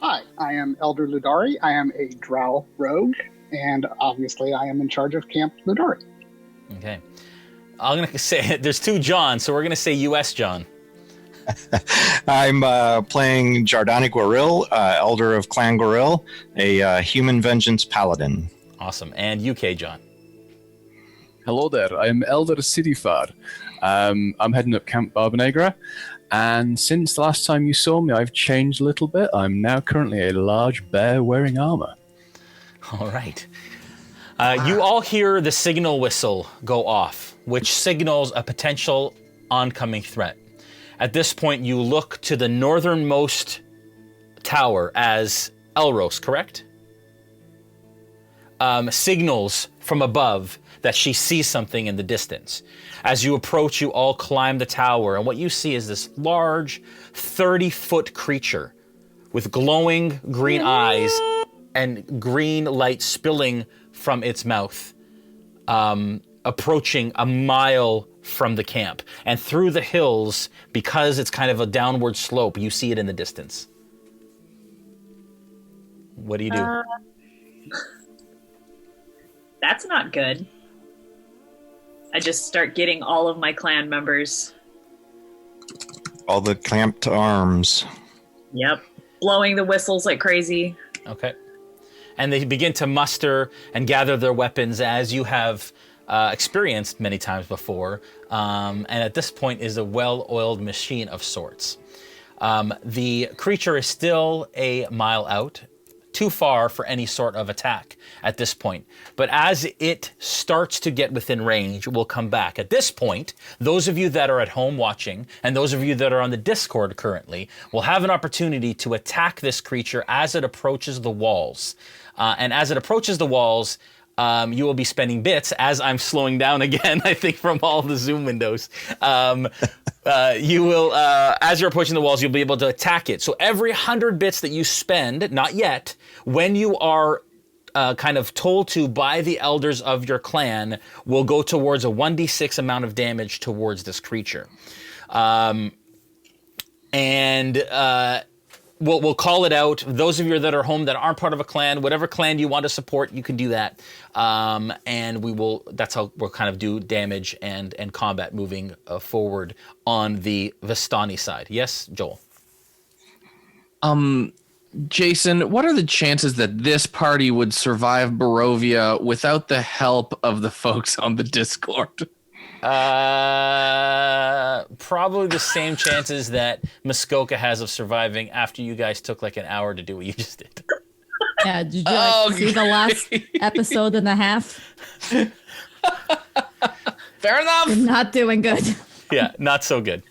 Hi, I am Elder Ludari. I am a drow rogue, and obviously I am in charge of Camp Ludari. Okay. I'm going to say, there's 2 Johns, so we're going to say US John. I'm playing Jardani Goril, Elder of Clan Goril, a human vengeance paladin. Awesome. And UK John. Hello there, I'm Elder Sidifar. I'm heading up Camp Barbanegra, and since the last time you saw me, I've changed a little bit. I'm now currently a large bear wearing armor. All right. You all hear the signal whistle go off, which signals a potential oncoming threat. At this point, you look to the northernmost tower as Elros, correct? Signals from above that she sees something in the distance. As you approach, you all climb the tower, and what you see is this large 30-foot creature with glowing green eyes and green light spilling from its mouth, approaching a mile from the camp. And through the hills, because it's kind of a downward slope, you see it in the distance. What do you do? That's not good. I just start getting all of my clan members. All the clamped arms. Yep. Blowing the whistles like crazy. Okay. And they begin to muster and gather their weapons as you have experienced many times before, and at this point is a well-oiled machine of sorts. The creature is still a mile out, too far for any sort of attack at this point. But as it starts to get within range, we'll come back. At this point, those of you that are at home watching, and those of you that are on the Discord currently, will have an opportunity to attack this creature as it approaches the walls. And as it approaches the walls, you will be spending bits, as I'm slowing down again, I think, from all the Zoom windows. You will, as you're approaching the walls, you'll be able to attack it. So every 100 bits that you spend, not yet, when you are kind of told to by the elders of your clan, will go towards a 1d6 amount of damage towards this creature. We'll call it out. Those of you that are home that aren't part of a clan, whatever clan you want to support, you can do that. And that's how we'll kind of do damage and combat moving forward on the Vistani side. Yes, Joel? Jason, what are the chances that this party would survive Barovia without the help of the folks on the Discord? Probably the same chances that Muskoka has of surviving after you guys took like an hour to do what you just did. Yeah, did you see the last episode and a half? Fair enough. You're not doing good. Yeah, not so good.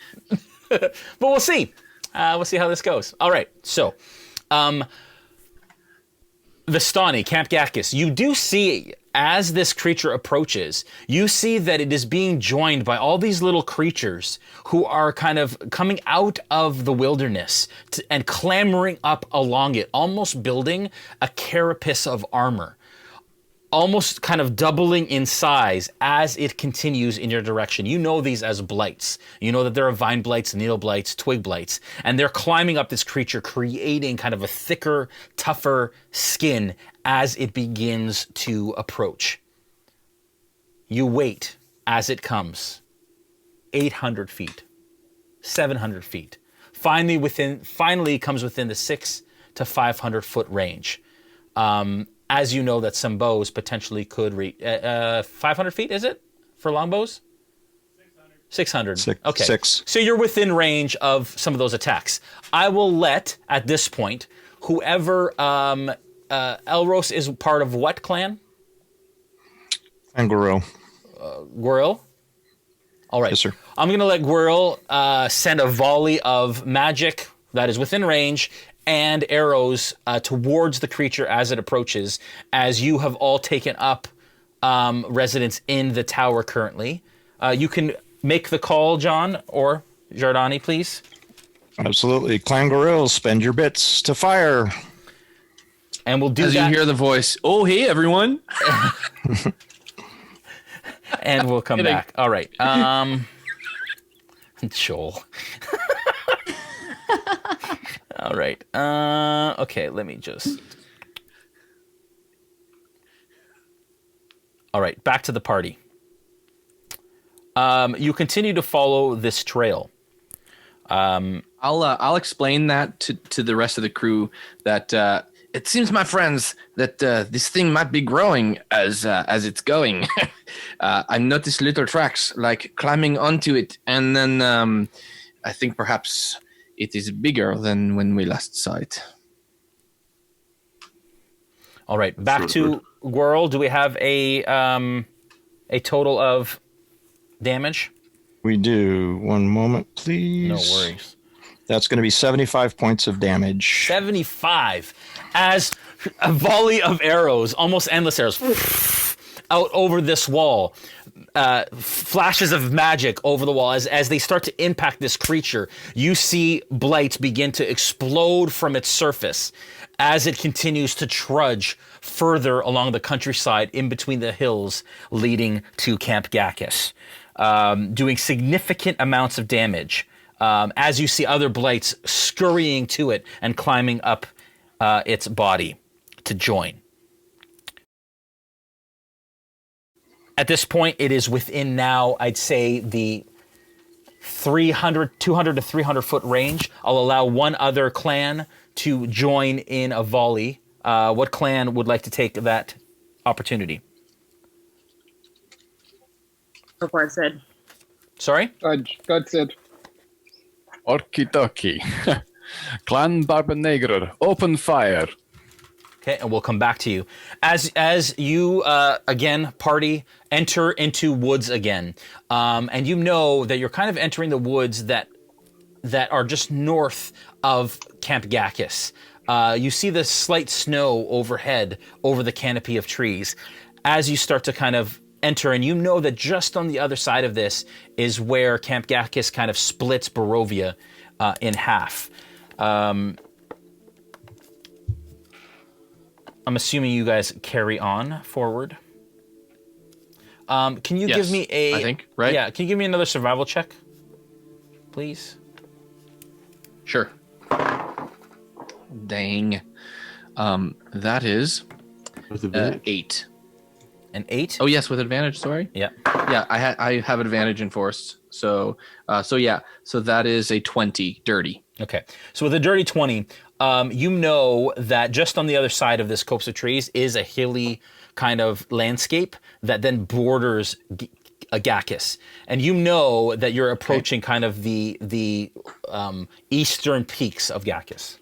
But we'll see. We'll see how this goes. All right, so Vistani, Camp Gakus, you do see, as this creature approaches, you see that it is being joined by all these little creatures who are kind of coming out of the wilderness and clambering up along it, almost building a carapace of armor, almost kind of doubling in size as it continues in your direction. You know these as blights. You know that there are vine blights, needle blights, twig blights, and they're climbing up this creature, creating kind of a thicker, tougher skin as it begins to approach. You wait as it comes. 800 feet, 700 feet. Finally comes within the 600 to 500 foot range. As you know that some bows potentially could reach 500 feet, is it? For longbows? 600. Okay. 6. So you're within range of some of those attacks. I will let, at this point, whoever... Elros is part of what clan? And Guerrero. Guerrero? All right. Yes, sir. I'm going to let Guerrero send a volley of magic that is within range and arrows towards the creature as it approaches, as you have all taken up residence in the tower currently. You can make the call, John, or Jardani, please. Absolutely. Clan Guerrero, spend your bits to fire. And we'll do as that. You hear the voice, oh, hey, everyone. And we'll come back. All right. Joel. All right. Okay, let me just... All right, back to the party. You continue to follow this trail. I'll explain that to the rest of the crew that... it seems, my friends, that this thing might be growing as it's going. I noticed little tracks, like climbing onto it, and then I think perhaps it is bigger than when we last saw it. All right, back to Gwirl. Do we have a total of damage? We do. One moment, please. No worries. That's going to be 75 points of damage. 75. As a volley of arrows, almost endless arrows, out over this wall. Flashes of magic over the wall. As they start to impact this creature, you see blight begin to explode from its surface as it continues to trudge further along the countryside in between the hills leading to Camp Gakus, doing significant amounts of damage. As you see other blights scurrying to it and climbing up its body to join. At this point, it is within now, I'd say, the 200 to 300 foot range. I'll allow one other clan to join in a volley. What clan would like to take that opportunity? Before Sid. Sorry? God, Sid. Okie dokie. Clan Barba Negra, open fire. Okay, and we'll come back to you. As you, again, party, enter into woods again. And you know that you're kind of entering the woods that are just north of Camp Gakus. You see the slight snow overhead over the canopy of trees. As you start to kind of enter, and you know that just on the other side of this is where Camp Gakus kind of splits Barovia in half. I'm assuming you guys carry on forward. Can you give me I think, right? Yeah, can you give me another survival check, please? Sure. Dang. That is With advantage. 8. An 8? Oh yes, with advantage. Sorry. Yeah. Yeah, I have advantage in force. So that is a 20 dirty. Okay. So with a dirty 20, you know that just on the other side of this copse of trees is a hilly kind of landscape that then borders Gakus, and you know that you're approaching kind of the eastern peaks of Gakus.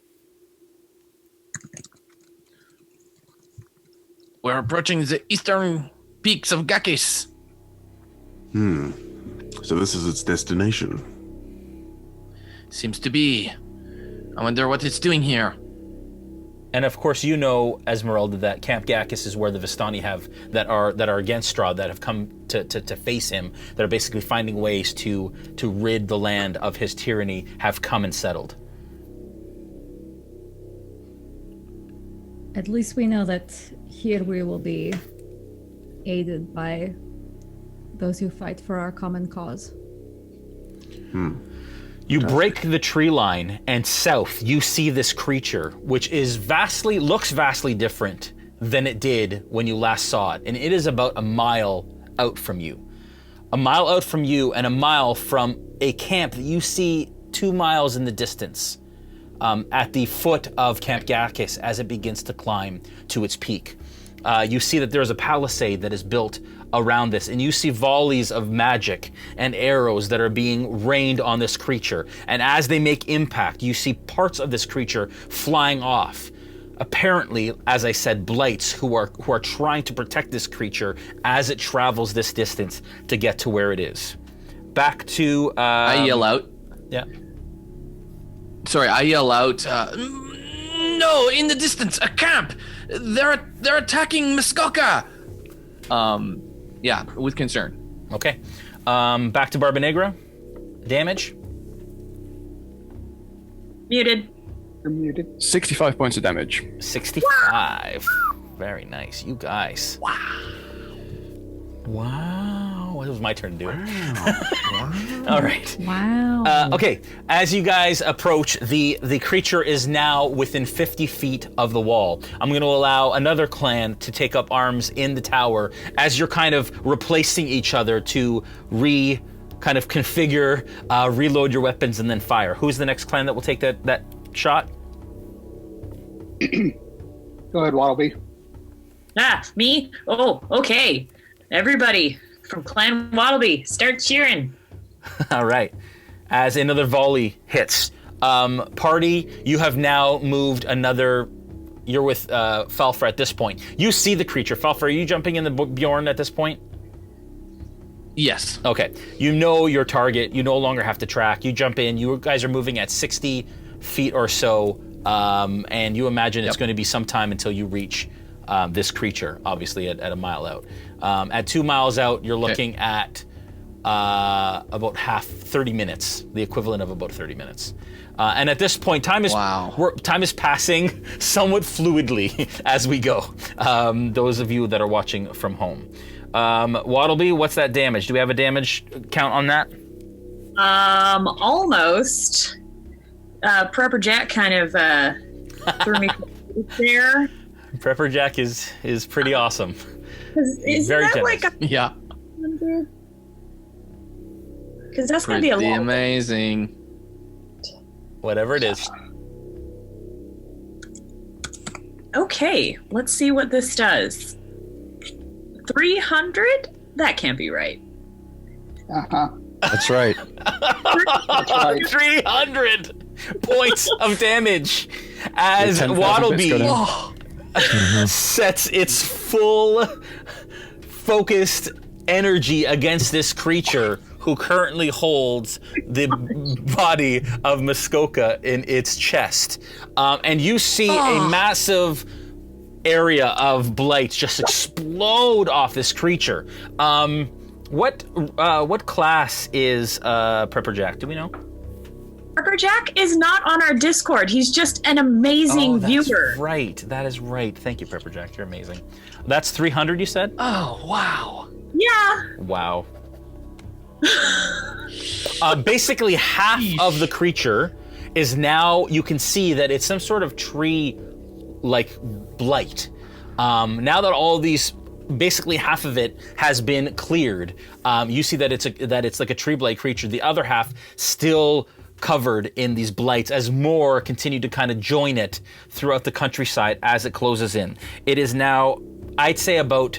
We're approaching the eastern peaks of Gakus. So this is its destination. Seems to be. I wonder what it's doing here. And of course, you know, Ezmerelda, that Camp Gakus is where the Vistani have that are against Strahd, that have come to face him, that are basically finding ways to rid the land of his tyranny, have come and settled. At least we know that here we will be aided by those who fight for our common cause. You break the tree line, and south you see this creature, which looks vastly different than it did when you last saw it, and it is about a mile out from you. A mile out from you, and a mile from a camp that you see 2 miles in the distance, at the foot of Camp Gakus as it begins to climb to its peak. You see that there's a palisade that is built around this, and you see volleys of magic and arrows that are being rained on this creature. And as they make impact, you see parts of this creature flying off. Apparently, as I said, blights who are trying to protect this creature as it travels this distance to get to where it is. Back to I yell out. Yeah. Sorry, I yell out. No, in the distance, a camp. They're attacking Muskoka. Yeah, with concern. Okay. Back to Barba Negra. Damage. Muted. You're muted. 65 points of damage. 65. Very nice. You guys. Wow. It was my turn to do it. Wow. All right. Wow. Okay. As you guys approach, the creature is now within 50 feet of the wall. I'm going to allow another clan to take up arms in the tower as you're kind of replacing each other to kind of configure, reload your weapons, and then fire. Who's the next clan that will take that shot? Go ahead, Waddleby. Me? Oh, okay. Everybody from Clan Waddleby, start cheering. All right. As another volley hits. Party, you have now moved another... You're with Falpher at this point. You see the creature. Falpher, are you jumping in the Bjorn at this point? Yes. Okay. You know your target. You no longer have to track. You jump in. You guys are moving at 60 feet or so, and you imagine it's going to be some time until you reach this creature, obviously at a mile out. At 2 miles out, you're looking at about 30 minutes, the equivalent of about 30 minutes. And at this point, time is passing somewhat fluidly as we go. Those of you that are watching from home. Waddleby, what's that damage? Do we have a damage count on that? Almost. Prepper Jack kind of threw me there. Prepper Jack is pretty awesome. Is very that generous. like Yeah. Because that's going to be a Pretty lot. amazing. Whatever it is. Okay, let's see what this does. 300? That can't be right. Uh-huh. That's right. That's right. 300 points of damage as 10,000 Wattleby sets its full focused energy against this creature who currently holds the body of Muskoka in its chest. And you see a massive area of blights just explode off this creature. What class is Prepper Jack? Do we know? Prepper Jack is not on our Discord. He's just an amazing viewer. Right. That is right. Thank you, Prepper Jack. You're amazing. That's 300, you said? Oh, wow. Yeah. Wow. Basically, half of the creature is now, you can see that it's some sort of tree like blight. Now that all these, basically half of it has been cleared, you see that it's like a tree blight creature. The other half still covered in these blights as more continue to kind of join it throughout the countryside as it closes in. It is now, I'd say, about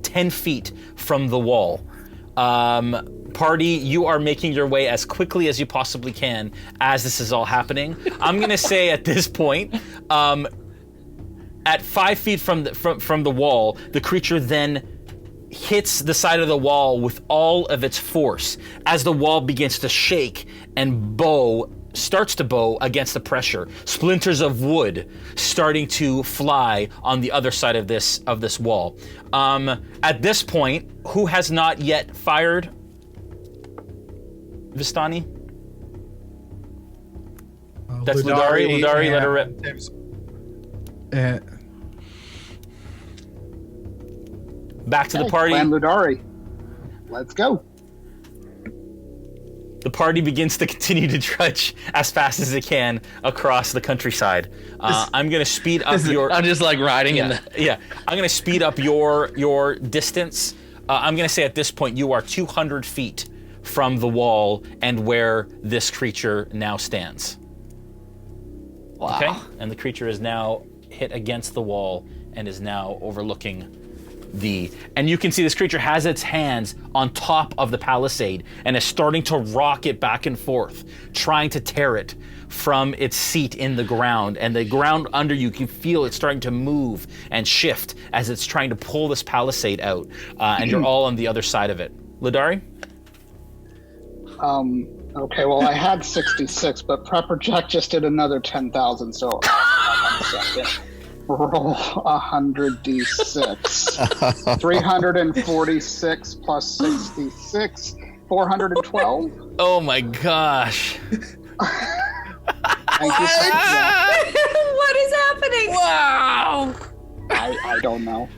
10 feet from the wall. Party, you are making your way as quickly as you possibly can as this is all happening. I'm going to say at this point, at 5 feet from the wall, the creature then hits the side of the wall with all of its force as the wall begins to shake and starts to bow against the pressure. Splinters of wood starting to fly on the other side of this wall. At this point, who has not yet fired? Vistani? That's Ludari. Ludari, let her rip. Back to the party. Clan Ludari. Let's go. The party begins to continue to trudge as fast as it can across the countryside. I'm going to speed up your... I'm just like riding in the... Yeah, I'm going to speed up your distance. I'm going to say at this point you are 200 feet from the wall and where this creature now stands. Wow. Okay? And the creature is now hit against the wall and is now overlooking and you can see this creature has its hands on top of the palisade and is starting to rock it back and forth, trying to tear it from its seat in the ground. And the ground under you can feel it starting to move and shift as it's trying to pull this palisade out. And you're all on the other side of it. Ludari? Okay, well, I had 66, but Prepper Jack just did another 10,000, so hold on a second. Roll 100d6. 346 plus 66, 412. Oh my gosh. Thank you. What is happening? Wow. I don't know.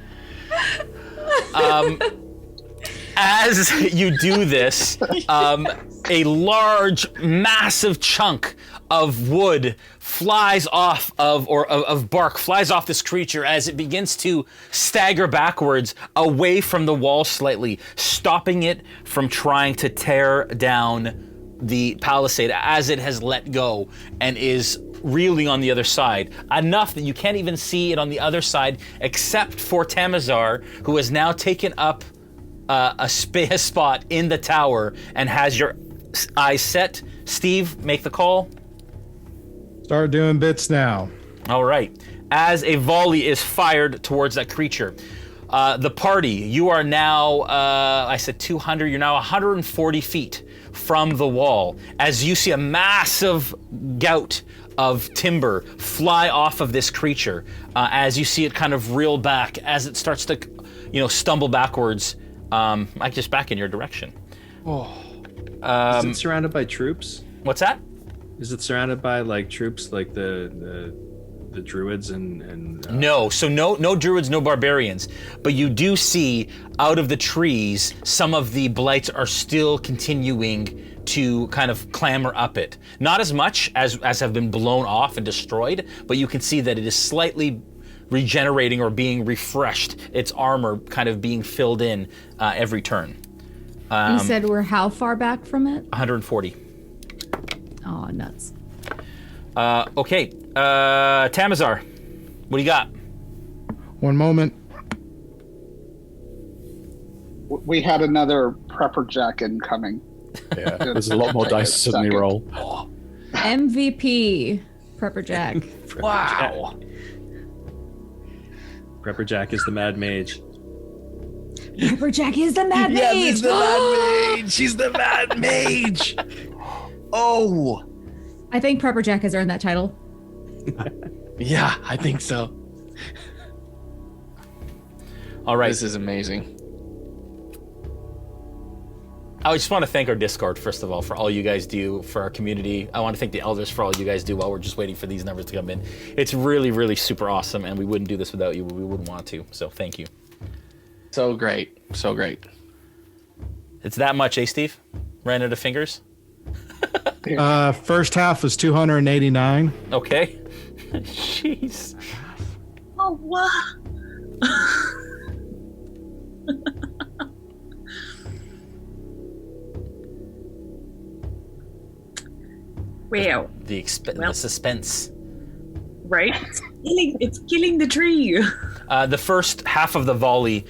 As you do this, a large, massive chunk of wood flies off of bark flies off this creature as it begins to stagger backwards away from the wall slightly, stopping it from trying to tear down the palisade as it has let go and is reeling on the other side, enough that you can't even see it on the other side except for Tamazar, who has now taken up a spot in the tower and has your eyes set. Steve, make the call. Start doing bits now. All right. As a volley is fired towards that creature, the party, you are now, I said 200, you're now 140 feet from the wall as you see a massive gout of timber fly off of this creature as you see it kind of reel back as it starts to, stumble backwards, like just back in your direction. Is it surrounded by troops? What's that? Is it surrounded by like troops, like the druids and No, so no druids, no barbarians, but you do see out of the trees some of the blights are still continuing to kind of clamber up it. Not as much as have been blown off and destroyed, but you can see that it is slightly regenerating or being refreshed. Its armor kind of being filled in every turn. You said we're how far back from it? 140. Oh, nuts. Okay, Tamazar, what do you got? One moment. we had another prepper jack incoming. Yeah, there's a lot more dice to suddenly roll. MVP Prepper Jack. Wow. Prepper Jack is the Mad Mage. Prepper Jack is the Mad Mage. He's the Mad Mage. She's the Mad Mage. Oh. I think Prepper Jack has earned that title. Yeah, I think so. All right. This is amazing. I just want to thank our Discord, first of all, for all you guys do for our community. I want to thank the elders for all you guys do while we're just waiting for these numbers to come in. It's really, really super awesome, and we wouldn't do this without you. We wouldn't want to, so thank you. So great. So great. It's that much, eh, Steve? Ran out of fingers? First half was 289. Okay. Jeez. Oh, wow. Wow. The suspense. Right? It's killing the tree. The first half of the volley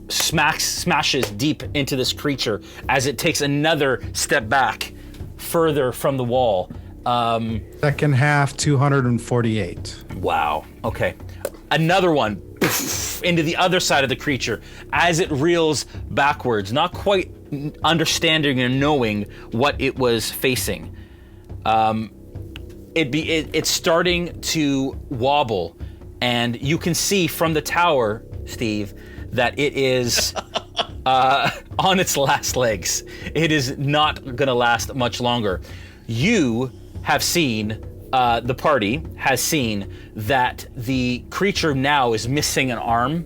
smashes deep into this creature as it takes another step back further from the wall. Second half, 248. Wow. Okay. Another one into the other side of the creature as it reels backwards, not quite understanding or knowing what it was facing. It's starting to wobble, and you can see from the tower, Steve, that it is on its last legs. It is not going to last much longer. You have seen, the party has seen that the creature now is missing an arm.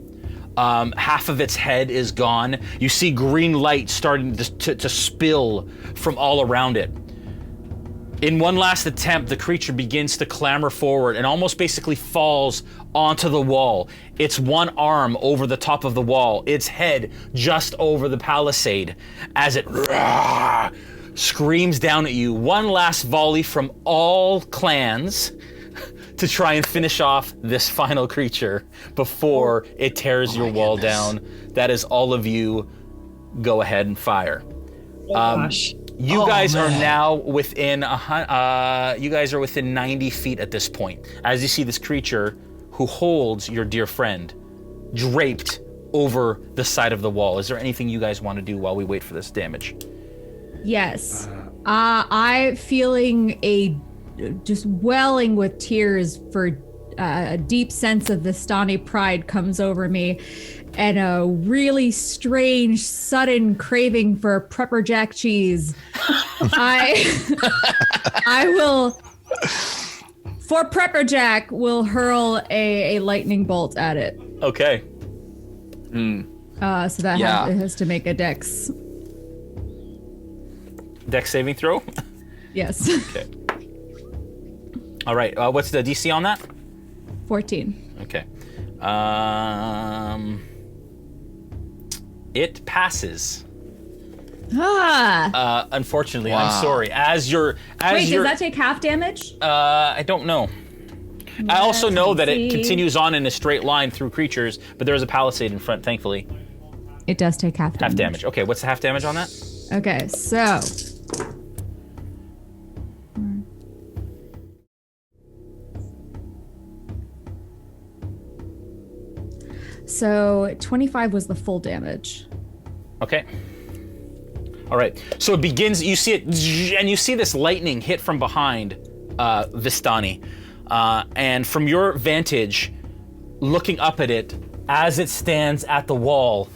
Half of its head is gone. You see green light starting to spill from all around it. In one last attempt, the creature begins to clamber forward and almost basically falls onto the wall. Its one arm over the top of the wall, its head just over the palisade as it screams down at you. One last volley from all clans to try and finish off this final creature before it tears your wall down. That is all of you. Go ahead and fire. Gosh. You guys are now within 90 feet at this point. As you see this creature who holds your dear friend draped over the side of the wall. Is there anything you guys want to do while we wait for this damage? Yes. I feeling just welling with tears for a deep sense of Vistani pride comes over me, and a really strange, sudden craving for Prepper Jack cheese. I will, for Prepper Jack, will hurl a lightning bolt at it. Okay. So that it has to make a dex. Dex saving throw? Yes. Okay. All right. What's the DC on that? 14. Okay. It passes. Unfortunately, Wow. I'm sorry. Wait, does that take half damage? I don't know. I also know that it continues on in a straight line through creatures, but there is a palisade in front, thankfully. It does take half damage. Half damage. Okay, what's the half damage on that? Okay, so. So 25 was the full damage. Okay. All right. So it begins, you see it, and you see this lightning hit from behind Vistani. And from your vantage, looking up at it, as it stands at the wall,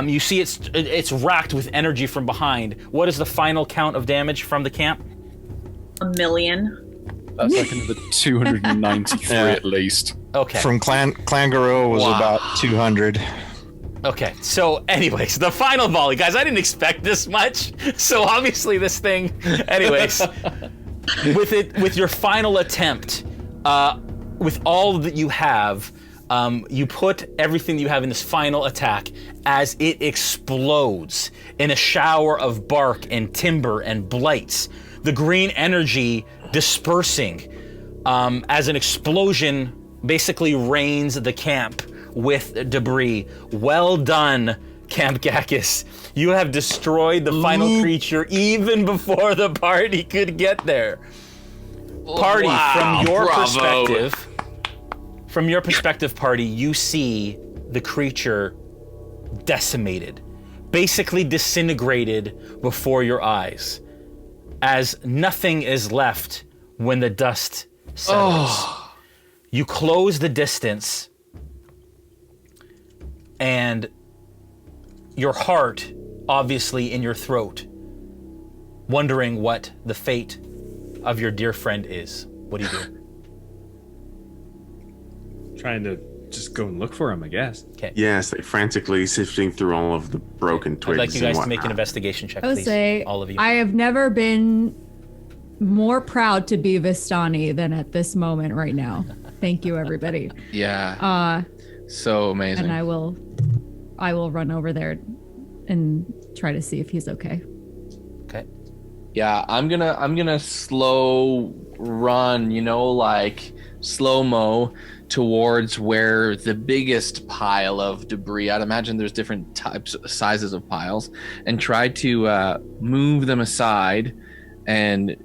you see it's racked with energy from behind. What is the final count of damage from the camp? 1 million. That's like another 293 at least. Okay. From Clan Gorilla was about 200. Okay, so anyways, the final volley. Guys, I didn't expect this much, so obviously this thing... Anyways, with your final attempt, with all that you have, you put everything you have in this final attack as it explodes in a shower of bark and timber and blights. The green energy dispersing as an explosion basically rains the camp with debris. Well done, Camp Gakus. You have destroyed the final creature even before the party could get there. Party, from your perspective, party, you see the creature decimated, basically disintegrated before your eyes, as nothing is left when the dust settles. You close the distance, and your heart, obviously, in your throat, wondering what the fate of your dear friend is. What do you do? Trying to just go and look for him, I guess. Okay. Yes, like frantically sifting through all of the broken twigs. I'd like you guys and to make an whatnot. investigation check, I would please. say All of you. I have never been more proud to be Vistani than at this moment right now. Thank you, everybody. Yeah. So amazing. And I will run over there and try to see if he's okay. Okay. Yeah, I'm gonna slow run, like slow-mo towards where the biggest pile of debris, I'd imagine there's different sizes of piles, and try to move them aside and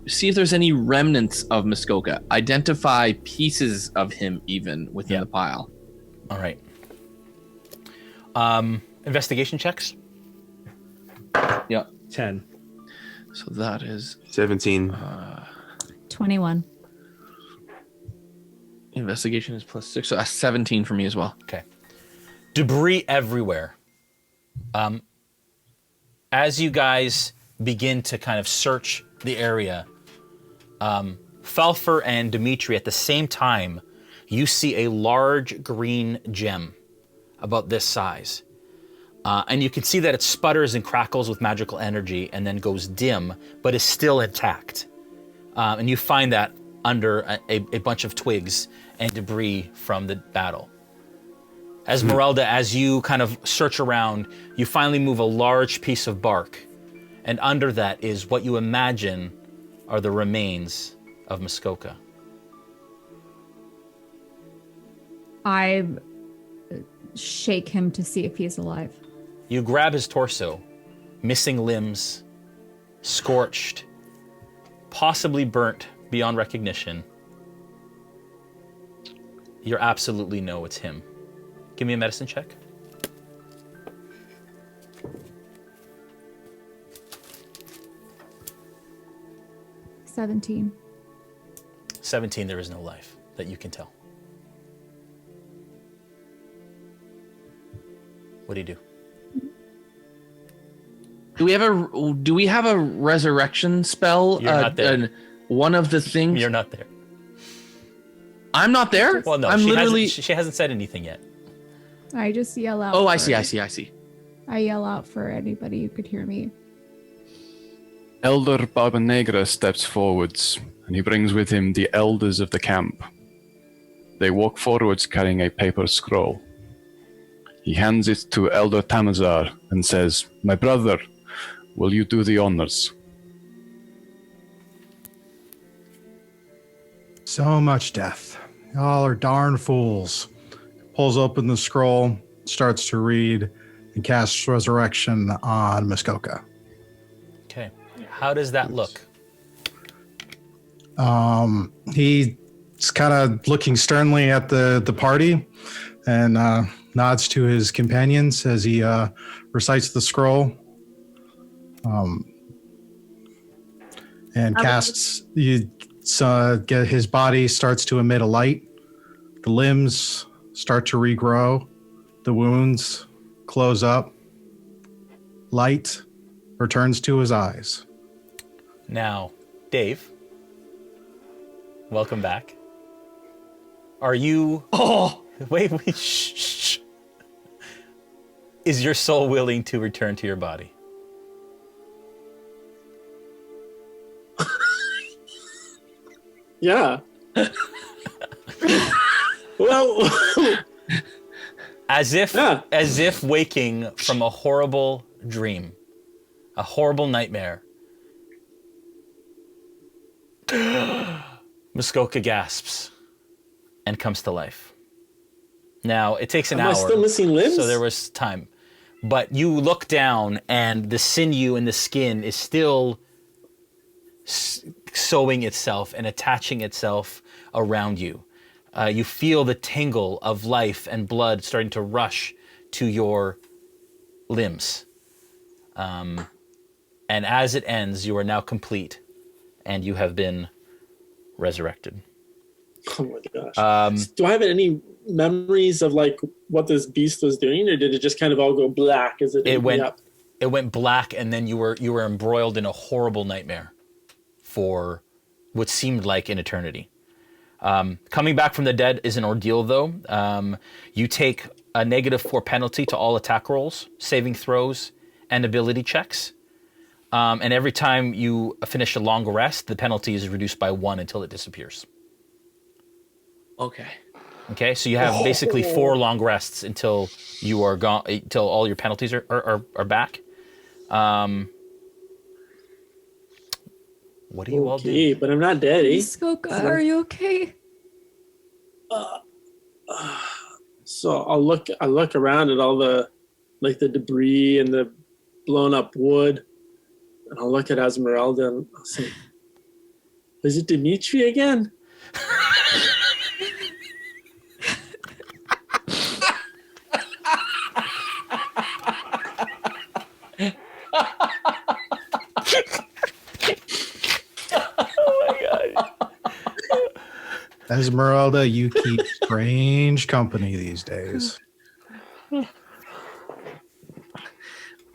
see if there's any remnants of Muskoka. Identify pieces of him even within the pile. All right. Investigation checks? Yeah. 10. So that is 17. 21. Investigation is +6, so that's 17 for me as well. Okay. Debris everywhere. As you guys begin to kind of search the area, Falpher and Dmitri, at the same time, you see a large green gem about this size. And you can see that it sputters and crackles with magical energy and then goes dim, but is still intact. And you find that under a bunch of twigs and debris from the battle. Ezmerelda, as you kind of search around, you finally move a large piece of bark, and under that is what you imagine are the remains of Muskoka. I shake him to see if he's alive. You grab his torso, missing limbs, scorched, possibly burnt beyond recognition. You absolutely know it's him. Give me a medicine check. $17. 17, there is no life that you can tell. What do you do? Do we have a resurrection spell? You're not there. And one of the things. You're not there. I'm not there? Well, no, I'm literally. she hasn't said anything yet. I just yell out. Oh, I for- see. I yell out for anybody who could hear me. Elder Barba Negra steps forwards, and he brings with him the elders of the camp. They walk forwards carrying a paper scroll. He hands it to Elder Tamazar and says, "My brother, will you do the honors?" So much death. Y'all are darn fools. Pulls open the scroll, starts to read, and casts Resurrection on Muskoka. Okay. How does that look? He's kind of looking sternly at the party and nods to his companions as he recites the scroll. And casts. Get his body starts to emit a light. The limbs start to regrow. The wounds close up. Light returns to his eyes. Now, Dave, welcome back. Are you... Oh! Wait, shh. Is your soul willing to return to your body? Yeah. Well, as if waking from a horrible dream, a horrible nightmare. Muskoka gasps and comes to life. Now, it takes an hour. Am I still missing limbs? So there was time. but you look down and the sinew in the skin is still sewing itself and attaching itself around you. You feel the tingle of life and blood starting to rush to your limbs. And as it ends, you are now complete and you have been resurrected. Oh my gosh. Do I have any memories of like what this beast was doing, or did it just kind of all go black as it went up? It went black, and then you were embroiled in a horrible nightmare for what seemed like an eternity. Coming back from the dead is an ordeal, though. You take a -4 penalty to all attack rolls, saving throws, and ability checks. And every time you finish a long rest, the penalty is reduced by 1 until it disappears. Okay, so you have basically 4 long rests until you are gone, until all your penalties are back. What do you all do? Okay, but I'm not dead, eh? Muskoka, are you okay? So I look around at all the debris and the blown up wood, and I'll look at Ezmerelda and I'll say, "Is it Dmitri again?" Ezmerelda, you keep strange company these days.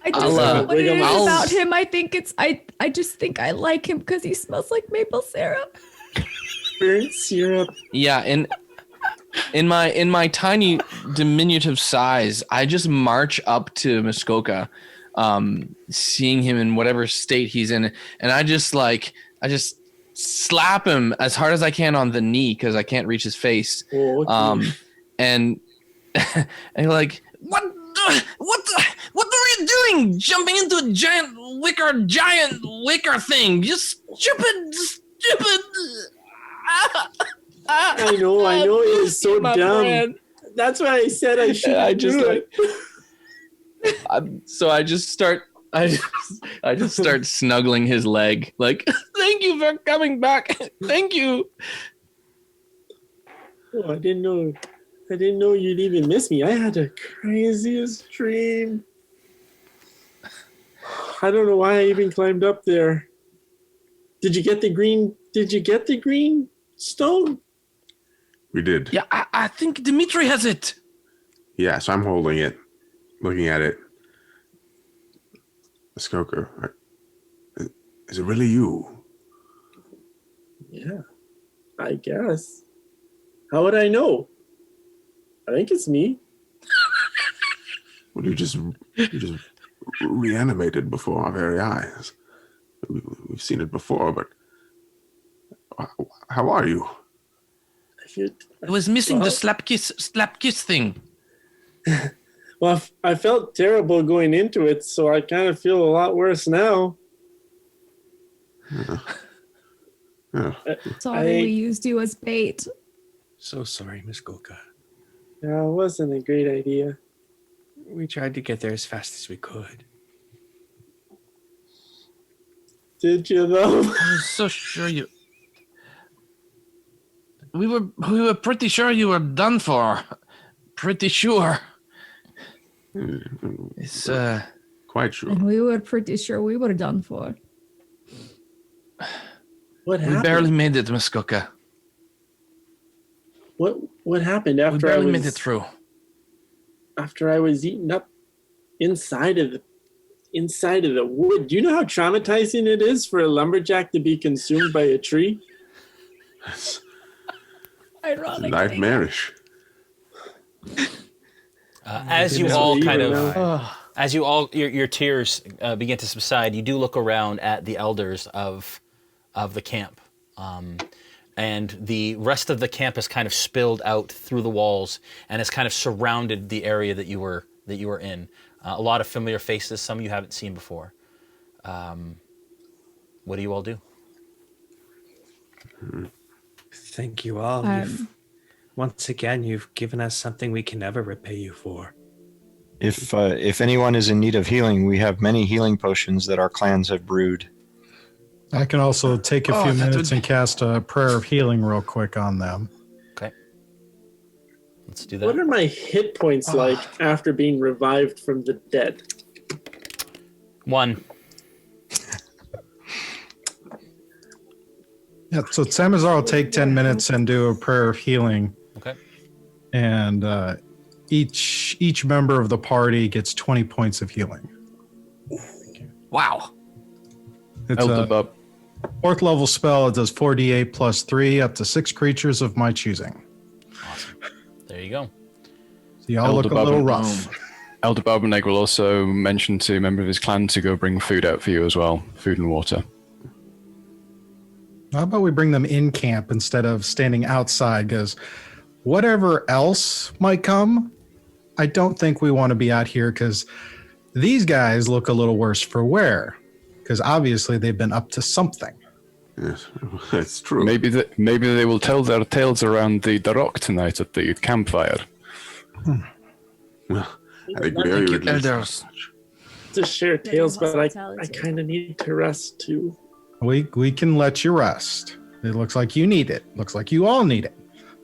I just know what it is about him. I think it's I just think I like him because he smells like maple syrup. Burnt syrup. Yeah, in my tiny diminutive size, I just march up to Muskoka, seeing him in whatever state he's in, and I just slap him as hard as I can on the knee because I can't reach his face. And like, what are you doing? Jumping into a giant wicker thing. Just stupid. I know. It was so dumb. Friend. That's why I said I should. I just start snuggling his leg. Like, thank you for coming back. Thank you. Oh, I didn't know you'd even miss me. I had the craziest dream. I don't know why I even climbed up there. Did you get the green stone? We did. Yeah, I think Dmitri has it. Yeah, so I'm holding it, looking at it. Muskoka, is it really you? Yeah, I guess. How would I know? I think it's me. Well, you just reanimated before our very eyes. We've seen it before, but how are you? I was missing the slap kiss thing. Well, I felt terrible going into it, so I kind of feel a lot worse now. Sorry, we used you as bait. So sorry, Muskoka. Yeah, it wasn't a great idea. We tried to get there as fast as we could. Did you though? I was so sure you. We were pretty sure you were done for. Pretty sure. It's quite sure. And we were pretty sure we were done for. What happened? We barely made it, Muskoka. What happened after we barely made it through? After I was eaten up inside of the wood. Do you know how traumatizing it is for a lumberjack to be consumed by a tree? Ironically. Nightmarish. As you all kind of, as you all, your tears begin to subside, you do look around at the elders of the camp, and the rest of the camp has kind of spilled out through the walls and has kind of surrounded the area that you were in. A lot of familiar faces, some you haven't seen before. What do you all do? Thank you all. Once again, you've given us something we can never repay you for. If anyone is in need of healing, we have many healing potions that our clans have brewed. I can also take a few minutes and cast a prayer of healing real quick on them. Okay. Let's do that. What are my hit points like after being revived from the dead? 1. Yeah, so Samazar will take 10 minutes and do a prayer of healing. Okay. And each member of the party gets 20 points of healing. Wow. It's a 4th level spell. It does 4d8 plus 3 up to 6 creatures of my choosing. Awesome. There you go. So y'all look a little rough. Elder Barbenegg will also mention to a member of his clan to go bring food out for you as well. Food and water. How about we bring them in camp instead of standing outside? Because whatever else might come, I don't think we want to be out here because these guys look a little worse for wear. Because obviously they've been up to something. Yes, that's true. Maybe they will tell their tales around the rock tonight at the campfire. Well, I think we already Elders. To share tales, but I kind of need to rest too. We can let you rest. It looks like you need it. Looks like you all need it.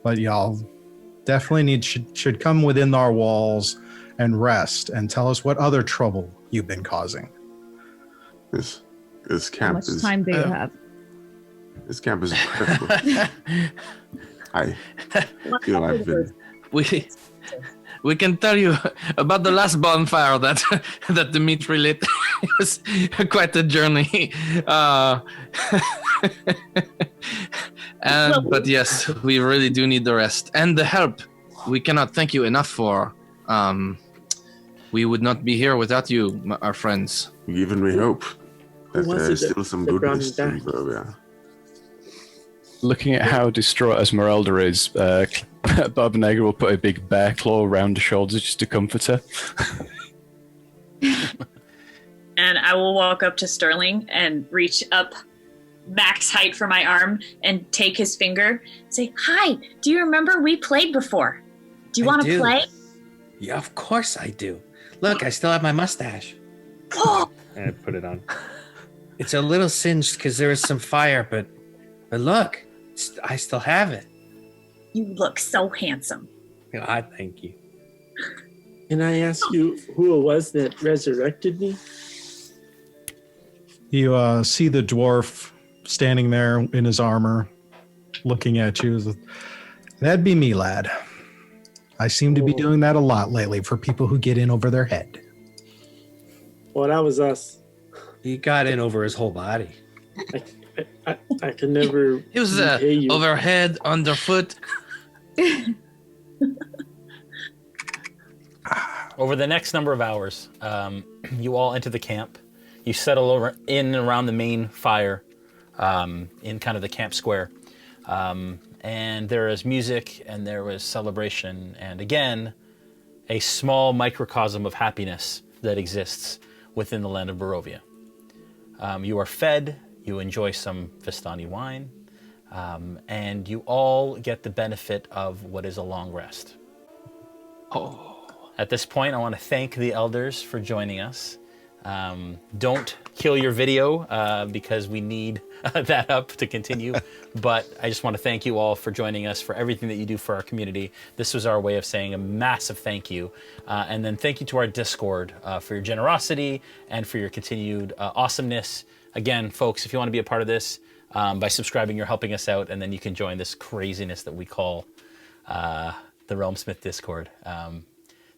But y'all definitely should come within our walls and rest and tell us what other trouble you've been causing. This camp How much is. time do you have? This camp is incredible. I feel I've been. We can tell you about the last bonfire that Dmitri lit. It was quite a journey. But yes, we really do need the rest and the help. We cannot thank you enough for. We would not be here without you, our friends. You've given me hope that Was there's it still some that brought goodness me in back? Barovia. Looking at how distraught Ezmerelda is, Barbenegg will put a big bear claw around her shoulders just to comfort her. And I will walk up to Sterling and reach up max height for my arm and take his finger and say, "Hi, do you remember we played before? Do you want to play?" Yeah, of course I do. Look, I still have my mustache. And I put it on. It's a little singed because there was some fire, but look, I still have it. You look so handsome. I thank you. Can I ask you who it was that resurrected me? You see the dwarf standing there in his armor, looking at you. That'd be me, lad. I seem to be doing that a lot lately for people who get in over their head. Well, that was us. He got in over his whole body. I can never. It was repay you. overhead, underfoot. Over the next number of hours, you all enter the camp. You settle in and around the main fire in kind of the camp square. And there is music and there was celebration and again, a small microcosm of happiness that exists within the land of Barovia. You are fed, you enjoy some Vistani wine, and you all get the benefit of what is a long rest. At this point, I want to thank the elders for joining us. Don't kill your video because we need that up to continue. But I just want to thank you all for joining us, for everything that you do for our community. This was our way of saying a massive thank you. And then thank you to our Discord for your generosity and for your continued awesomeness. Again, folks, if you want to be a part of this, by subscribing, you're helping us out. And then you can join this craziness that we call the RealmSmith Discord.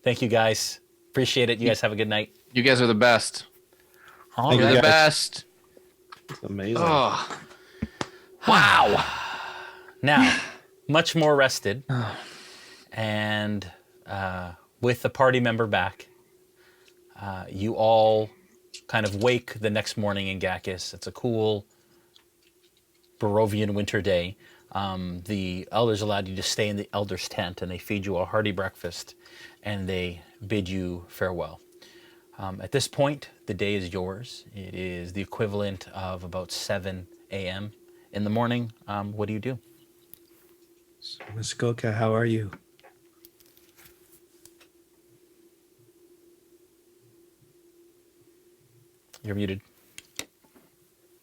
Thank you, guys. Appreciate it. You guys have a good night. You guys are the best. You're the best. It's amazing. Oh. Wow. Now, much more rested, and with the party member back, you all kind of wake the next morning in Gakus. It's a cool Barovian winter day. The elders allowed you to stay in the elders' tent, and they feed you a hearty breakfast, and they bid you farewell. At this point, the day is yours. It is the equivalent of about 7 a.m. in the morning. What do you do? Muskoka, how are you? You're muted.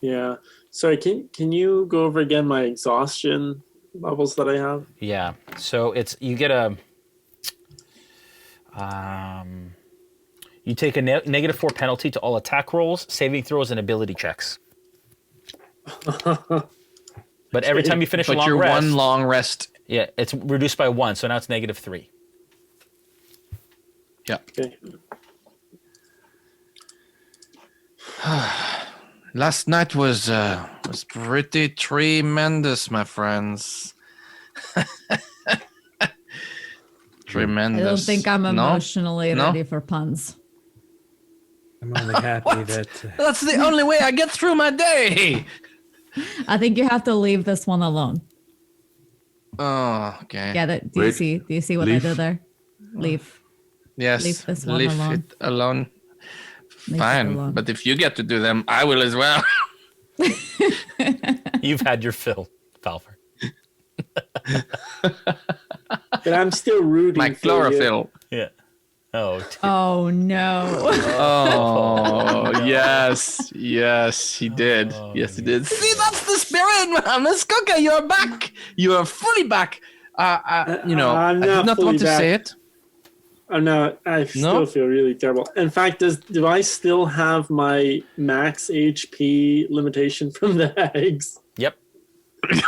Yeah. Sorry, can you go over again my exhaustion levels that I have? Yeah. So you get a you take a -4 penalty to all attack rolls, saving throws, and ability checks. But every time you finish a long rest, one long rest. Yeah, it's reduced by 1, so now it's -3. Yeah. Okay. Last night was pretty tremendous, my friends. Tremendous. I don't think I'm emotionally No? ready for puns. I'm only happy that That's the only way I get through my day. I think you have to leave this one alone. Oh, okay. Get it? Do Wait. you see what Leave? I did there? Leave. Yes. Leave this one leave alone. it alone. Leave it Fine, alone. but if you get to do them, I will as well. You've had your fill, Falpher. But I'm still rooting My for you. chlorophyll. Yeah. Oh. Oh no. Oh, yes. Yes, he did. Yes, he did. See, that's the spirit, man. Muskoka, you're back. You are fully back. You know, I'm I did not fully want to back. say it. I'm not. I still feel really terrible. In fact, do I still have my max HP limitation from the eggs? Yep.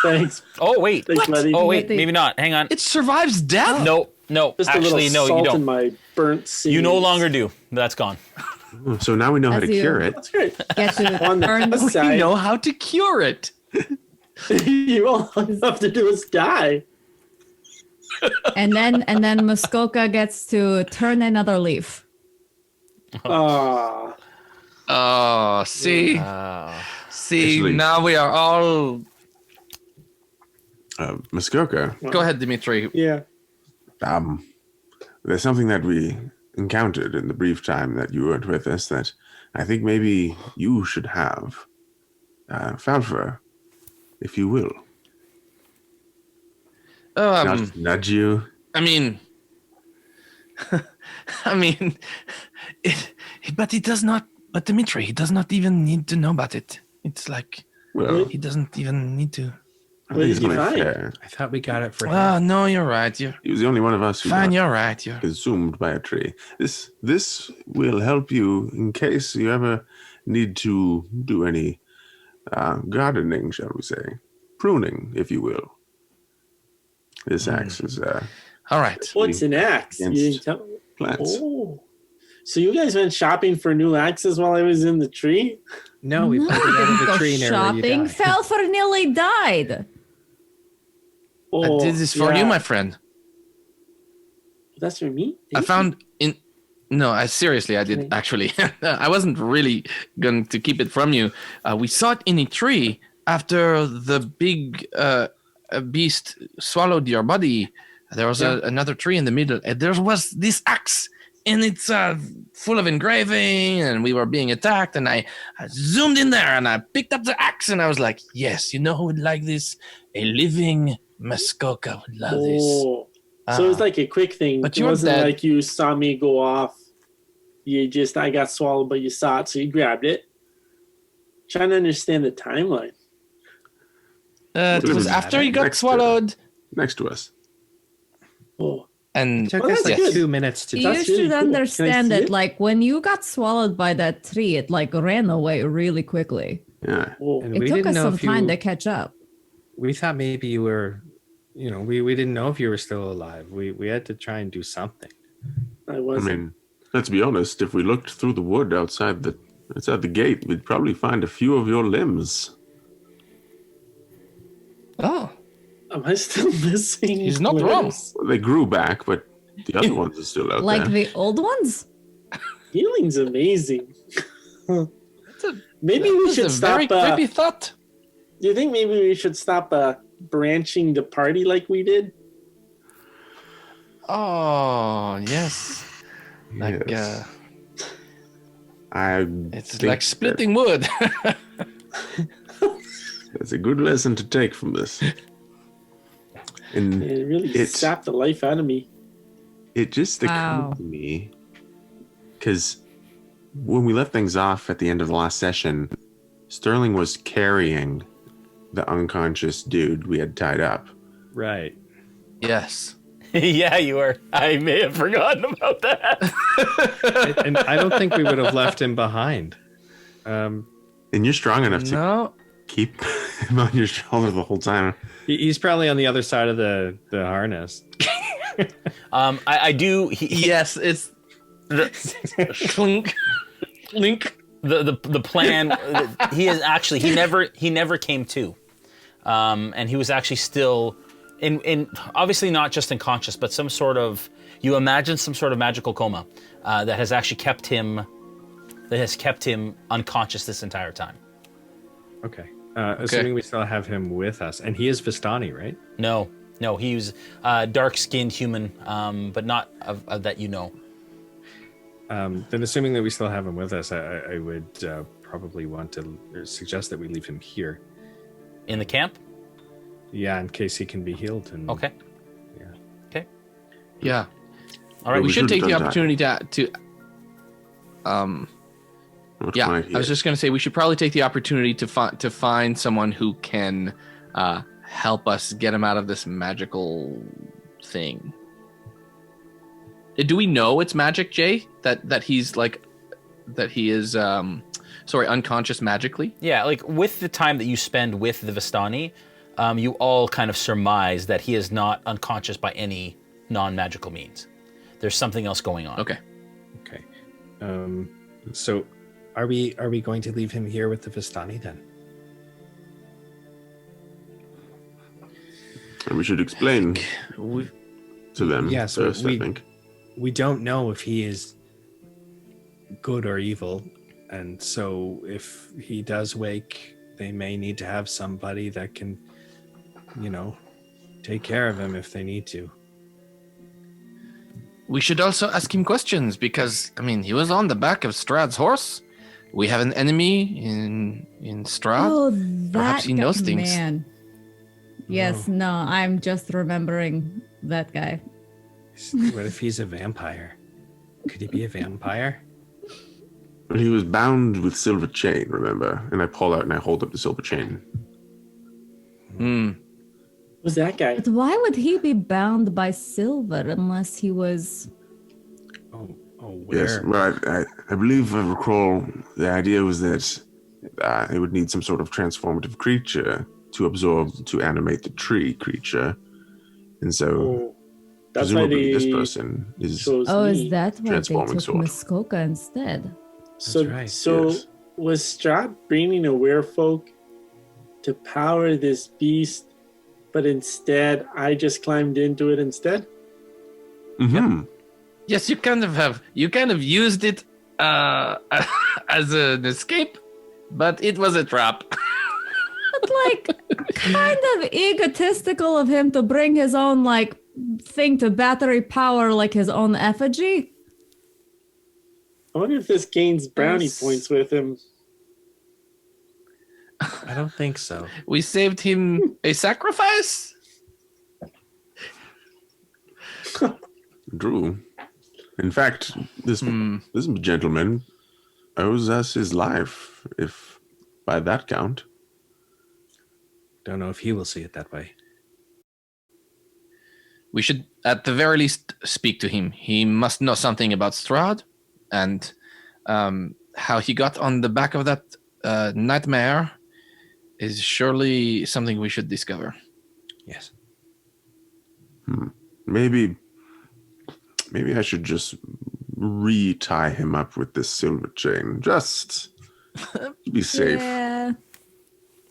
Thanks. Oh wait. Thanks, buddy. Oh wait. Maybe not. Hang on. It survives death. No. Just a Actually, little no. salt You in don't. my burnt seeds. You no longer do. That's gone. So now we know how As to you- cure it. That's great. Get to On the turn. plus We side, know how to cure it. you all have to do is die. And then Muskoka gets to turn another leaf. Ah, Oh, see, see. Actually- Now we are all. Muskoka, Go ahead, Dmitri. yeah. there's something that we encountered in the brief time that you weren't with us that I think maybe you should have. Falpher, if you will. I'll just nudge you. I mean, but he does not. But Dmitri, he does not even need to know about it. It's like Well, he doesn't even need to. I think it's did you only find? fair. I thought we got it for him. Oh no, you're right. You're He was the only one of us who fine. got You're right. You're consumed by a tree. This will help you in case you ever need to do any gardening, shall we say, pruning, if you will. This axe is all right. What's an axe? You didn't Against tell- plants. Oh. So you guys went shopping for new axes while I was in the tree? No, we pulled it out of the Go tree near where you shopping. died. Falpher nearly died. Oh, I did this for you, yeah. my friend. That's for me? I Thank found in. No, I seriously, I did actually. I wasn't really going to keep it from you. We saw it in a tree after the big beast swallowed your body. There was another tree in the middle, and there was this axe, and it's full of engraving, and we were being attacked. And I zoomed in there, and I picked up the axe, and I was like, "Yes, you know who would like this? A living Muskoka would love this." Oh. So it was like a quick thing. But It you're wasn't dead. like you saw me go off. I got swallowed, but you saw it, so you grabbed it. Trying to understand the timeline. It was after he got Next to- swallowed, Next to us. Oh, and It took Well, us that's like good. 2 minutes to You That's really should cool. Can I understand see that, it? like, when you got swallowed by that tree, it like ran away really quickly. Yeah. oh. And It we took didn't us know some if you. time to catch up. We thought maybe you were, we didn't know if you were still alive. We had to try and do something. I I wasn't. mean, let's be honest. If we looked through the wood outside the gate, we'd probably find a few of your limbs. oh, Am I still missing? he's not wrong. limbs? Well, they grew back, but the other ones are still out Like there. the old ones? Healing's amazing. Maybe we That's should a stop. very creepy thought. Do you think maybe we should stop branching the party like we did? Oh yes, like Yes. I it's think like splitting wood. That's a good lesson to take from this. And It really It's- sapped the life out of me. it just Wow. occurred to me because when we left things off at the end of the last session, Sterling was carrying the unconscious dude we had tied up. Right. Yes. Yeah, you were. I may have forgotten about that. And I don't think we would have left him behind. And you're strong enough to keep him on your shoulder the whole time. He's probably on the other side of the harness. I do. Yes, it's the clink, clink. The plan. He is actually he never came to, and he was actually still in obviously not just unconscious, but some sort of, you imagine some sort of magical coma that has actually kept him unconscious this entire time. Okay. Assuming we still have him with us, and he is Vistani, right? No, he was dark-skinned human, but not of that you know. Then assuming that we still have him with us, I would probably want to suggest that we leave him here. In the camp? Yeah, in case he can be healed. And, okay. Yeah. Okay. Yeah. All right. We should take the opportunity to yeah, I was just going to say we should probably take the opportunity to find someone who can help us get him out of this magical thing. Do we know it's magic, Jay? That he's like, that he is unconscious magically? Yeah, like with the time that you spend with the Vistani, you all kind of surmise that he is not unconscious by any non-magical means. There's something else going on. Okay. So are we going to leave him here with the Vistani then? And we should explain to them first, I think. We don't know if he is good or evil, and so if he does wake, they may need to have somebody that can, take care of him if they need to. We should also ask him questions because, he was on the back of Strahd's horse. We have an enemy in Strahd. Oh, that Perhaps he knows things. Man. Yes, no, I'm just remembering that guy. What if he's a vampire? Could he be a vampire? But he was bound with silver chain, remember? And I pull out and I hold up the silver chain. Who's that guy? But why would he be bound by silver unless he was... Yes, well, I believe I recall the idea was that it would need some sort of transformative creature to animate the tree creature. And so presumably this person is is that why they transforming took sword. Muskoka instead? So was Strahd bringing a werefolk to power this beast, but instead I just climbed into it instead? Mm-hmm. Yes, you kind of used it as an escape, but it was a trap. But kind of egotistical of him to bring his own thing to battery power, like his own effigy. I wonder if this gains brownie points with him. I don't think so. We saved him a sacrifice? Drew. In fact, this gentleman owes us his life, if by that count. Don't know if he will see it that way. We should, at the very least, speak to him. He must know something about Strahd and how he got on the back of that nightmare is surely something we should discover. Yes. Maybe I should just re-tie him up with this silver chain, just to be safe. Yeah.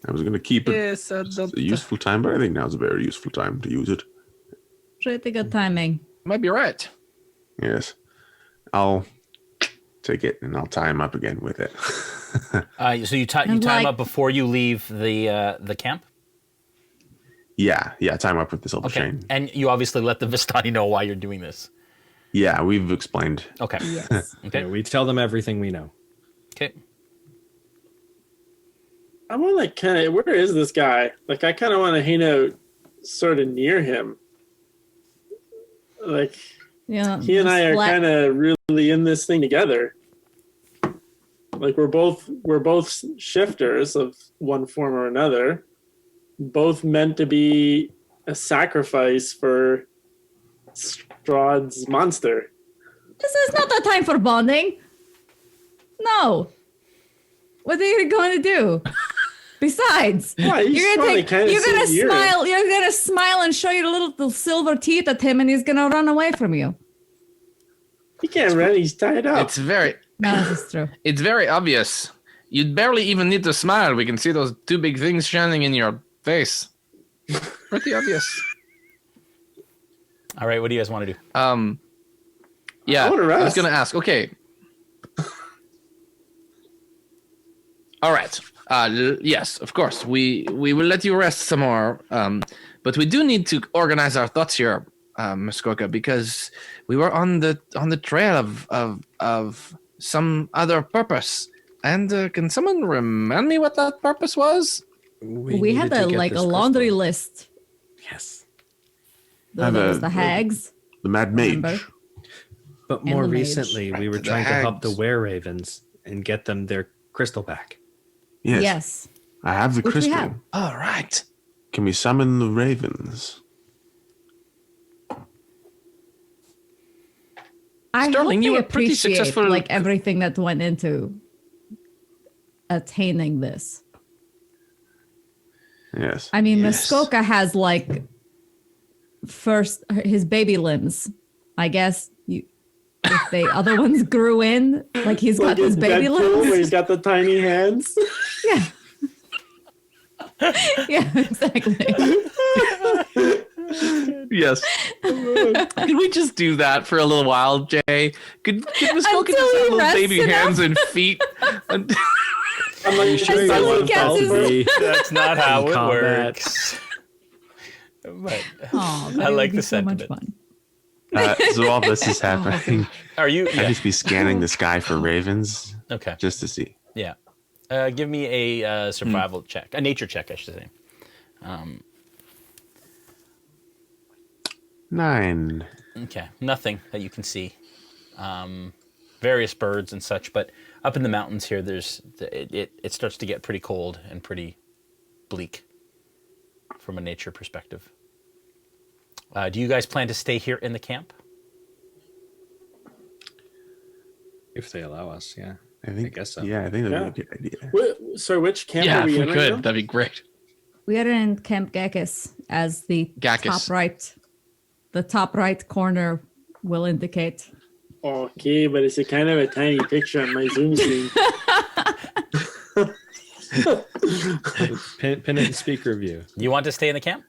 I was going to keep it a useful time, but I think now's a very useful time to use it. Pretty good timing. Might be right. Yes. I'll take it and I'll tie him up again with it. So you tie him up before you leave the camp? Yeah, tie him up with the silver chain. And you obviously let the Vistani know why you're doing this. Yeah, we've explained. Okay. Yes. Okay. Yeah, we tell them everything we know. Okay. I want to where is this guy? I kind of want to hang out sort of near him. Yeah, he and I are kind of really in this thing together. Like we're both shifters of one form or another, both meant to be a sacrifice for Strahd's monster. This is not the time for bonding. No. What are you going to do? Besides, Why, you're gonna smile and show your little silver teeth at him, and he's gonna run away from you. He can't run. He's tied up. It's very. No, that's true. It's very obvious. You'd barely even need to smile. We can see those two big things shining in your face. Pretty obvious. All right, what do you guys want to do? Yeah, I wanna rest. I was gonna ask. Okay. All right. Yes, of course. We will let you rest some more. But we do need to organize our thoughts here, Muskoka, because we were on the trail of some other purpose. And can someone remind me what that purpose was? We had a laundry list. Yes. There was the hags. The Mad Mage. Remember? But And more the mage. recently, we were The trying to help the hags. were-ravens and get them their crystal back. Yes. I have the Which we crystal. have. All right. Can we summon the ravens? I Sterling, hope you they were pretty appreciate successful. like everything that went into attaining this. Yes. I mean, Yes. Muskoka has like first his baby limbs. I guess if the other ones grew in, like he's got his in baby Deadpool, where limbs. he's got the tiny hands. Yeah. Yeah, exactly. Yes. Could we just do that for a little while, Jay? Could Muskoka Until just have he little rests baby enough. hands and feet? I'm like, Sure, you Until he want gets his- Falpher That's not how it combat. works. But Oh, I like the sentiment. fun. So all this is happening. Are you? I'd Yeah. just be scanning the sky for ravens Okay. just to see. Yeah. Give me a survival check, a nature check, I should say. 9. Okay, nothing that you can see. Various birds and such, but up in the mountains here, it starts to get pretty cold and pretty bleak from a nature perspective. Do you guys plan to stay here in the camp? If they allow us, yeah. I guess so. Yeah, I think that'd Yeah. be a good idea. So which camp Yeah, are we if we in right could, now? that'd be great. We are in Camp Gakus, as the Gakus. top right corner will indicate. Okay, but it's a kind of a tiny picture on my Zoom screen. Pin it in speaker view. You want to stay in the camp?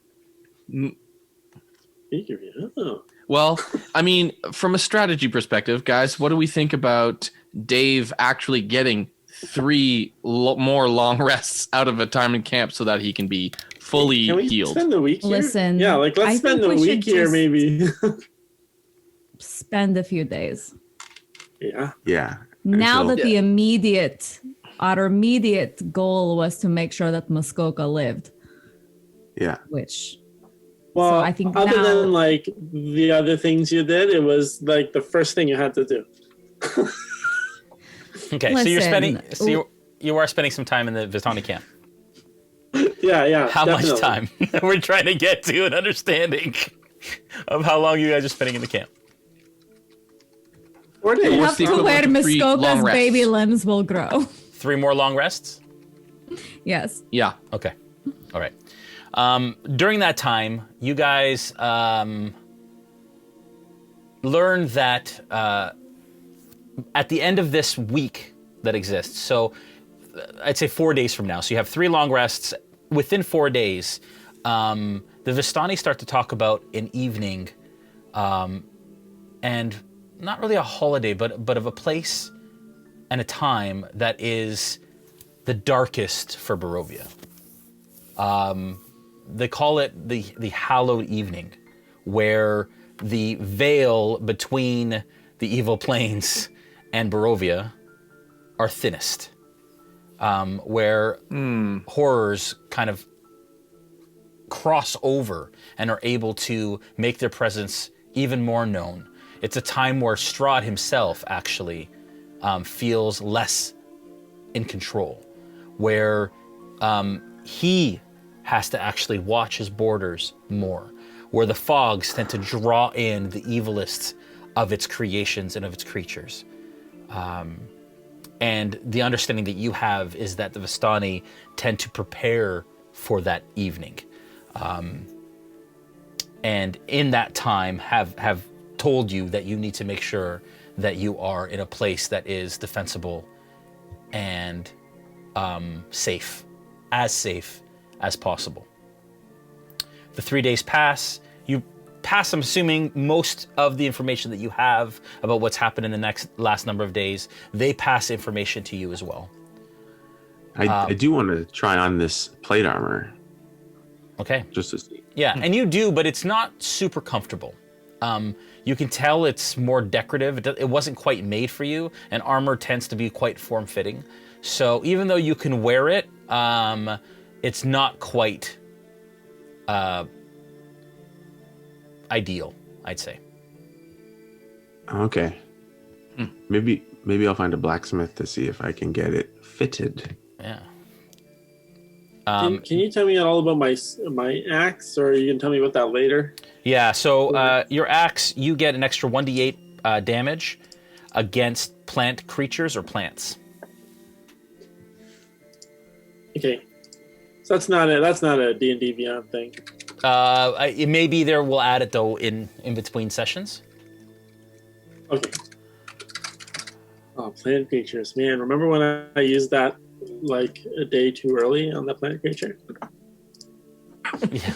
Oh. Well, I mean, from a strategy perspective, guys, what do we think about Dave actually getting 3 more long rests out of a time in camp so that he can be fully Can we healed? spend the week here? Listen, Yeah, like let's I spend think the we should week here just- maybe. Spend a few days. Yeah. Yeah. Now Until- that our immediate goal was to make sure that Muskoka lived, Yeah. which Well, I think other now- than like the other things you did, it was like the first thing you had to do. Okay, so you're Listen, spending. So you are spending some time in the Vistani camp. Yeah. How definitely. much time? We're trying to get to an understanding of how long you guys are spending in the camp. 4 days. What's up the to equivalent where of 3 long Muskoka's rests? baby limbs will grow. 3 more long rests? Yes. Yeah. Okay. All right. During that time, you guys learn that at the end of this week that exists, so I'd say 4 days from now, so you have 3 long rests. Within 4 days, the Vistani start to talk about an evening, and not really a holiday, but of a place and a time that is the darkest for Barovia. They call it the hallowed evening, where the veil between the evil planes and Barovia are thinnest, where horrors kind of cross over and are able to make their presence even more known. It's a time where Strahd himself actually feels less in control, where he has to actually watch his borders more, where the fogs tend to draw in the evilest of its creations and of its creatures. And the understanding that you have is that the Vistani tend to prepare for that evening. And in that time have told you that you need to make sure that you are in a place that is defensible and safe as possible. The 3 days pass. You pass, I'm assuming, most of the information that you have about what's happened in the last number of days. They pass information to you as well. I do want to try on this plate armor. Okay. Just to see. Yeah, and you do, but it's not super comfortable. You can tell it's more decorative. It wasn't quite made for you, and armor tends to be quite form-fitting. So even though you can wear it, it's not quite ideal, I'd say. Okay. Maybe I'll find a blacksmith to see if I can get it fitted. Yeah. Can you tell me at all about my axe, or you can tell me about that later? Yeah, so your axe, you get an extra 1d8 damage against plant creatures or plants. Okay, so that's not a D&D Beyond thing. It may be there. We'll add it though in between sessions. Okay. Oh, plant creatures, man! Remember when I used that like a day too early on the plant creature? Yeah.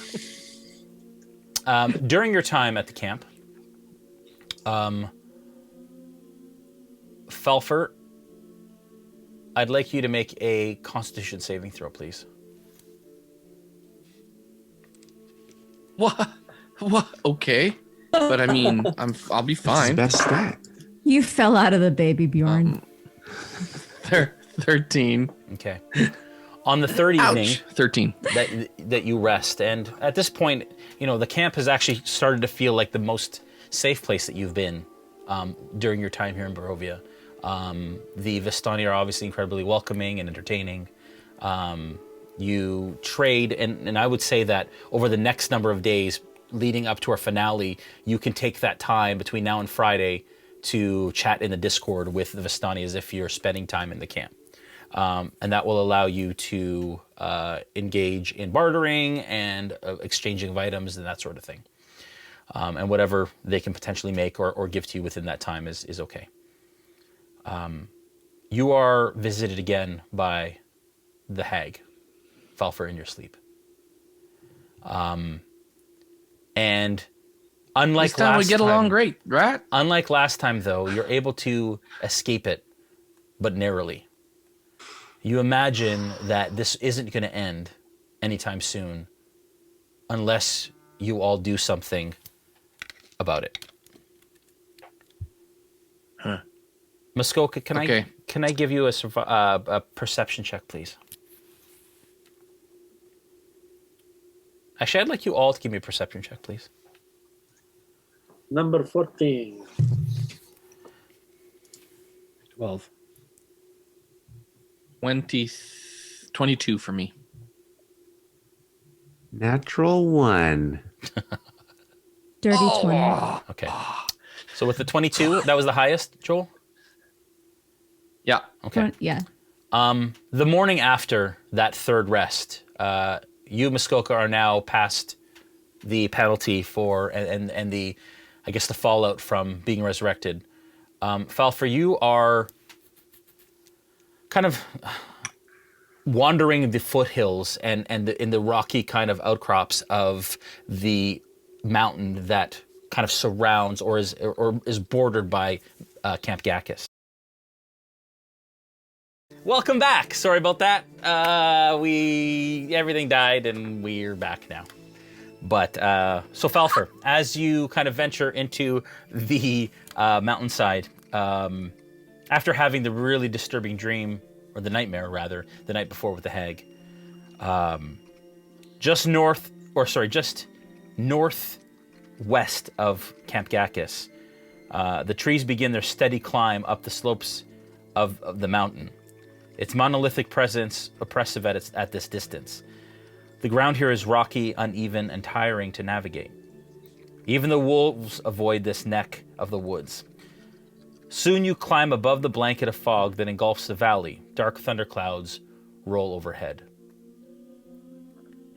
During your time at the camp, Falpher, I'd like you to make a Constitution saving throw, please. What? Okay, but I mean, I'll be fine. Best stat. You fell out of the baby, Bjorn. 13. Okay. On the third evening, 13. that you rest, and at this point, the camp has actually started to feel like the most safe place that you've been during your time here in Barovia. The Vistani are obviously incredibly welcoming and entertaining. You trade, and I would say that over the next number of days leading up to our finale, you can take that time between now and Friday to chat in the Discord with the Vistani as if you're spending time in the camp. And that will allow you to engage in bartering and exchanging of items and that sort of thing. And whatever they can potentially make or give to you within that time is okay. You are visited again by the hag, Falpher, in your sleep. And unlike this time last we get along great, right? Unlike last time, though, you're able to escape it, but narrowly. You imagine that this isn't going to end anytime soon unless you all do something about it. Huh. Muskoka, can I give you a perception check, please? Actually, I'd like you all to give me a perception check, please. Number 14. 12. 22 for me. Natural 1. Dirty 20. Okay. So with the 22, that was the highest, Joel? Yeah. Okay. Yeah. The morning after that third rest, you, Muskoka, are now past the penalty for and the, I guess, the fallout from being resurrected. Falpher, you are kind of wandering the foothills and in the rocky kind of outcrops of the mountain that kind of surrounds or is bordered by Camp Gakus. Welcome back. Sorry about that. Everything died and we're back now. But so Falpher, as you kind of venture into the mountainside, after having the really disturbing dream, or the nightmare rather, the night before with the hag, just northwest of Camp Gakus, the trees begin their steady climb up the slopes of the mountain. its monolithic presence oppressive at this distance. The ground here is rocky, uneven, and tiring to navigate. Even the wolves avoid this neck of the woods. Soon you climb above the blanket of fog that engulfs the valley. Dark thunderclouds roll overhead.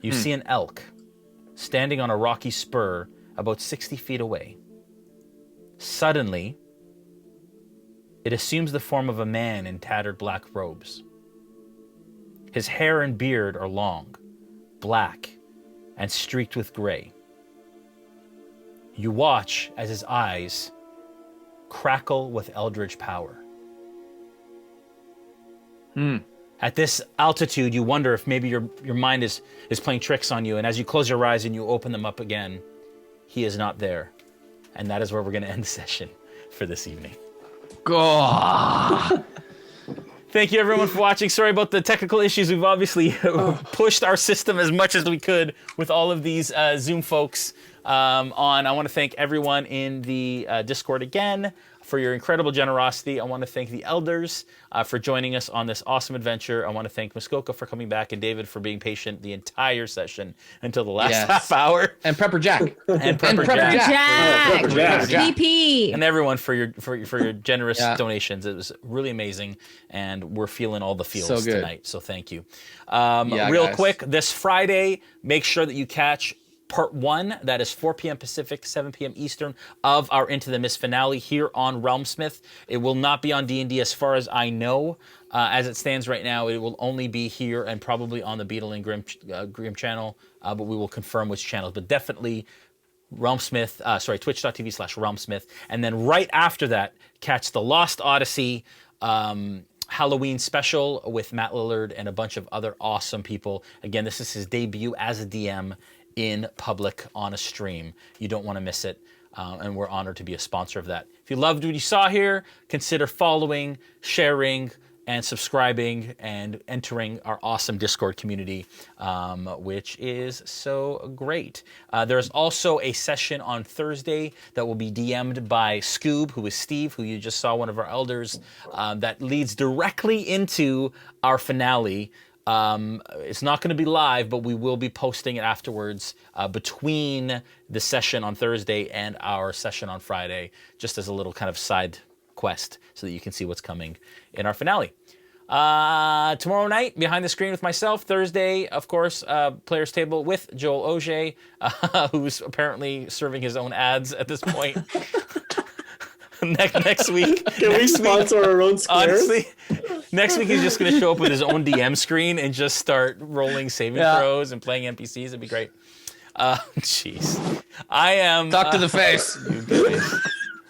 You see an elk standing on a rocky spur about 60 feet away. Suddenly, it assumes the form of a man in tattered black robes. His hair and beard are long, black, and streaked with gray. You watch as his eyes crackle with eldritch power. At this altitude, you wonder if maybe your mind is playing tricks on you, and as you close your eyes and you open them up again, he is not there. And that is where we're going to end the session for this evening. Thank you everyone for watching. Sorry about the technical issues. We've obviously pushed our system as much as we could with all of these Zoom folks on. I want to thank everyone in the Discord again for your incredible generosity. I want to thank the elders for joining us on this awesome adventure. I want to thank Muskoka for coming back and David for being patient the entire session until the last half hour. And Prepper Jack. And Prepper Jack. VP. And everyone for your generous donations. It was really amazing, and we're feeling all the feels tonight. So thank you. Real quick, this Friday, make sure that you catch Part 1, that is 4 p.m. Pacific, 7 p.m. Eastern, of our Into the Mist finale here on RealmSmith. It will not be on D&D as far as I know. As it stands right now, it will only be here and probably on the Beetle and Grim channel, but we will confirm which channels. But definitely RealmSmith, twitch.tv/RealmSmith. And then right after that, catch the Lost Odyssey Halloween special with Matt Lillard and a bunch of other awesome people. Again, this is his debut as a DM in public on a stream. You don't want to miss it, and we're honored to be a sponsor of that. If you loved what you saw here, consider following, sharing, and subscribing and entering our awesome Discord community, which is so great. There's also a session on Thursday that will be DM'd by Scoob, who is Steve, who you just saw, one of our elders, that leads directly into our finale. It's not going to be live, but we will be posting it afterwards between the session on Thursday and our session on Friday, just as a little kind of side quest so that you can see what's coming in our finale. Tomorrow night, behind the screen with myself. Thursday, of course, Players Table with Joel Auge, who's apparently serving his own ads at this point. Next week. Can we sponsor our own squares? Honestly, next week he's just going to show up with his own DM screen and just start rolling saving throws and playing NPCs. It'd be great. Jeez. I am... Talk to the face.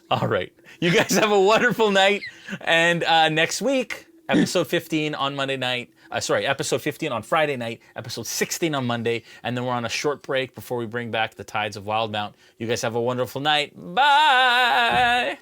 All right. You guys have a wonderful night. And next week, episode 15 on Monday night. Episode 15 on Friday night, episode 16 on Monday, and then we're on a short break before we bring back the Tides of Wildmount. You guys have a wonderful night. Bye!